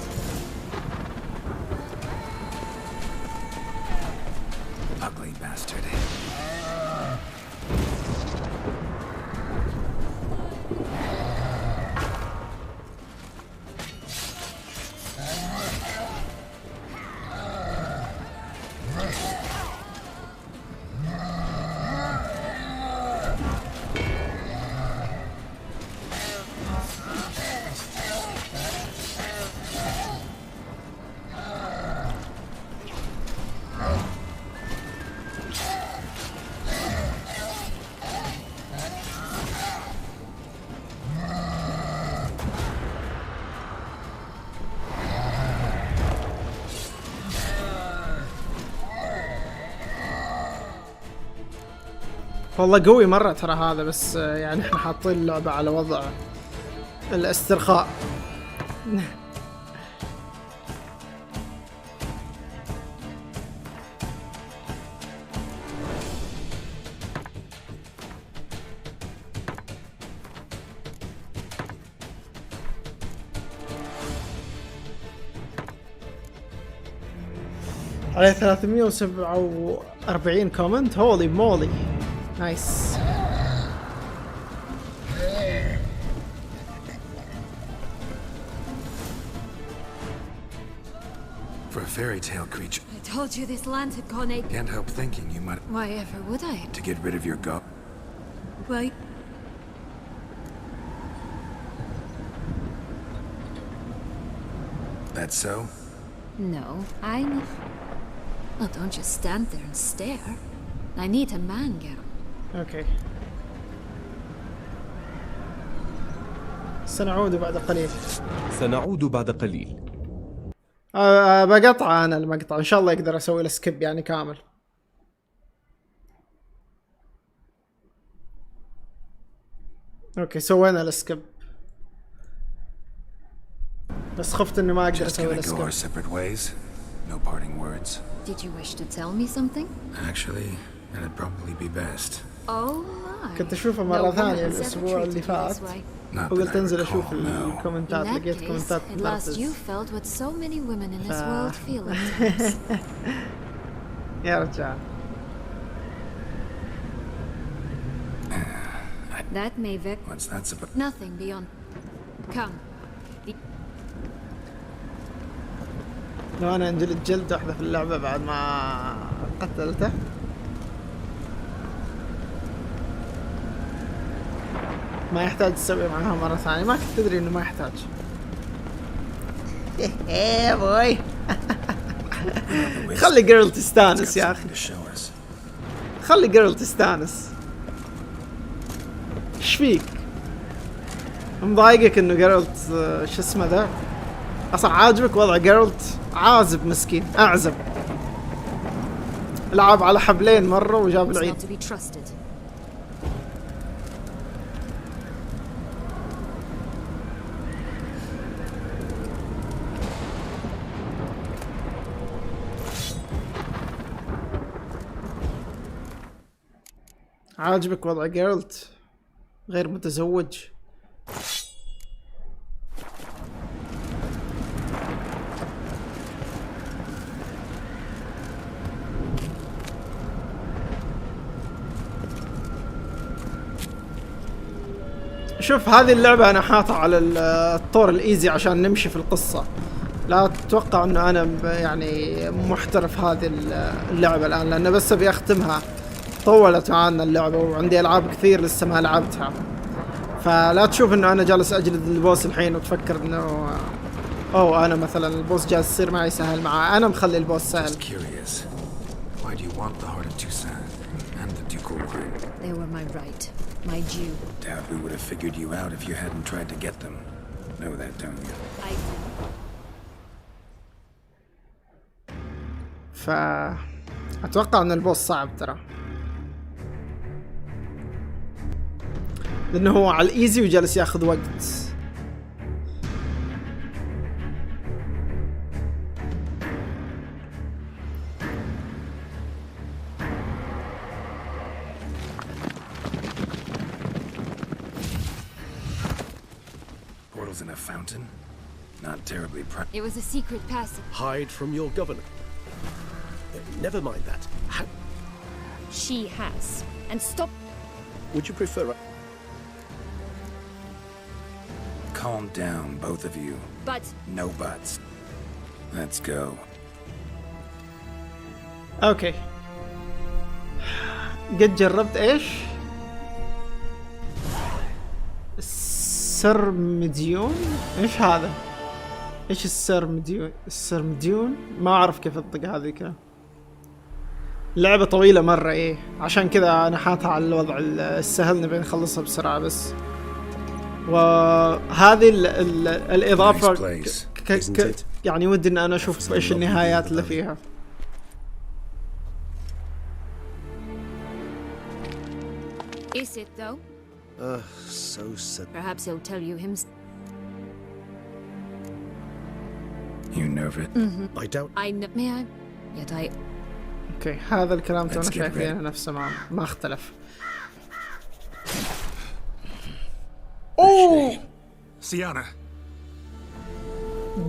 والله قوي مرة ترى هذا، بس يعني احنا حاطين اللعبة على وضع الاسترخاء. عليه 347 كومنت. هولي مولي نايس. For a fairy tale creature. I told you this land had gone ape. Can't help thinking you might. Why ever would I? To get rid of your god. Why? That's so? No, Well, don't just stand there and stare. I need a man, girl. اوكي. سنعود بعد قليل. سنعود بعد قليل. بقطع انا المقطع ان شاء الله اقدر اسوي له سكيب يعني كامل. اوكي سوينا السكيب. بس خفت اني ما اقدر اسوي له سكيب. No parting words. Did you wish to tell me something? Actually, that'd probably be best. Oh my. كنت اشوفه مرة ثانية الاسبوع اللي فات. وقلت انزل اشوف الكومنتات لقيت كومنتات last you felt what so many women in this world feel at times. يا رجال. That may vex. What's that supposed? Nothing beyond. Come. لو انا انجلد جلد واحدة في اللعبة بعد ما قتلته. ما يحتاج تسوي معها مرة ثانية. ما كنت تدري انه ما يحتاج. ايه بوي. خلي جيرل تستانس يا اخي. خلي جيرل تستانس. ايش فيك؟ مضايقك انه جيرل شو اسمه ذا؟ اصلا عاجبك وضع جيرل؟ عازب مسكين، اعزب. لعب على حبلين مرة وجاب العيد. عاجبك وضع جيرلت غير متزوج؟ شوف هذه اللعبة انا حاطها على الطور الايزي عشان نمشي في القصة. لا تتوقع انه انا يعني محترف هذه اللعبة الان، لان بس ابي اختمها. طولت معانا اللعبة وعندي العاب كثير لسه ما لعبتها، فلا تشوف انه انا جالس اجلد البوس الحين وتفكر انه اوه انا مثلا البوس جالس يصير معي سهل معاه. انا مخلي البوس سهل. Why do you want the heart of Toussaint and the ducal wine? They were my right, my due. Doubt we would have figured you out if you hadn't tried to get them. Know that, don't you? I do. اتوقع ان البوس صعب ترى، لانه هو على الايزي وجالس ياخذ وقت. Portals in a fountain? Not terribly It was a secret passage. Hide from your governor. Never mind that. She has. And stop. Would you prefer? Calm down, both of you. But. No buts. Let's go. اوكي. قد جربت ايش؟ السرمديون؟ ايش هذا؟ ايش السرمديون؟ السرمديون؟ ما اعرف كيف انطق هذيك. اللعبة طويلة مرة ايه، عشان كذا انا حاطها على الوضع السهل، نبي نخلصها بسرعة بس. وهذه الإضافة يعني ودي ان انا اشوف ايش النهايات اللي فيها. Is it though? So sad. Perhaps he'll tell you him. You nervous? I doubt. I know. May I? Yet I. اوكي هذا الكلام تونا شايفينه نفسه ما اختلف. اوه سيانا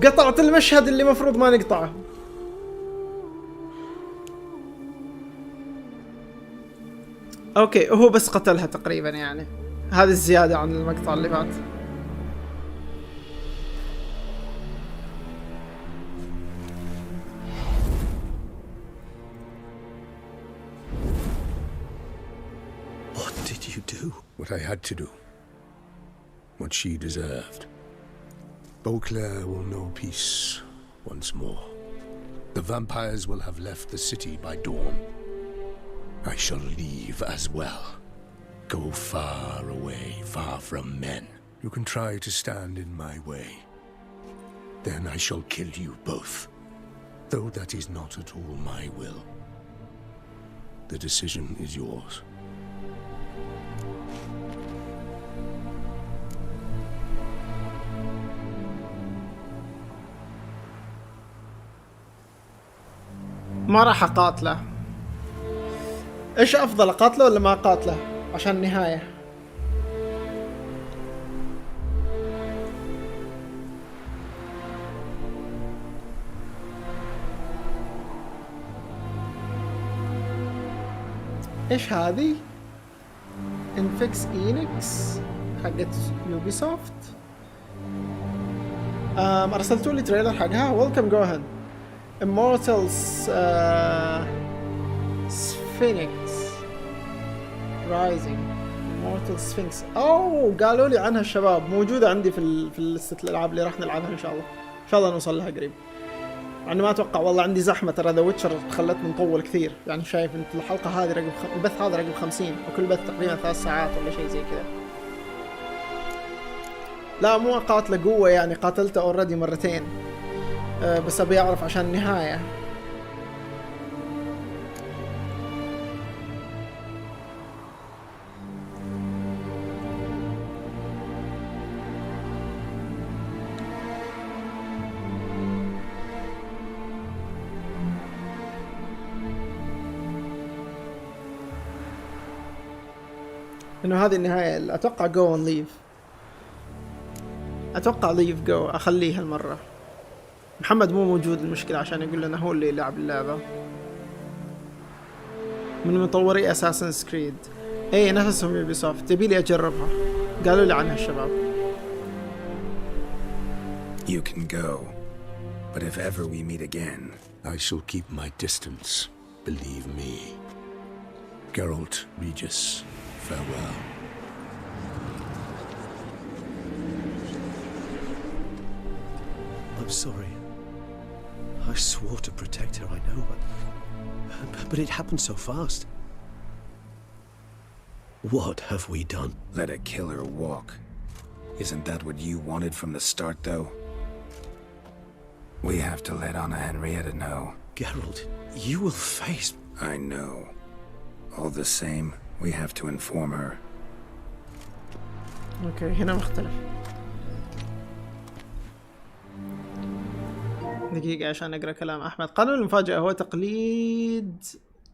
قطعت المشهد اللي مفروض ما نقطعه. اوكي هو بس قتلها تقريبا، يعني هذه الزيادة عن المقطع اللي فات. what I had to do. What she deserved. Beauclair will know peace once more. The vampires will have left the city by dawn. I shall leave as well. Go far away, far from men. You can try to stand in my way. Then I shall kill you both. Though that is not at all my will. The decision is yours. ما راح اقاتله. ايش افضل، اقاتله ولا ما اقاتله عشان النهاية؟ ايش هذه؟ انفكس اينكس حقت يوبي سوفت. ارسلتوا لي تريلر حقها. ويلكم جو اهيد. Immortals Sphinx Rising Immortal Sphinx. اوه قالوا لي عنها الشباب، موجودة عندي في لستة الالعاب اللي راح نلعبها ان شاء الله. ان شاء الله نوصل لها قريب. يعني ما اتوقع والله، عندي زحمة ترى. ذا ويتشر خلتني نطول كثير. يعني شايف انت الحلقة هذه رقم البث هذا رقم 50 وكل بث تقريبا 3 ساعات ولا شيء زي كذا. لا مو قاتله قوة، يعني قاتلته اوريدي مرتين. بس ابي اعرف عشان النهاية. انه هذه النهاية. اتوقع go and leave. اتوقع leave go. اخليها المرة. محمد مو موجود المشكلة عشان يقول لنا هو اللي لعب اللعبة. من مطوري اساسنز كريد. اي نفسهم يوبي سوفت. تبي لي اجربها. قالوا لي عنها الشباب. You can go, but if ever we meet again, I shall keep my distance, believe me. Geralt, Regis, farewell. I'm sorry. I swore to protect her, I know, but it happened so fast. What have we done? let a killer walk. Isn't that what you wanted from the start, though? We have to let Anna Henrietta know. Geralt, you will face... I know. All the same, we have to inform her. اوكي هنا مختلف. دقيقة عشان اقرا كلام احمد. قانون المفاجأة هو تقليد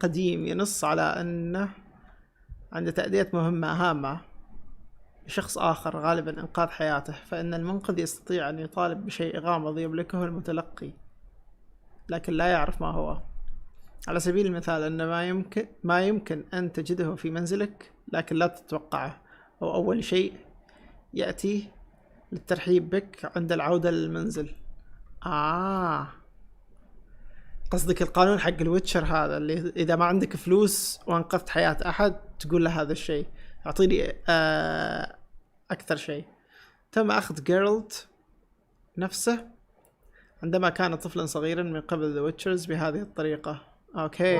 قديم ينص على انه عند تأدية مهمة هامة لشخص آخر غالبا إنقاذ حياته، فإن المنقذ يستطيع أن يطالب بشيء غامض يملكه المتلقي لكن لا يعرف ما هو. على سبيل المثال أن ما يمكن أن تجده في منزلك لكن لا تتوقعه، أو أول شيء يأتي للترحيب بك عند العودة للمنزل. قصدك القانون حق الويتشر هذا اللي إذا ما عندك فلوس وأنقذت حياة أحد تقول له هذا الشيء، أعطيني أكثر شيء. تم أخذ جيرالت نفسه عندما كان طفلا صغيرا من قبل ذا ويتشرز بهذه الطريقة. أوكي.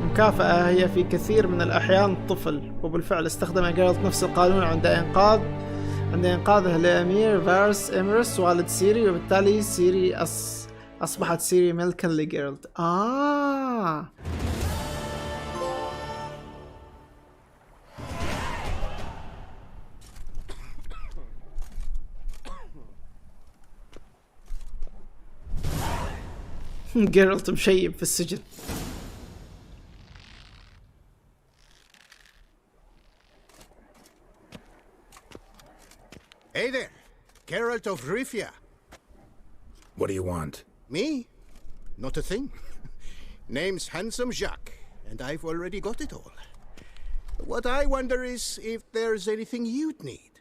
مكافأة هي في كثير من الأحيان الطفل، وبالفعل استخدم جيرالت نفس القانون عند إنقاذه لأمير فارس إمرس والد سيري، وبالتالي سيري أصبحت سيري ملكا لجيرالت. جيرالت مشيب في السجن. Hey there, Geralt of Rivia. What do you want? Me? Not a thing. Name's Handsome Jacques, and I've already got it all. What I wonder is if there's anything you'd need.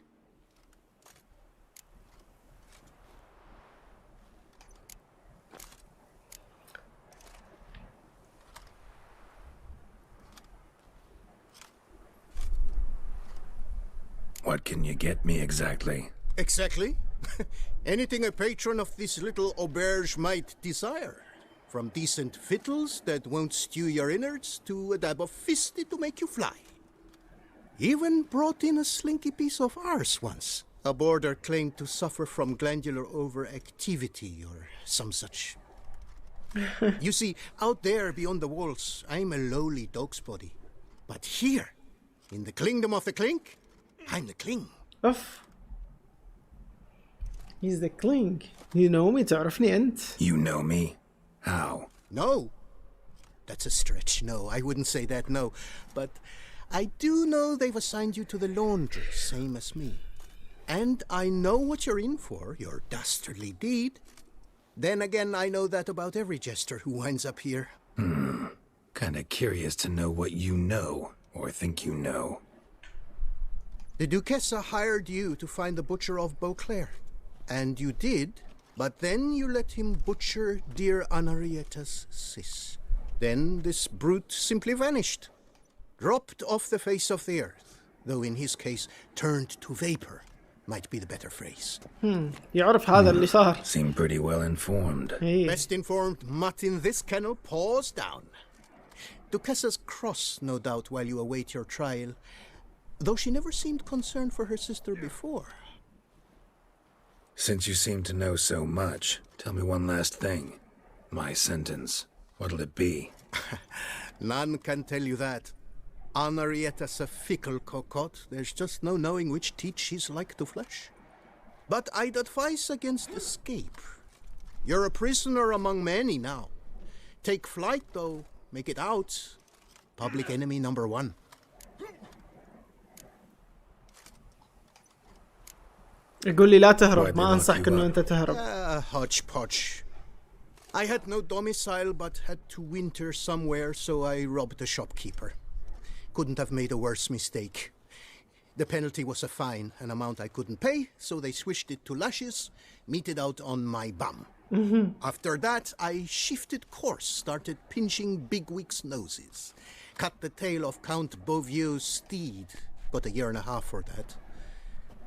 What can you get me exactly? Exactly. Anything a patron of this little auberge might desire. From decent victuals that won't stew your innards to a dab of fisty to make you fly. Even brought in a slinky piece of arse once. A boarder claimed to suffer from glandular overactivity or some such. You see, out there beyond the walls, I'm a lowly dog's body. But here, in the kingdom of the clink, I'm the king. Uff. He's the king. You know me, تعرفني أنت. You know me? How? No. That's a stretch. No, I wouldn't say that, no. But I do know they've assigned you to the laundry, same as me. And I know what you're in for, your dastardly deed. Then again, I know that about every jester who winds up here. Kinda curious to know what you know, or think you know. The Duchessa hired you to find the butcher of Beauclair. And you did, but then you let him butcher dear Anarietta's sis. Then this brute simply vanished. Dropped off the face of the earth, though in his case turned to vapor. Might be the better phrase. يعرف هذا اللي صار. Seem pretty well informed. Best informed mutt in this kennel paws down. Duchessa's cross, no doubt, while you await your trial, though she never seemed concerned for her sister before. Since you seem to know so much, tell me one last thing. My sentence, what'll it be? None can tell you that. Anarietta's a fickle cocotte. There's just no knowing which teat she's like to flesh. But I'd advise against escape. You're a prisoner among many now. Take flight, though. Make it out. Public enemy number one. يقول لي لا تهرب ما أنصحك إنه أنت تهرب. Hodgepodge. I had no domicile but had to winter somewhere, so I robbed a shopkeeper. Couldn't have made a worse mistake. The penalty was a fine, an amount I couldn't pay, so they switched it to lashes, meted out on my bum. After that, I shifted course, started pinching bigwigs' noses. Cut the tail of Count Beauvieux's steed. Got a year and a half for that.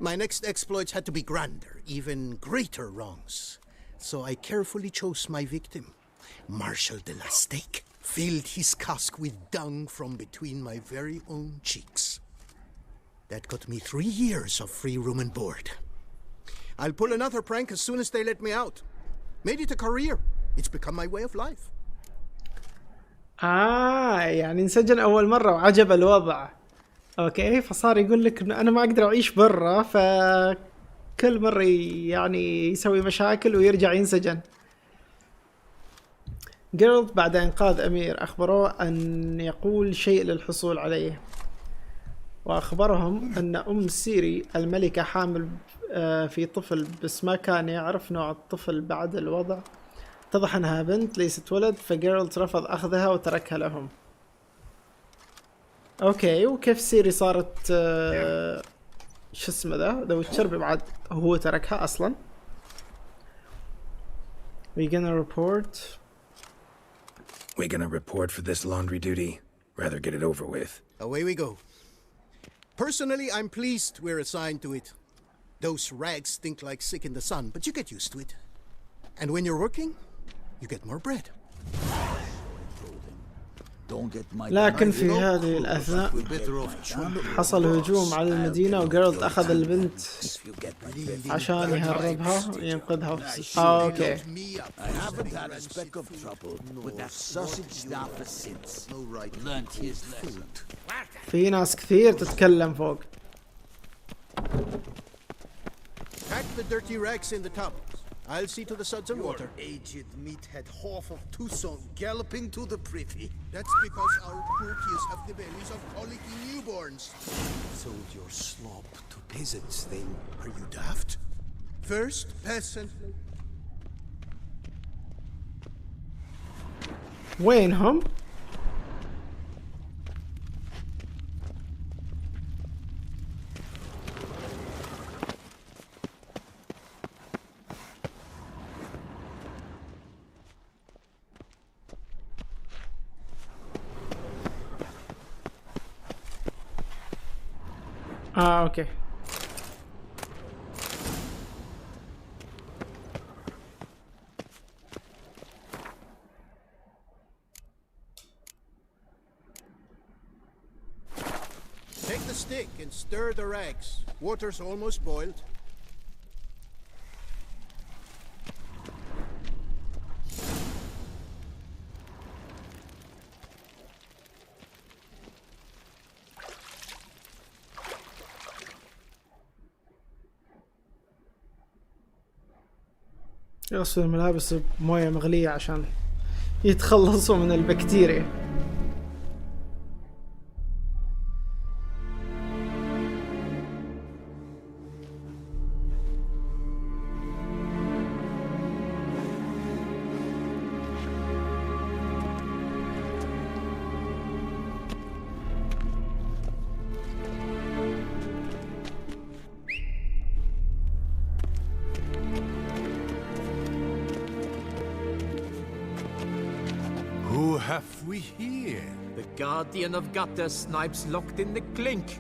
My next exploits had to be grander, even greater wrongs. So I carefully chose my victim, Marshal de la Stake. Filled his cask with dung from between my very own cheeks. That got me 3 years of free room and board. I'll pull another prank as soon as they let me out. Made it a career. It's become my way of life. يعني انسجن أول مرة وعجب الوضع. أوكي فصار يقول لك إنه أنا ما أقدر أعيش برا فكل مرة يعني يسوي مشاكل ويرجع ينسجن. جيرالت بعد إنقاذ أمير أخبروه أن يقول شيء للحصول عليه، وأخبرهم أن أم سيري الملكة حامل في طفل بس ما كان يعرف نوع الطفل بعد الوضع. اتضح أنها بنت ليست ولد، فجيرالت رفض أخذها وتركها لهم. أوكي وكيف سيري صارت شو اسمه ذا ويتشر بعد هو تركها أصلا. We're gonna report for this laundry duty. Rather get it over with. Away we go. Personally, I'm pleased we're assigned to it. Those rags stink like sick in the sun, but you get used to it. And when you're working, you get more bread. لكن في هذه الأثناء حصل هجوم على المدينة وجيرالت أخذ البنت عشان يهربها وينقذها. أوكي. في ناس كثير تتكلم فوق. Pack the dirty rags in the tub. I'll see to the suds and water. Aged meathead half of Tucson galloping to the privy. That's because our croupiers have the bellies of colicky newborns. Sold your slop to peasants, then. Are you daft? First peasant. وينهم؟ اوكي the stick and stir the rags. Water's almost boiled. يغسل الملابس بمويه مغليه عشان يتخلصوا من البكتيريا. Who have we here? The Guardian of Gutter Snipes locked in the clink.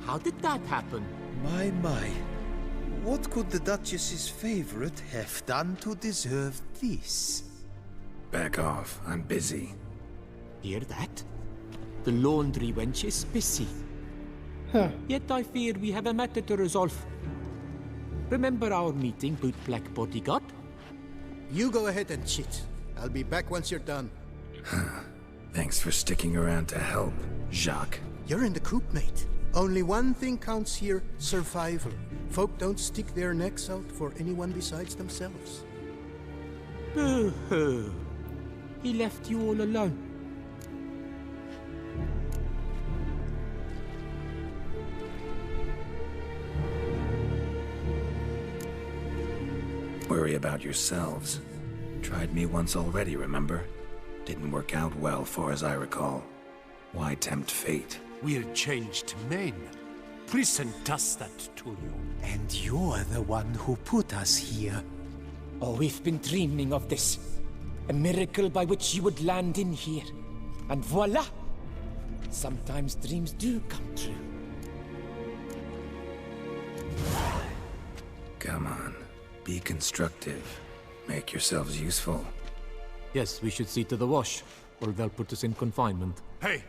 How did that happen? My. What could the Duchess's favorite have done to deserve this? Back off. I'm busy. Hear that? The laundry wench is busy. Huh. Yet I fear we have a matter to resolve. Remember our meeting, bootblack bodyguard? You go ahead and chit. I'll be back once you're done. Thanks for sticking around to help, Jacques. You're in the coop, mate. Only one thing counts here, survival. Folk don't stick their necks out for anyone besides themselves. Boo-hoo. He left you all alone. Worry about yourselves. Tried me once already, remember? Didn't work out well, far as I recall. Why tempt fate? We're changed men. Prison does that to you. And you're the one who put us here. Oh, we've been dreaming of this. A miracle by which you would land in here. And voila! Sometimes dreams do come true. Come on. Be constructive. Make yourselves useful. Yes, we should see to the wash, or they'll put us in confinement. Hey!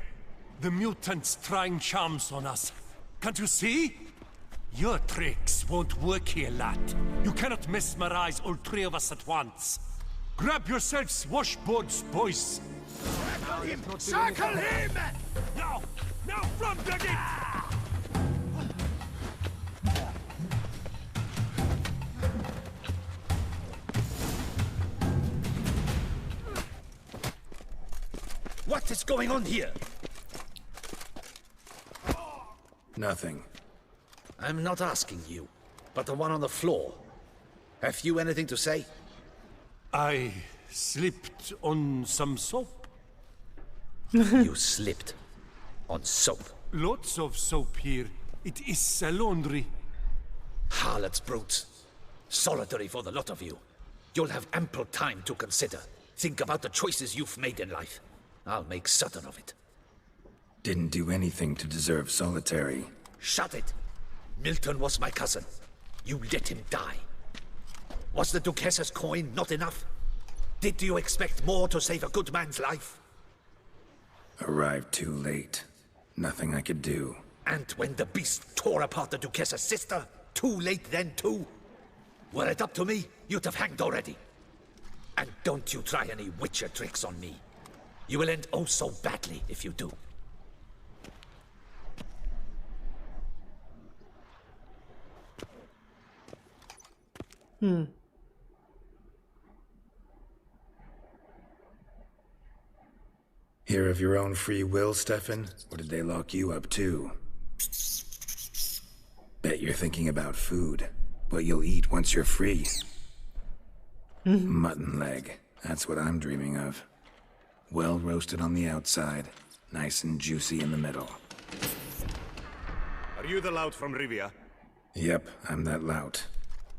The mutant's trying charms on us. Can't you see? Your tricks won't work here, lad. You cannot mesmerize all three of us at once. Grab yourselves washboards, boys. Circle him! Circle him! Now! Now from the gate! What is going on here? Nothing. I'm not asking you, but the one on the floor. Have you anything to say? I slipped on some soap. You slipped on soap? Lots of soap here. It is a laundry. Harlots, brutes. Solitary for the lot of you. You'll have ample time to consider. Think about the choices you've made in life. I'll make certain of it. Didn't do anything to deserve solitary. Shut it! Milton was my cousin. You let him die. Was the Duchess's coin not enough? Did you expect more to save a good man's life? Arrived too late. Nothing I could do. And when the beast tore apart the Duchess's sister, too late then too? Were it up to me, you'd have hanged already. And don't you try any Witcher tricks on me. You will end oh so badly if you do. Here of your own free will, Stefan? Or did they lock you up too? Bet you're thinking about food. What you'll eat once you're free. Mutton leg. That's what I'm dreaming of. Well roasted on the outside, nice and juicy in the middle. Are you the lout from Rivia? Yep, I'm that lout.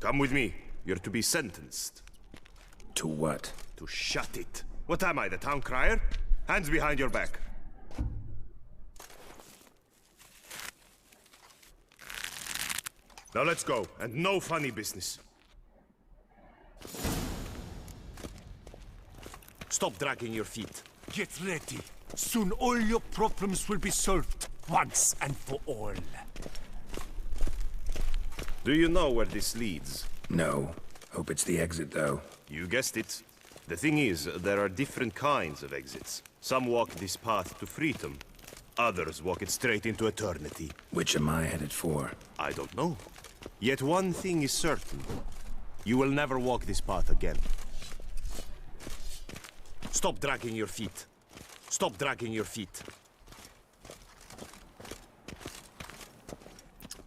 Come with me. You're to be sentenced. To what? To shut it. What am I, the town crier? Hands behind your back. Now let's go, and no funny business. Stop dragging your feet. Get ready. Soon all your problems will be solved. once and for all. Do you know where this leads? No. Hope it's the exit, though. You guessed it. The thing is, there are different kinds of exits. Some walk this path to freedom. Others walk it straight into eternity. Which am I headed for? I don't know. Yet one thing is certain. You will never walk this path again. Stop dragging your feet. Stop dragging your feet.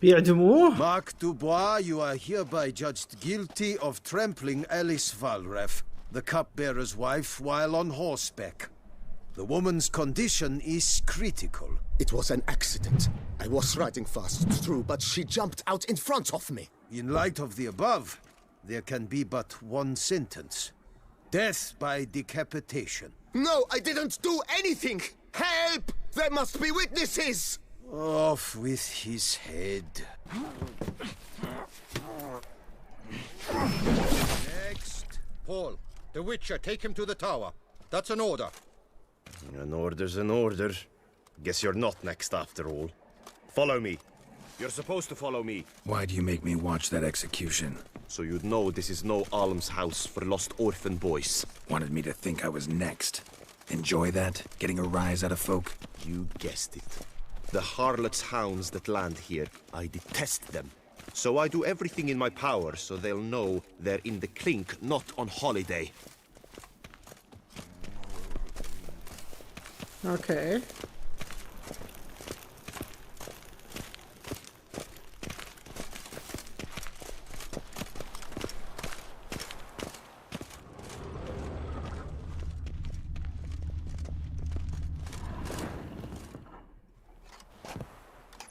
بيعدموه. Mark Dubois, you are hereby judged guilty of trampling Alice Valref, the cupbearer's wife, while on horseback. The woman's condition is critical. It was an accident. I was riding fast through, but she jumped out in front of me. In light of the above, there can be but one sentence. Death by decapitation. No, I didn't do anything! Help! There must be witnesses! Off with his head. Next. Paul, the Witcher, take him to the tower. That's an order. An order's an order. Guess you're not next after all. Follow me. You're supposed to follow me. Why do you make me watch that execution? So you'd know this is no almshouse for lost orphan boys. Wanted me to think I was next. Enjoy that? Getting a rise out of folk? You guessed it. The harlots' hounds that land here, I detest them. So I do everything in my power so they'll know they're in the clink, not on holiday. Okay.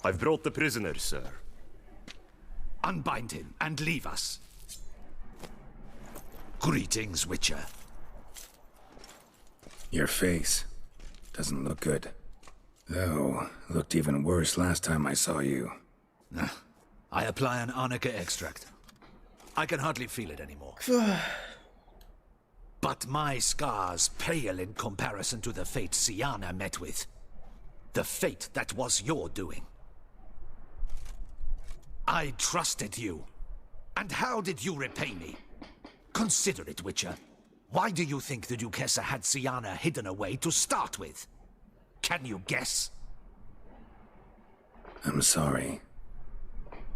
I've brought the prisoner, sir. Unbind him and leave us. Greetings, Witcher. Your face doesn't look good. Though, looked even worse last time I saw you. I apply an arnica extract. I can hardly feel it anymore. But my scars pale in comparison to the fate Siana met with. The fate that was your doing. I trusted you. And how did you repay me? Consider it, Witcher. Why do you think the Duchessa had Siana hidden away to start with? Can you guess? I'm sorry.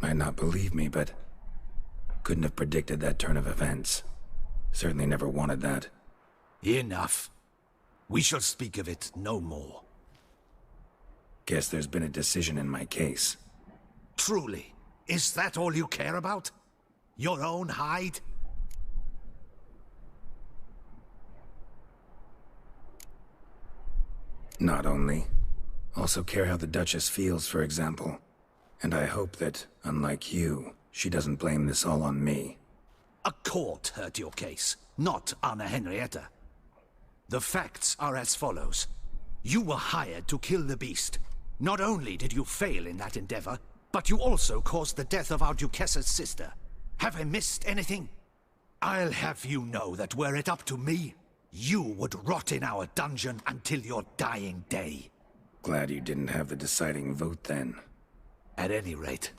Might not believe me, but couldn't have predicted that turn of events. Certainly never wanted that. Enough. We shall speak of it no more. Guess there's been a decision in my case. Truly? Is that all you care about? Your own hide? Not only. Also care how the Duchess feels, for example. And I hope that, unlike you, she doesn't blame this all on me. A court heard your case, not Anna Henrietta. The facts are as follows. You were hired to kill the beast. Not only did you fail in that endeavor, but you also caused the death of our Duchessa's sister. Have I missed anything? I'll have you know that were it up to me, you would rot in our dungeon until your dying day. Glad you didn't have the deciding vote then. At any rate,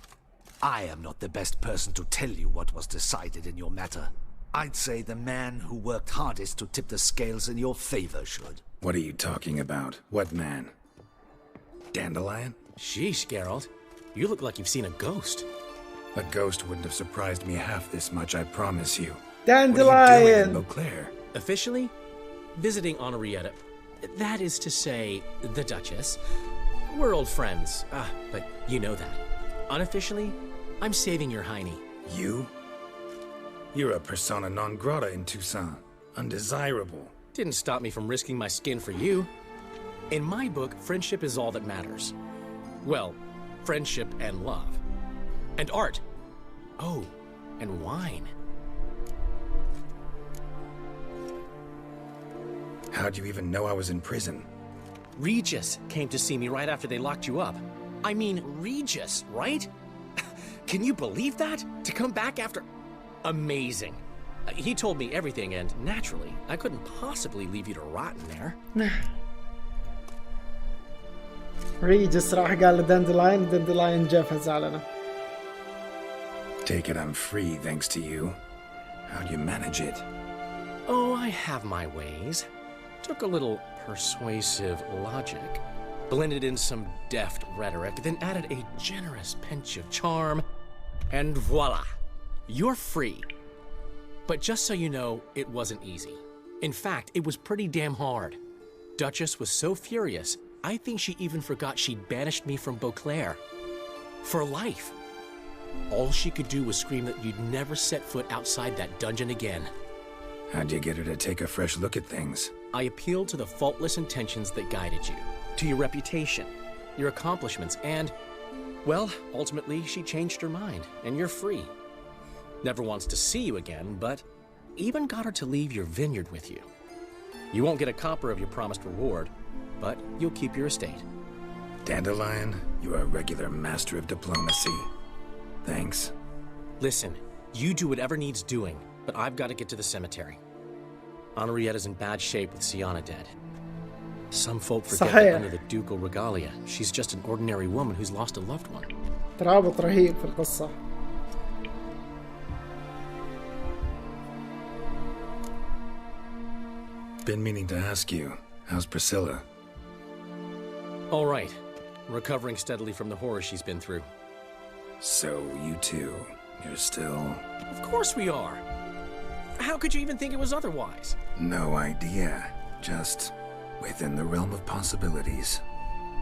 I am not the best person to tell you what was decided in your matter. I'd say the man who worked hardest to tip the scales in your favor should. What are you talking about? What man? Dandelion? Sheesh, Geralt. You look like you've seen a ghost. A ghost wouldn't have surprised me half this much, I promise you. Dandelion! What are you doing in Officially, visiting Henrietta. That is to say, the Duchess. We're old friends. But you know that. Unofficially, I'm saving your hiney. You? You're a persona non grata in Toussaint. Undesirable. Didn't stop me from risking my skin for you. In my book, friendship is all that matters. Well, friendship and love. And art. Oh, and wine. How'd you even know I was in prison? Regis came to see me right after they locked you up. I mean, Regis, right? Can you believe that? To come back after... Amazing. He told me everything, and naturally, I couldn't possibly leave you to rot in there. ريجس راح قال لداندلاين، داندلاين جاء فزعلنا. Take it I'm free thanks to you. How do you manage it? Oh, I have my ways. Took a little persuasive logic, blended in some deft rhetoric, then added a generous pinch of charm, and voila! You're free. But just so you know, it wasn't easy. In fact, it was pretty damn hard. Duchess was so furious, I think she even forgot she'd banished me from Beauclair. For life. All she could do was scream that you'd never set foot outside that dungeon again. How'd you get her to take a fresh look at things? I appealed to the faultless intentions that guided you, to your reputation, your accomplishments, and, well, ultimately she changed her mind, and you're free. Never wants to see you again, but even got her to leave your vineyard with you. You won't get a copper of your promised reward, but you'll keep your estate. Dandelion, you are a regular master of diplomacy. Thanks. Listen, you do whatever needs doing, but I've got to get to the cemetery. Andriod is in bad shape with Sienna dead. Some folk forget that under the ducal regalia, she's just an ordinary woman who's lost a loved one. ترابط رهيب في القصة. Been meaning to ask you, how's Priscilla? All right. Recovering steadily from the horror she's been through. So, you two, you're still... Of course we are. How could you even think it was otherwise? No idea. Just within the realm of possibilities.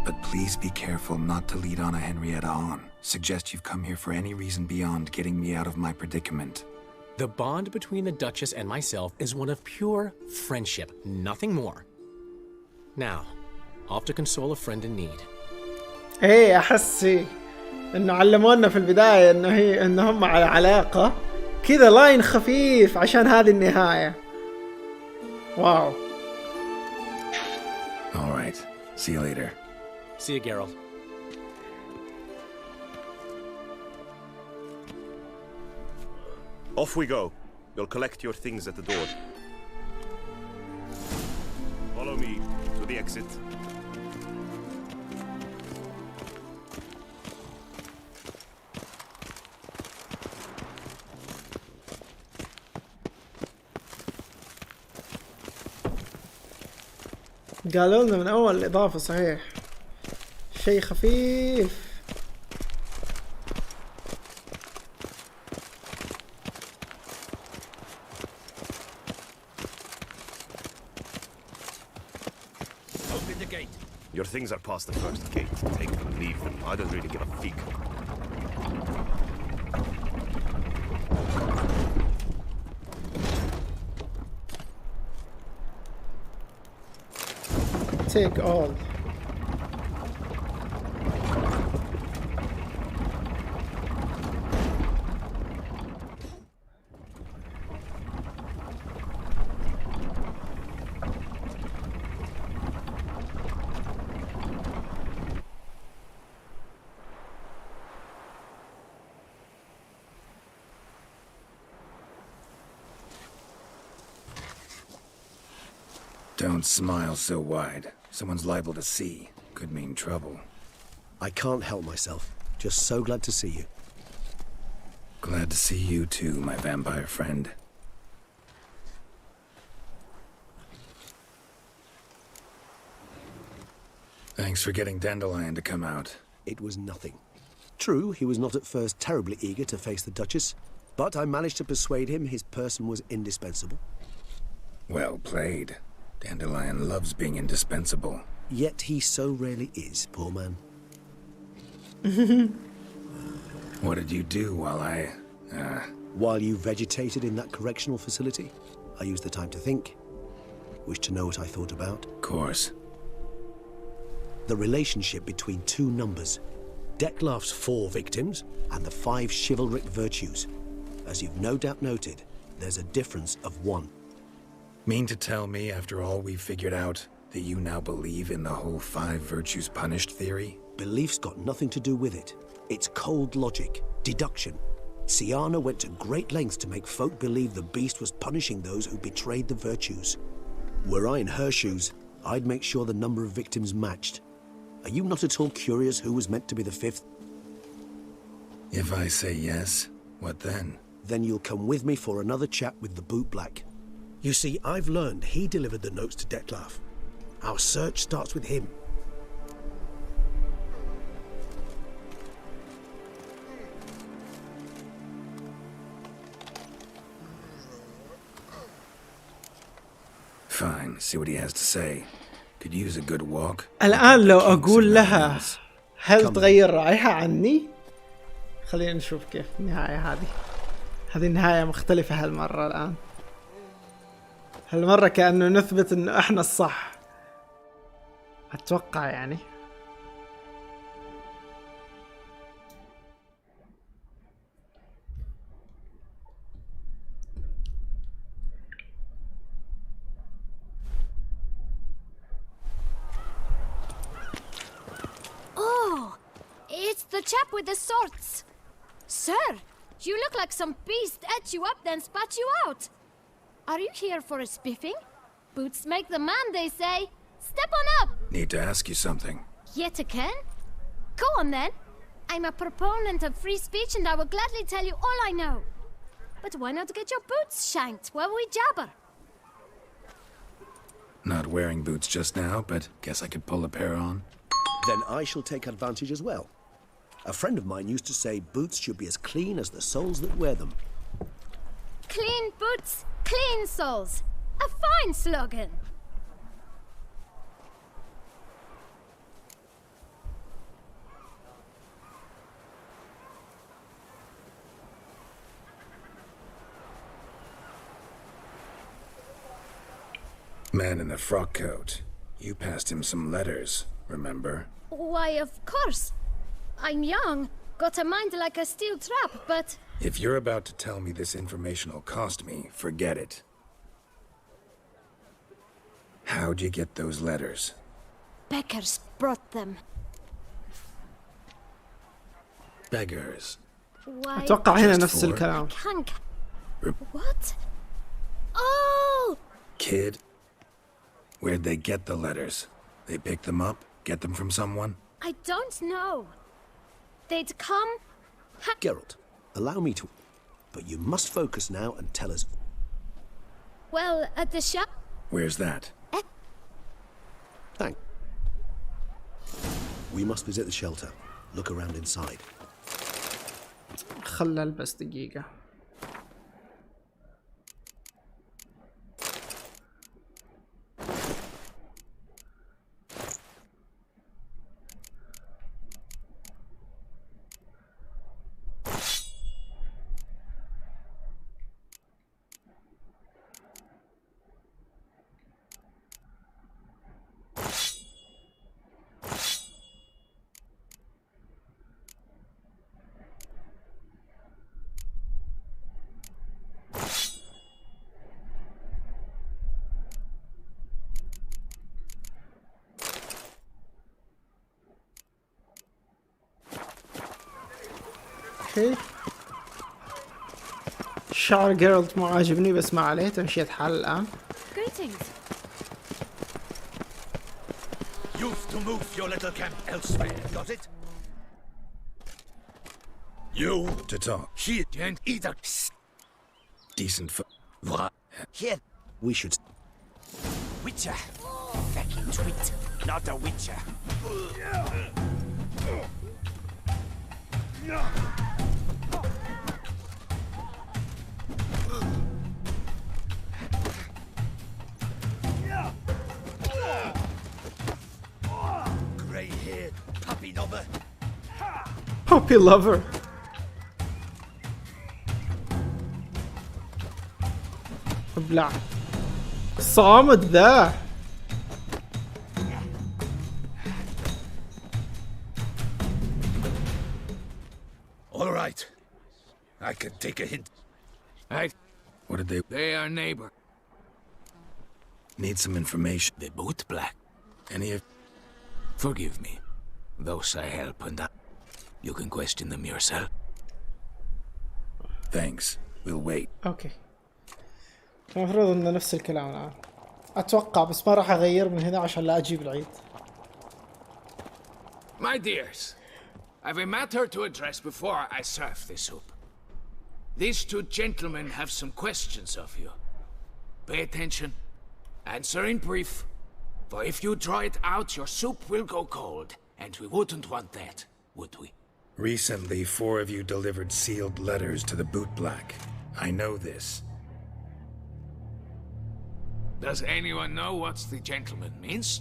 But please be careful not to lead Anna Henrietta on. Suggest you've come here for any reason beyond getting me out of my predicament. The bond between the Duchess and myself is one of pure friendship, nothing more. Now, off to console a friend in need. ايه احسي انه علمونا في البداية انه هم على علاقة كذا لاين خفيف عشان هذه النهاية. واو. All right. See you later. See you, Geralt. Off we go. You'll collect your things at the door. Follow me to the exit. قالوا لنا من اول الاضافة صحيح شيء خفيف. Your things are past the first gate. Take them, leave them. I don't really give a fig. Take all. Don't smile so wide. Someone's liable to see. Could mean trouble. I can't help myself. Just so glad to see you. Glad to see you too, my vampire friend. Thanks for getting Dandelion to come out. It was nothing. True, he was not at first terribly eager to face the Duchess, but I managed to persuade him his person was indispensable. Well played. Dandelion loves being indispensable. Yet he so rarely is, poor man. What did you do while While you vegetated in that correctional facility, I used the time to think. Wish to know what I thought about? Of course. The relationship between two numbers. Decklarf's 4 victims and the 5 chivalric virtues. As you've no doubt noted, there's a difference of 1. Mean to tell me, after all we've figured out, that you now believe in the whole 5 virtues punished theory? Belief's got nothing to do with it. It's cold logic, deduction. Sienna went to great lengths to make folk believe the beast was punishing those who betrayed the virtues. Were I in her shoes, I'd make sure the number of victims matched. Are you not at all curious who was meant to be the fifth? If I say yes, what then? Then you'll come with me for another chat with the Boot Black. You see, I've learned he delivered the notes to Dettlaff. Our search starts with him. Fine, see what he has to say. Could use a good walk. الآن لو أقول لها هل تغير رأيها عني؟ خلينا نشوف كيف النهاية هذه. هذه النهاية مختلفة هالمرة الآن. هالمرة كأنه نثبت إنه إحنا الصح. أتوقع يعني. Oh, it's the chap with the swords. Sir, you look like some beast ate you up then spat you out. Are you here for a spiffing? Boots make the man, they say. Step on up! Need to ask you something. Yet again? Go on then. I'm a proponent of free speech and I will gladly tell you all I know. But why not get your boots shanked while we jabber? Not wearing boots just now, but guess I could pull a pair on. Then I shall take advantage as well. A friend of mine used to say boots should be as clean as the soles that wear them. Clean boots, clean soles. A fine slogan. Man in the frock coat. You passed him some letters, remember? Why, of course. I'm young, got a mind like a steel trap, but... If you're about to tell me this information will cost me, forget it. How'd you get those letters? Beggars brought them. Beggars. Why... أتوقع هنا نفس الكلام. What? Oh! Kid? Where'd they get the letters? They picked them up? Get them from someone? I don't know. They'd come... Geralt, allow me to... But you must focus now and tell us... Well, at the shop... Where's that? Thanks. We must visit the shelter. Look around inside. خلنا البس دقيقة. شعر جيرالت مو عاجبني بس ما عليه تمشيت حال الآن. Greetings. You've to move your little camp elsewhere, got it? You to talk. She and either Decent here. We should... Witcher. Fucking twit. Not a witcher. Grey-haired puppy lover. Puppy lover. ابلع. صامد ذا. All right. I can take a hint. What did they... They are neighbor. Need some information. The boot black. Any of... Forgive me. Those I help and you can question them yourself. Thanks. We'll wait. اوكي. المفروض انه نفس الكلام الآن. اتوقع بس ما راح اغير من هنا عشان لا اجيب العيد. My dears, I've a matter to address before I serve the soup. These two gentlemen have some questions of you. Pay attention. Answer in brief. For if you draw it out, your soup will go cold. And we wouldn't want that, would we? Recently, 4 of you delivered sealed letters to the bootblack. I know this. Does anyone know what the gentleman means?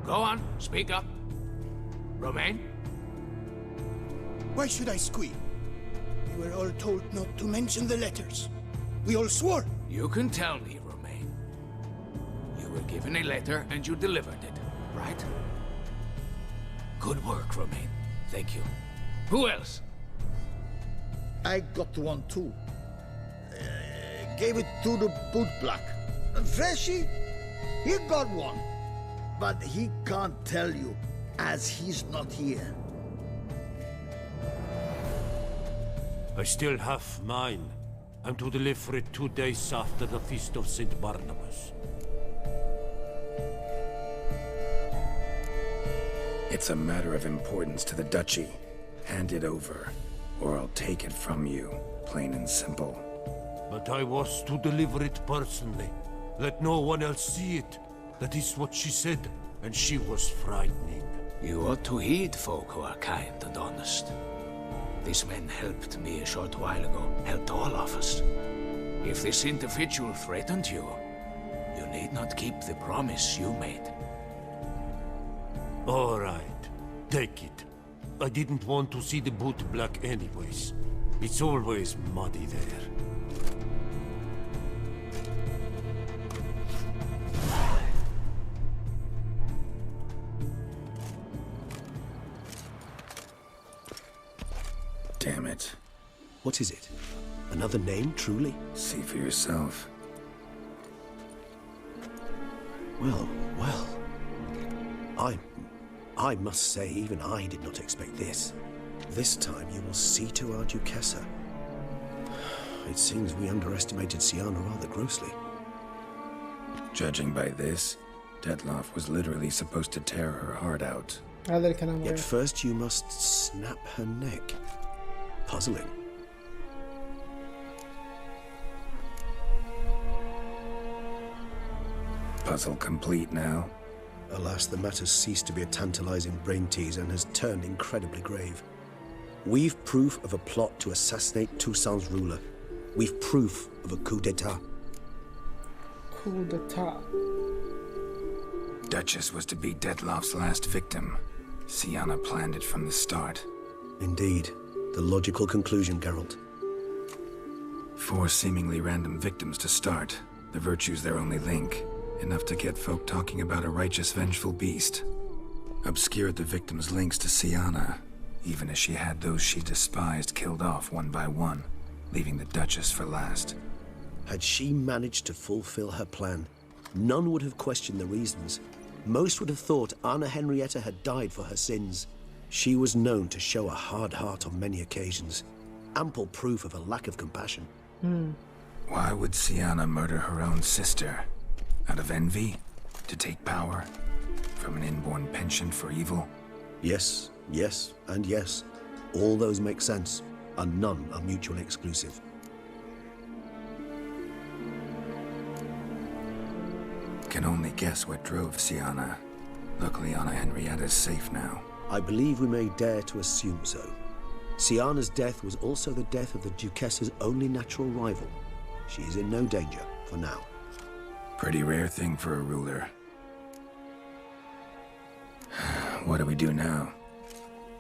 Go on, speak up. Romain? Why should I squeal? We were all told not to mention the letters. We all swore. You can tell me, Romain. You were given a letter and you delivered it, right? Good work, Romain. Thank you. Who else? I got one too. Gave it to the bootblack. Freshie, he got one. But he can't tell you, as he's not here. I still have mine. I'm to deliver it 2 days after the Feast of St. Barnabas. It's a matter of importance to the Duchy. Hand it over, or I'll take it from you, plain and simple. But I was to deliver it personally. Let no one else see it. That is what she said, and she was frightening. You ought to heed folk who are kind and honest. This man helped me a short while ago, helped all of us. If this individual threatened you, you need not keep the promise you made. All right, take it. I didn't want to see the bootblack anyways. It's always muddy there. Damn it. What is it? Another name, truly? See for yourself. Well. I must say, even I did not expect this. This time you will see to our Duchessa. It seems we underestimated Sienna rather grossly. Judging by this, Detloff was literally supposed to tear her heart out. Yet first you must snap her neck. Puzzling. Puzzle complete now. Alas, the matter's ceased to be a tantalizing brain tease and has turned incredibly grave. We've proof of a plot to assassinate Toussaint's ruler. We've proof of a coup d'etat. Coup d'etat. Duchess was to be Detloff's last victim. Sienna planned it from the start. Indeed. The logical conclusion, Geralt. 4 seemingly random victims to start. The virtue's their only link. Enough to get folk talking about a righteous, vengeful beast. Obscured the victims' links to Sienna, even as she had those she despised killed off one by one, leaving the Duchess for last. Had she managed to fulfill her plan, none would have questioned the reasons. Most would have thought Anna Henrietta had died for her sins. She was known to show a hard heart on many occasions. Ample proof of a lack of compassion. Why would Sienna murder her own sister? Out of envy? To take power? From an inborn penchant for evil? Yes, and yes. All those make sense, and none are mutually exclusive. Can only guess what drove Sienna. Luckily, Anna Henrietta's safe now. I believe we may dare to assume so. Sienna's death was also the death of the Duchess's only natural rival. She is in no danger, for now. Pretty rare thing for a ruler. What do we do now?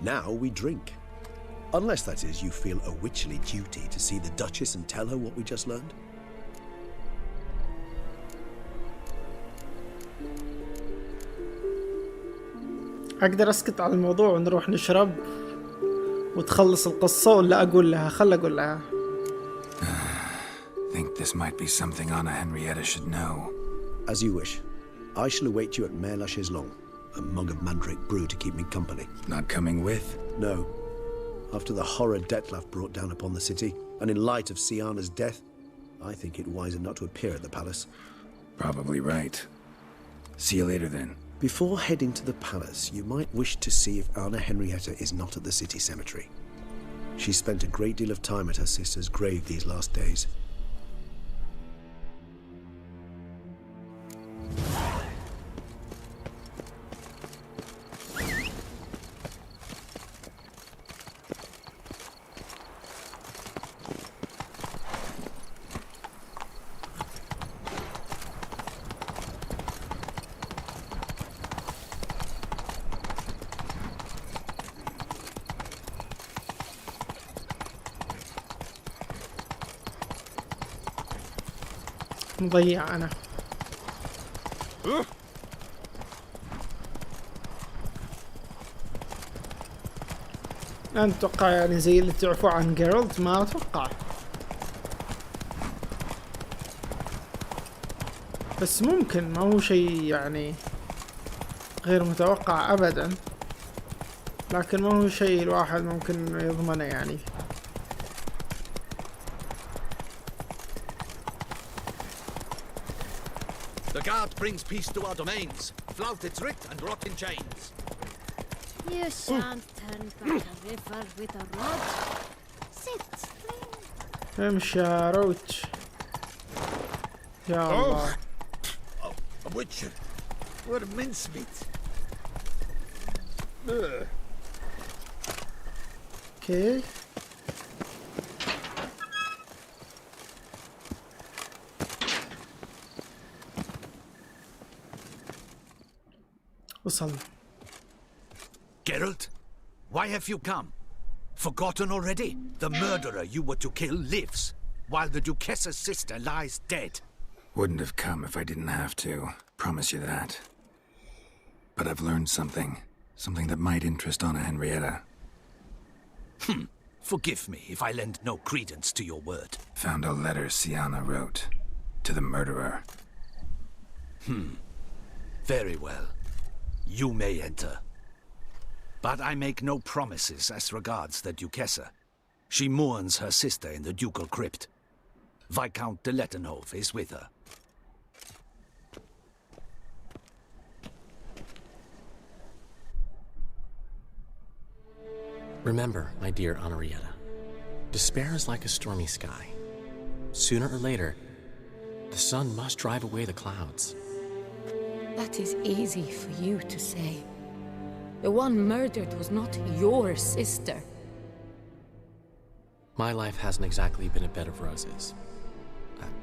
Now we drink. Unless, that is, you feel a witchly duty to see the Duchess and tell her what we just learned. اقدر اسكت على الموضوع ونروح نشرب وتخلص القصة ولا اقول لها؟ خل اقول لها. Think this might be something Anna Henrietta should know. As you wish. I shall await you at Mare la Chaiselongue. A mug of mandrake brew to keep me company. Not coming with? No. After the horror Detloff brought down upon the city, and in light of Sienna's death, I think it wiser not to appear at the palace. Probably right. See you later then. Before heading to the palace, you might wish to see if Anna Henrietta is not at the city cemetery. She spent a great deal of time at her sister's grave these last days. مضيع أنا. أنا أتوقع يعني زي اللي تعرفوا عن جيرالت، ما أتوقع، بس ممكن، ما هو شيء يعني غير متوقع أبدا، لكن ما هو شيء الواحد ممكن يضمنه يعني. The guard brings peace to our domains. Flout its writ and rot in chains. You shan't turn back a river with a rod. Sit. امشي يا روتش. يا الله. A witcher. What mincemeat. اوكي. وصلنا. Geralt, why have you come? Forgotten already? The murderer you were to kill lives, while the Duchessa's sister lies dead. Wouldn't have come if I didn't have to. Promise you that. But I've learned something. Something that might interest Anna Henrietta. Forgive me if I lend no credence to your word. Found a letter Siana wrote. To the murderer. Very well. You may enter. But I make no promises as regards the Duchessa. She mourns her sister in the ducal crypt. Viscount de Lettenhove is with her. Remember, my dear Henrietta, despair is like a stormy sky. Sooner or later, the sun must drive away the clouds. That is easy for you to say. The one murdered was not your sister. My life hasn't exactly been a bed of roses.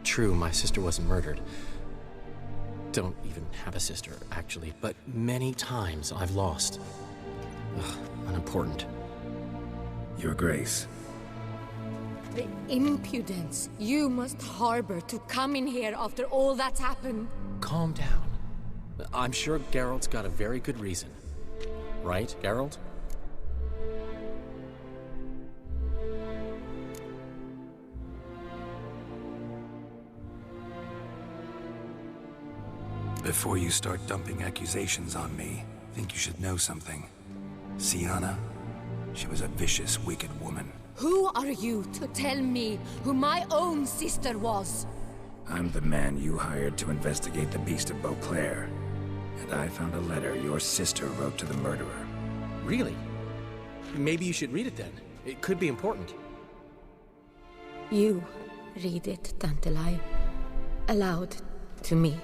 True, my sister wasn't murdered. Don't even have a sister, actually, but many times I've lost. Unimportant. Your Grace. The impudence you must harbor to come in here after all that's happened. Calm down. I'm sure Geralt's got a very good reason. Right, Geralt? Before you start dumping accusations on me, I think you should know something. Siana, she was a vicious, wicked woman. Who are you to tell me who my own sister was? I'm the man you hired to investigate the Beast of Beauclair. And I found a letter your sister wrote to the murderer. Really? Maybe you should read it then. It could be important. You read it, Tantalai, aloud to me.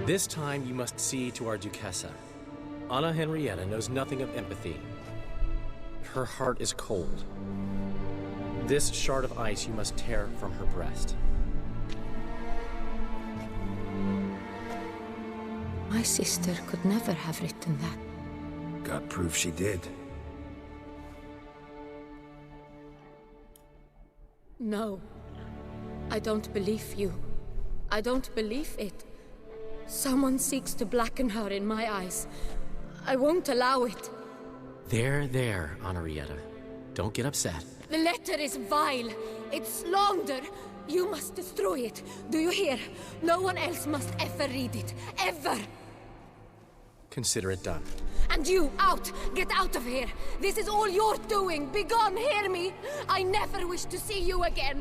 This time you must see to our Duchessa. Anna Henrietta knows nothing of empathy. Her heart is cold. This shard of ice you must tear from her breast. My sister could never have written that. Got proof she did. No. I don't believe you. I don't believe it. Someone seeks to blacken her in my eyes. I won't allow it. There, Henrietta. Don't get upset. The letter is vile. It's slander. You must destroy it. Do you hear? No one else must ever read it. Ever! Consider it done. And you, out! Get out of here! This is all you're doing! Be gone, hear me! I never wish to see you again!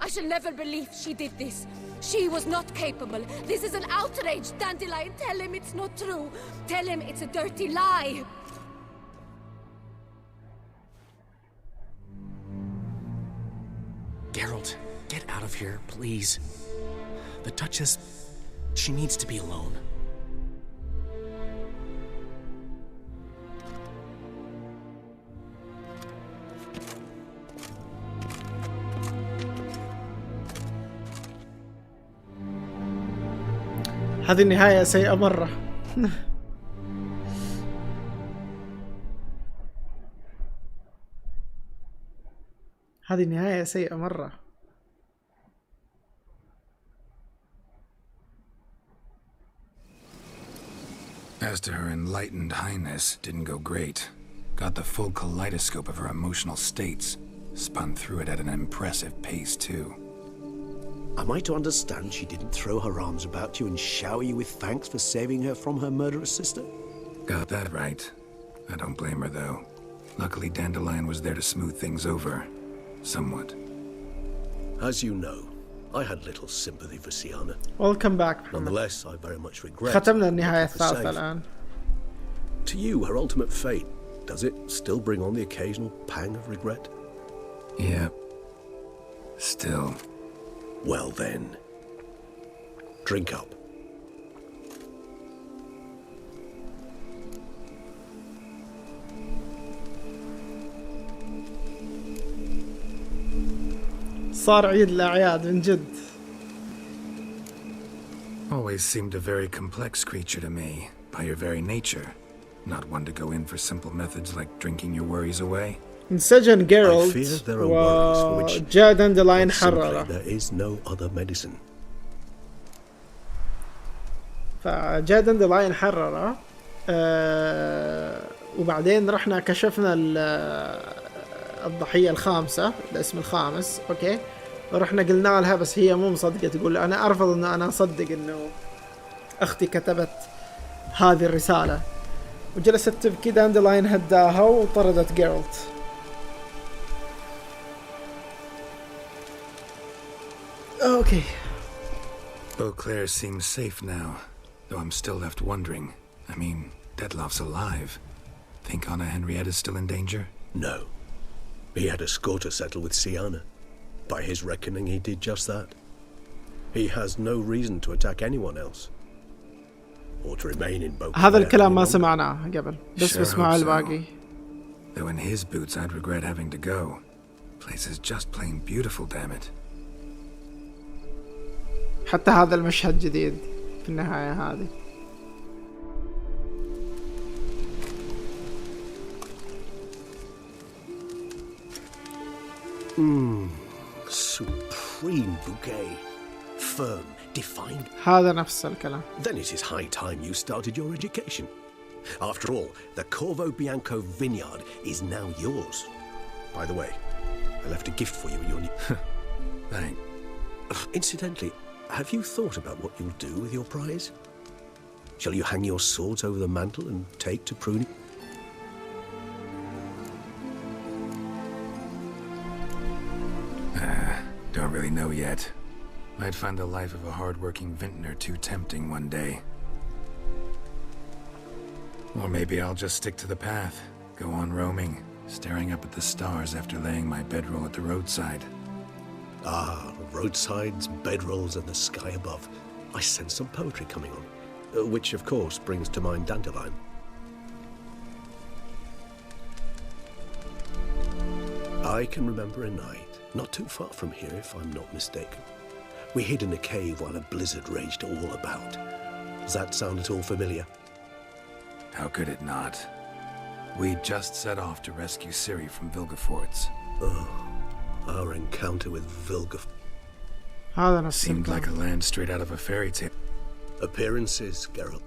I shall never believe she did this. She was not capable. This is an outrage, Dandelion. Tell him it's not true. Tell him it's a dirty lie. Geralt, get out of here, please. The Duchess, she needs to be alone. هذه النهاية سيئة مرة. هذه النهاية سيئة مرة. As to her enlightened highness, didn't go great. Got the full kaleidoscope of her emotional states. Spun through it at an impressive pace, too. Am I to understand she didn't throw her arms about you and shower you with thanks for saving her from her murderous sister? Got that right. I don't blame her, though. Luckily, Dandelion was there to smooth things over. Somewhat. As you know, I had little sympathy for Sienna. Welcome back. Nonetheless, I very much regret. ختمنا النهاية الثالثة الآن. To you, her ultimate fate, does it still bring on the occasional pang of regret? Yep. Still. Well then, drink up. صار عيد الأعياد من جد. Always seemed a very complex creature to me, by your very nature. Not one to go in for simple methods like drinking your worries away. انسجن جيرالت وجاء داندلاين حرره. There is no other medicine. فجاء داندلاين حرره. وبعدين رحنا كشفنا الضحية الخامسة، الاسم الخامس، اوكي، ورحنا قلنا لها بس هي مو مصدقة، تقول انا ارفض انه انا اصدق انه اختي كتبت هذه الرسالة، وجلست تبكي. داندلاين هداها وطردت جيرالت. اوكي. Beauclair seems safe now, though I'm still left wondering. I mean, Detloff's alive. Think Anna Henrietta's still in danger? No. He had a score to settle with Sienna. By his reckoning, he did just that. He has no reason to attack anyone else. Or to remain in Beauclair. هذا الكلام ما سمعناه قبل، بس بسمع الباقي. Though in his boots I'd regret having to go. Place is just plain beautiful, damn it. حتى هذا المشهد جديد في النهاية هذه. Supreme bouquet. Firm, defined. هذا نفس الكلام. Then it is high time you started your education. After all, the Corvo Bianco vineyard is now yours. By the way, I left a gift for you in your new... Thanks. Incidentally, have you thought about what you'll do with your prize? Shall you hang your swords over the mantle and take to pruning? Don't really know yet. Might find the life of a hard-working vintner too tempting one day. Or maybe I'll just stick to the path, go on roaming, staring up at the stars after laying my bedroll at the roadside. Ah, roadsides, bedrolls, and the sky above. I sense some poetry coming on, which of course brings to mind Dandelion. I can remember a night, not too far from here if I'm not mistaken. We hid in a cave while a blizzard raged all about. Does that sound at all familiar? How could it not? We just set off to rescue Ciri from Vilgefortz. Oh, our encounter with Vilgefortz. Seemed like a land straight out of a fairy tale. Appearances, Geralt.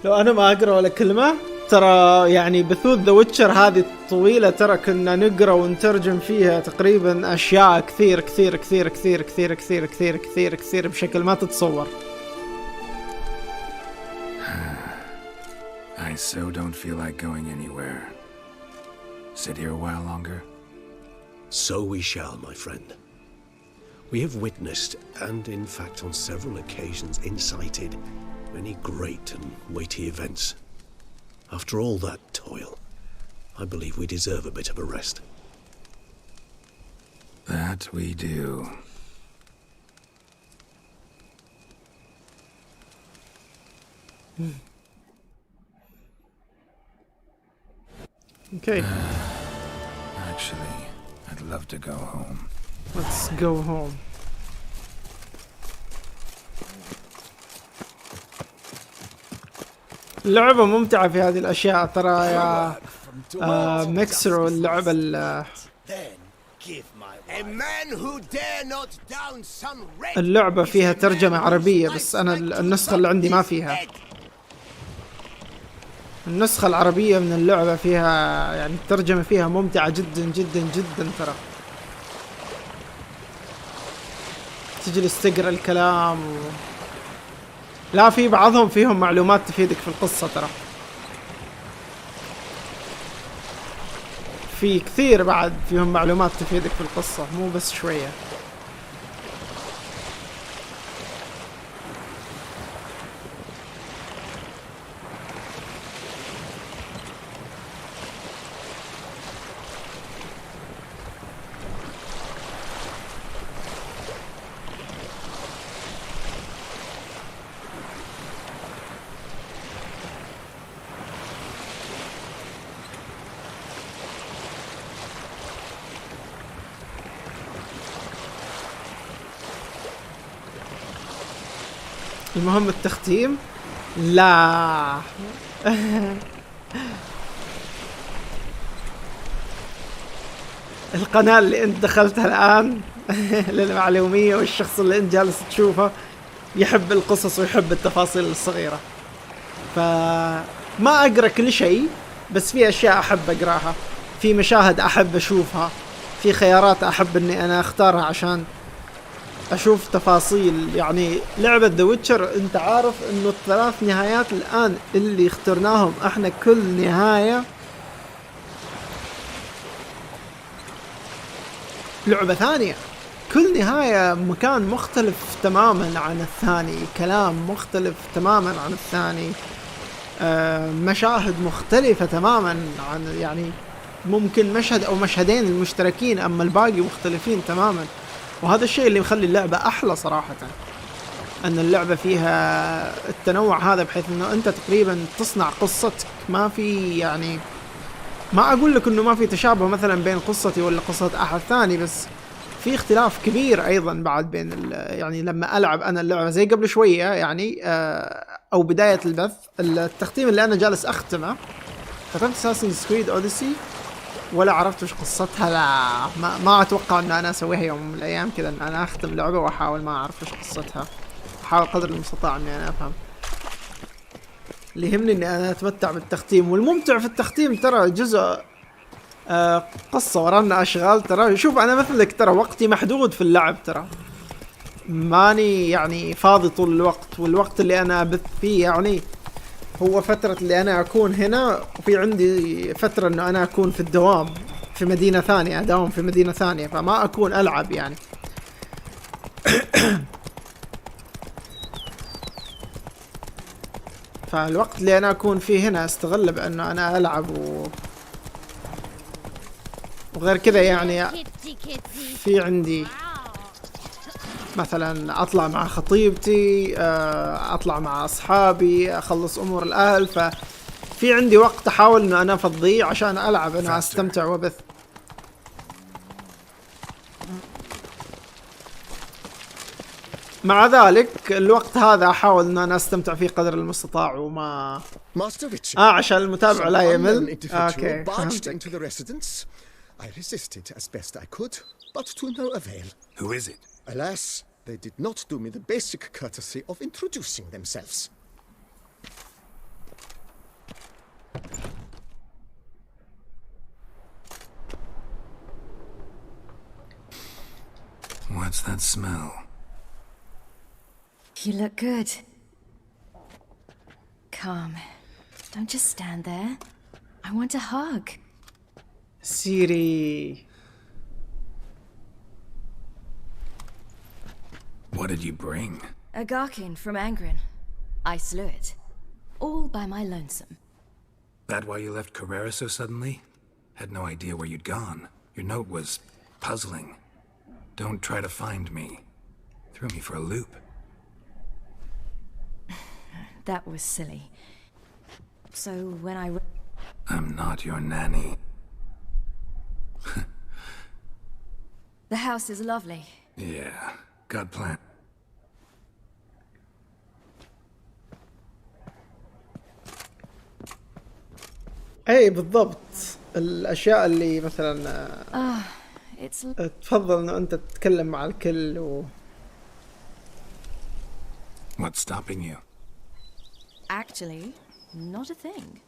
لو أنا ما أقرأ ولا كلمة ترى يعني بثوث ذا ويتشر هذه الطويلة ترى كنا نقرأ ونترجم فيها تقريبا أشياء كثير كثير كثير كثير كثير كثير كثير كثير كثير بشكل ما تتصور. I so don't feel like going anywhere. Sit here a while longer? So we shall, my friend. We have witnessed, and in fact on several occasions incited, many great and weighty events. After all that toil, I believe we deserve a bit of a rest. That we do. Okay. Actually, I'd love to go home. Let's go home. اللعبة ممتعة في هذه الأشياء ترى يا ميكسرو. اللعبة اللعبة فيها ترجمة عربية، بس أنا النسخة اللي عندي ما فيها. النسخة العربية من اللعبة فيها يعني الترجمة فيها ممتعة جدا جدا جدا ترى. تجلس تقرأ الكلام لا، في بعضهم فيهم معلومات تفيدك في القصة ترى. في كثير بعد فيهم معلومات تفيدك في القصة، مو بس شوية. المهم التختيم لا القناة اللي انت دخلتها الآن للمعلومية، والشخص اللي انت جالس تشوفه يحب القصص ويحب التفاصيل الصغيرة، فما أقرأ كل شيء، بس في أشياء أحب أقرأها، في مشاهد أحب أشوفها، في خيارات أحب أني أنا أختارها عشان أشوف تفاصيل. يعني لعبة ذا ويتشر أنت عارف إنه الثلاث نهايات الآن اللي اخترناهم احنا، كل نهاية لعبة ثانية، كل نهاية مكان مختلف تماما عن الثاني، كلام مختلف تماما عن الثاني، مشاهد مختلفة تماما عن، يعني ممكن مشهد أو مشهدين المشتركين، أما الباقي مختلفين تماما. وهذا الشيء اللي مخلي اللعبة أحلى صراحة، أن اللعبة فيها التنوع هذا، بحيث أنه أنت تقريبا تصنع قصتك، ما في يعني ما أقول لك أنه ما في تشابه مثلا بين قصتي ولا قصة أحد ثاني، بس في اختلاف كبير أيضا بعد بين يعني لما ألعب أنا اللعبة زي قبل شوية يعني أو بداية البث، التختيم اللي أنا جالس أختمه، ختمت Assassin's Creed Odyssey ولا عرفت وش قصتها. لا ما أتوقع أن أنا أسويها يوم من الأيام كذا، أن أنا أختم لعبة وأحاول ما أعرف وش قصتها، أحاول قدر المستطاع أني أنا أفهم. اللي يهمني أني أنا أتمتع بالتختيم، والممتع في التختيم ترى جزء قصة ورانا أشغال ترى. شوف أنا مثلك ترى وقتي محدود في اللعب، ترى ماني يعني فاضي طول الوقت، والوقت اللي أنا أبث فيه يعني هو فترة اللي أنا أكون هنا، وفي عندي فترة إنه أنا أكون في الدوام في مدينة ثانية، أداوم في مدينة ثانية، فما أكون ألعب يعني. فالوقت اللي أنا أكون فيه هنا أستغل بأنه أنا ألعب وغير كذا يعني. في عندي مثلا اطلع مع خطيبتي، اطلع مع اصحابي، اخلص امور الاهل، ففي عندي وقت احاول انه انا افضيه عشان العب انا استمتع وبث. مع ذلك الوقت هذا احاول ان انا استمتع فيه قدر المستطاع وما عشان المتابع لا يمل. اوكي I resisted as best I could, but to no avail. Who is it? Alas, they did not do me the basic courtesy of introducing themselves. What's that smell? You look good. Come. Don't just stand there. I want a hug. سيري. What did you bring? A Garkin from Angren. I slew it. All by my lonesome. That why you left Carrera so suddenly? Had no idea where you'd gone. Your note was puzzling. Don't try to find me. Threw me for a loop. That was silly. So when I'm not your nanny. The house is lovely. Yeah, got plan. اي بالضبط. الاشياء اللي مثلا تفضل انه انت تتكلم مع الكل What's stopping you? Actually, not a thing.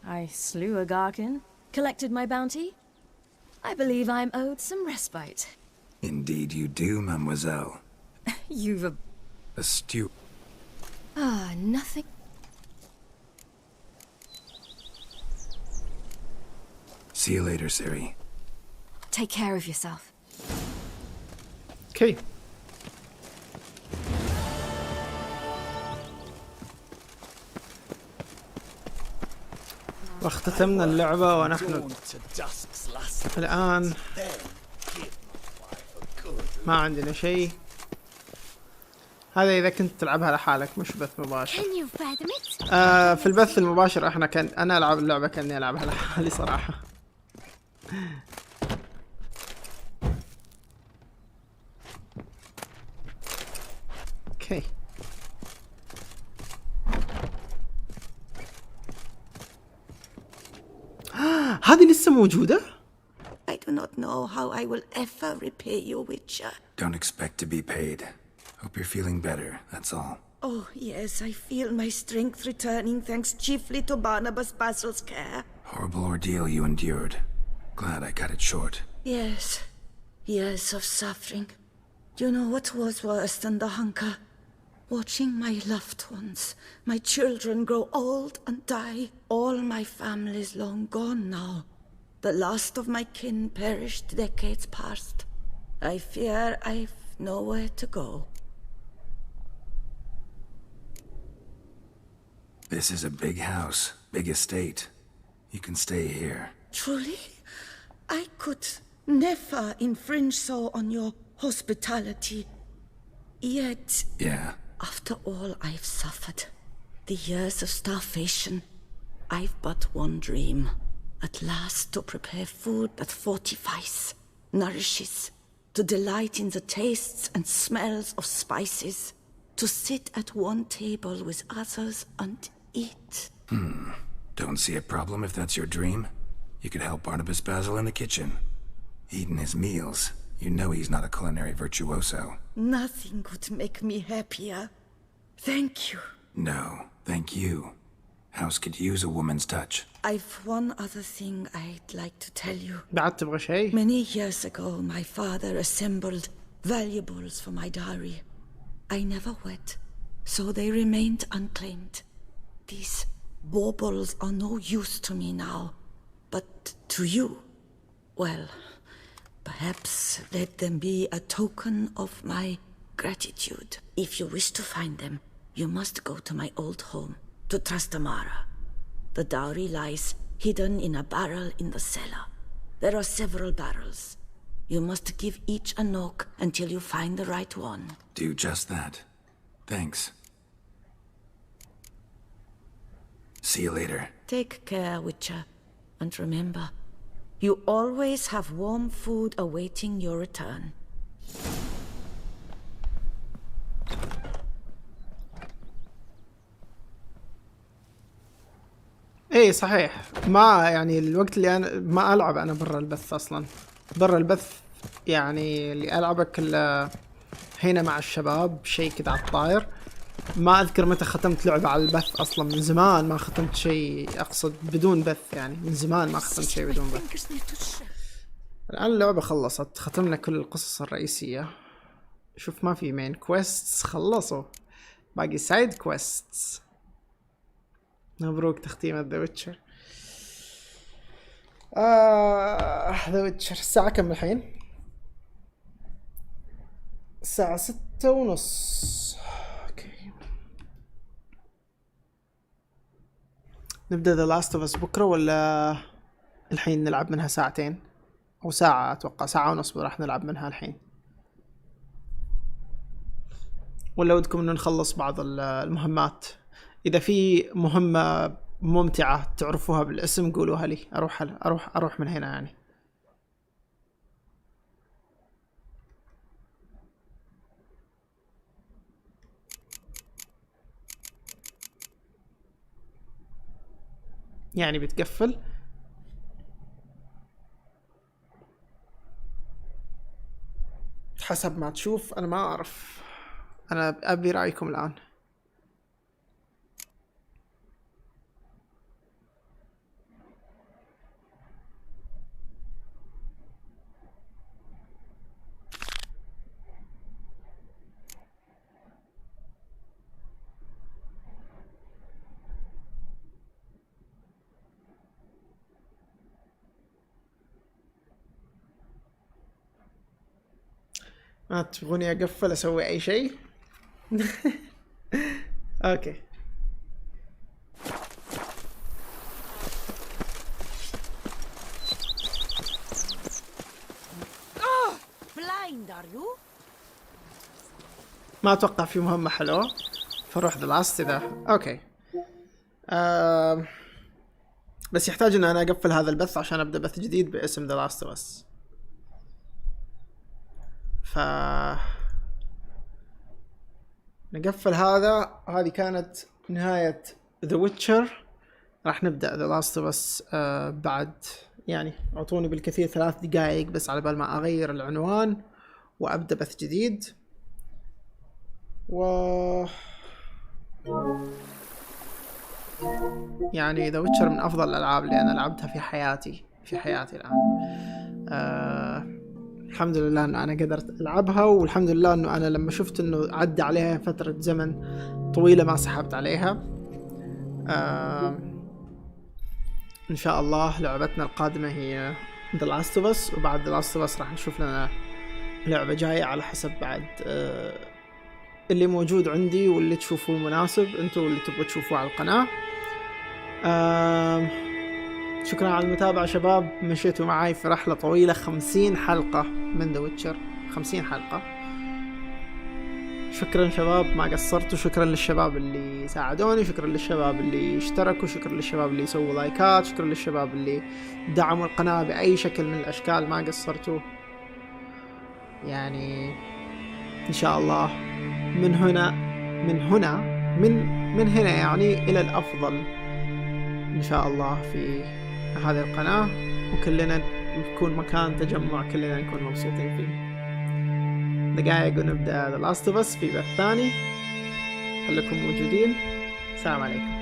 I slew a Garkin, collected my bounty. I believe I'm owed some respite. Indeed you do, mademoiselle. You've Astute. Nothing. See you later, Siri. Take care of yourself. Okay. واختتمنا اللعبة ونحن الآن ما عندنا شيء. هذا إذا كنت تلعبها لحالك مش بث مباشر. في البث المباشر أنا ألعب اللعبة كأني ألعبها لحالي صراحة. اوكي. هذه لسه موجودة؟ I do not know how I will ever repay you, Witcher. Don't expect to be paid. Hope you're feeling better, that's all. Oh, yes, I feel my strength returning thanks chiefly to Barnabas Basil's care. Horrible ordeal you endured. Glad I cut it short. Yes, years of suffering. Do you know what was worse than the hunger? Watching my loved ones, my children grow old and die. All my family's long gone now. The last of my kin perished decades past. I fear I've nowhere to go. This is a big house, big estate. You can stay here. Truly? I could never infringe so on your hospitality. Yet, Yeah. after all I've suffered, the years of starvation, I've but one dream. At last to prepare food that fortifies, nourishes, to delight in the tastes and smells of spices, to sit at one table with others and eat. Don't see a problem if that's your dream. You could help Barnabas Basil in the kitchen. Eating his meals. You know he's not a culinary virtuoso. Nothing could make me happier. Thank you. No, thank you. House could use a woman's touch. I've one other thing I'd like to tell you. بعد تبغى شيء؟ Many years ago, my father assembled valuables for my dowry. I never wed, so they remained unclaimed. These baubles are no use to me now, but to you, well, perhaps let them be a token of my gratitude. If you wish to find them, you must go to my old home, to Trastamara. The dowry lies hidden in a barrel in the cellar. There are several barrels. You must give each a knock until you find the right one. Do just that. Thanks. See you later. Take care, Witcher. And remember, you always have warm food awaiting your return. ايه صحيح. ما يعني الوقت اللي انا ما العب انا برا البث اصلا. برا البث يعني اللي العبه كله هنا مع الشباب، شيء كذا على الطاير. ما اذكر متى ختمت لعبة على البث اصلا، من زمان ما ختمت شيء، اقصد بدون بث يعني، من زمان ما ختمت شيء بدون بث. الان اللعبة خلصت، ختمنا كل القصص الرئيسية. شوف ما في مين كويستس خلصوا، باقي سايد كويستس. مبروك تختيمة ذا ويتشر. ذا ويتشر الساعة كم الحين؟ الساعة 6:30. اوكي نبدأ ذا لاست اوف اس بكرة ولا الحين نلعب منها ساعتين او ساعة؟ اتوقع 1.5 راح نلعب منها الحين، ولا ودكم انه نخلص بعض المهمات؟ اذا في مهمة ممتعة تعرفوها بالاسم قولوها لي، اروح من هنا يعني. يعني بتقفل حسب ما تشوف، انا ما اعرف، انا ابي رايكم الان. ما تبغوني اقفل اسوي اي شيء؟ اوكي blind are you? ما اتوقع في مهمة حلوة، فروح ذا لاست اذا اوكي. بس يحتاج ان انا اقفل هذا البث عشان ابدا بث جديد باسم ذا لاست اوف اس. نقفل هذا. هذه كانت نهاية ذا ويتشر. راح نبدأ ذا لاست اوف اس بعد، يعني اعطوني بالكثير 3 دقائق بس على بال ما اغير العنوان وابدأ بث جديد. يعني ذا ويتشر من افضل الالعاب اللي انا لعبتها في حياتي الان. الحمد لله انه انا قدرت العبها، والحمد لله انه انا لما شفت انه عدى عليها فترة زمن طويلة ما سحبت عليها. ان شاء الله لعبتنا القادمة هي The Last of Us، وبعد The Last of Us راح نشوف لنا لعبة جاية على حسب بعد اللي موجود عندي واللي تشوفوه مناسب انتوا واللي تبغوا تشوفوه على القناة. شكرا على المتابعة شباب، مشيتوا معاي في رحلة طويلة 50 حلقة من ذا ويتشر، 50 حلقة. شكرا شباب ما قصرتوا، شكرا للشباب اللي ساعدوني، شكرا للشباب اللي اشتركوا، شكرا للشباب اللي سووا لايكات، شكرا للشباب اللي دعموا القناة بأي شكل من الأشكال، ما قصرتوا. يعني إن شاء الله من هنا يعني إلى الأفضل إن شاء الله في هذه القناة، وكلنا نكون مكان تجمع كلنا نكون مبسوطين فيه. دقائق ونبدأ The Last of Us في بث ثاني. خليكم موجودين. السلام عليكم.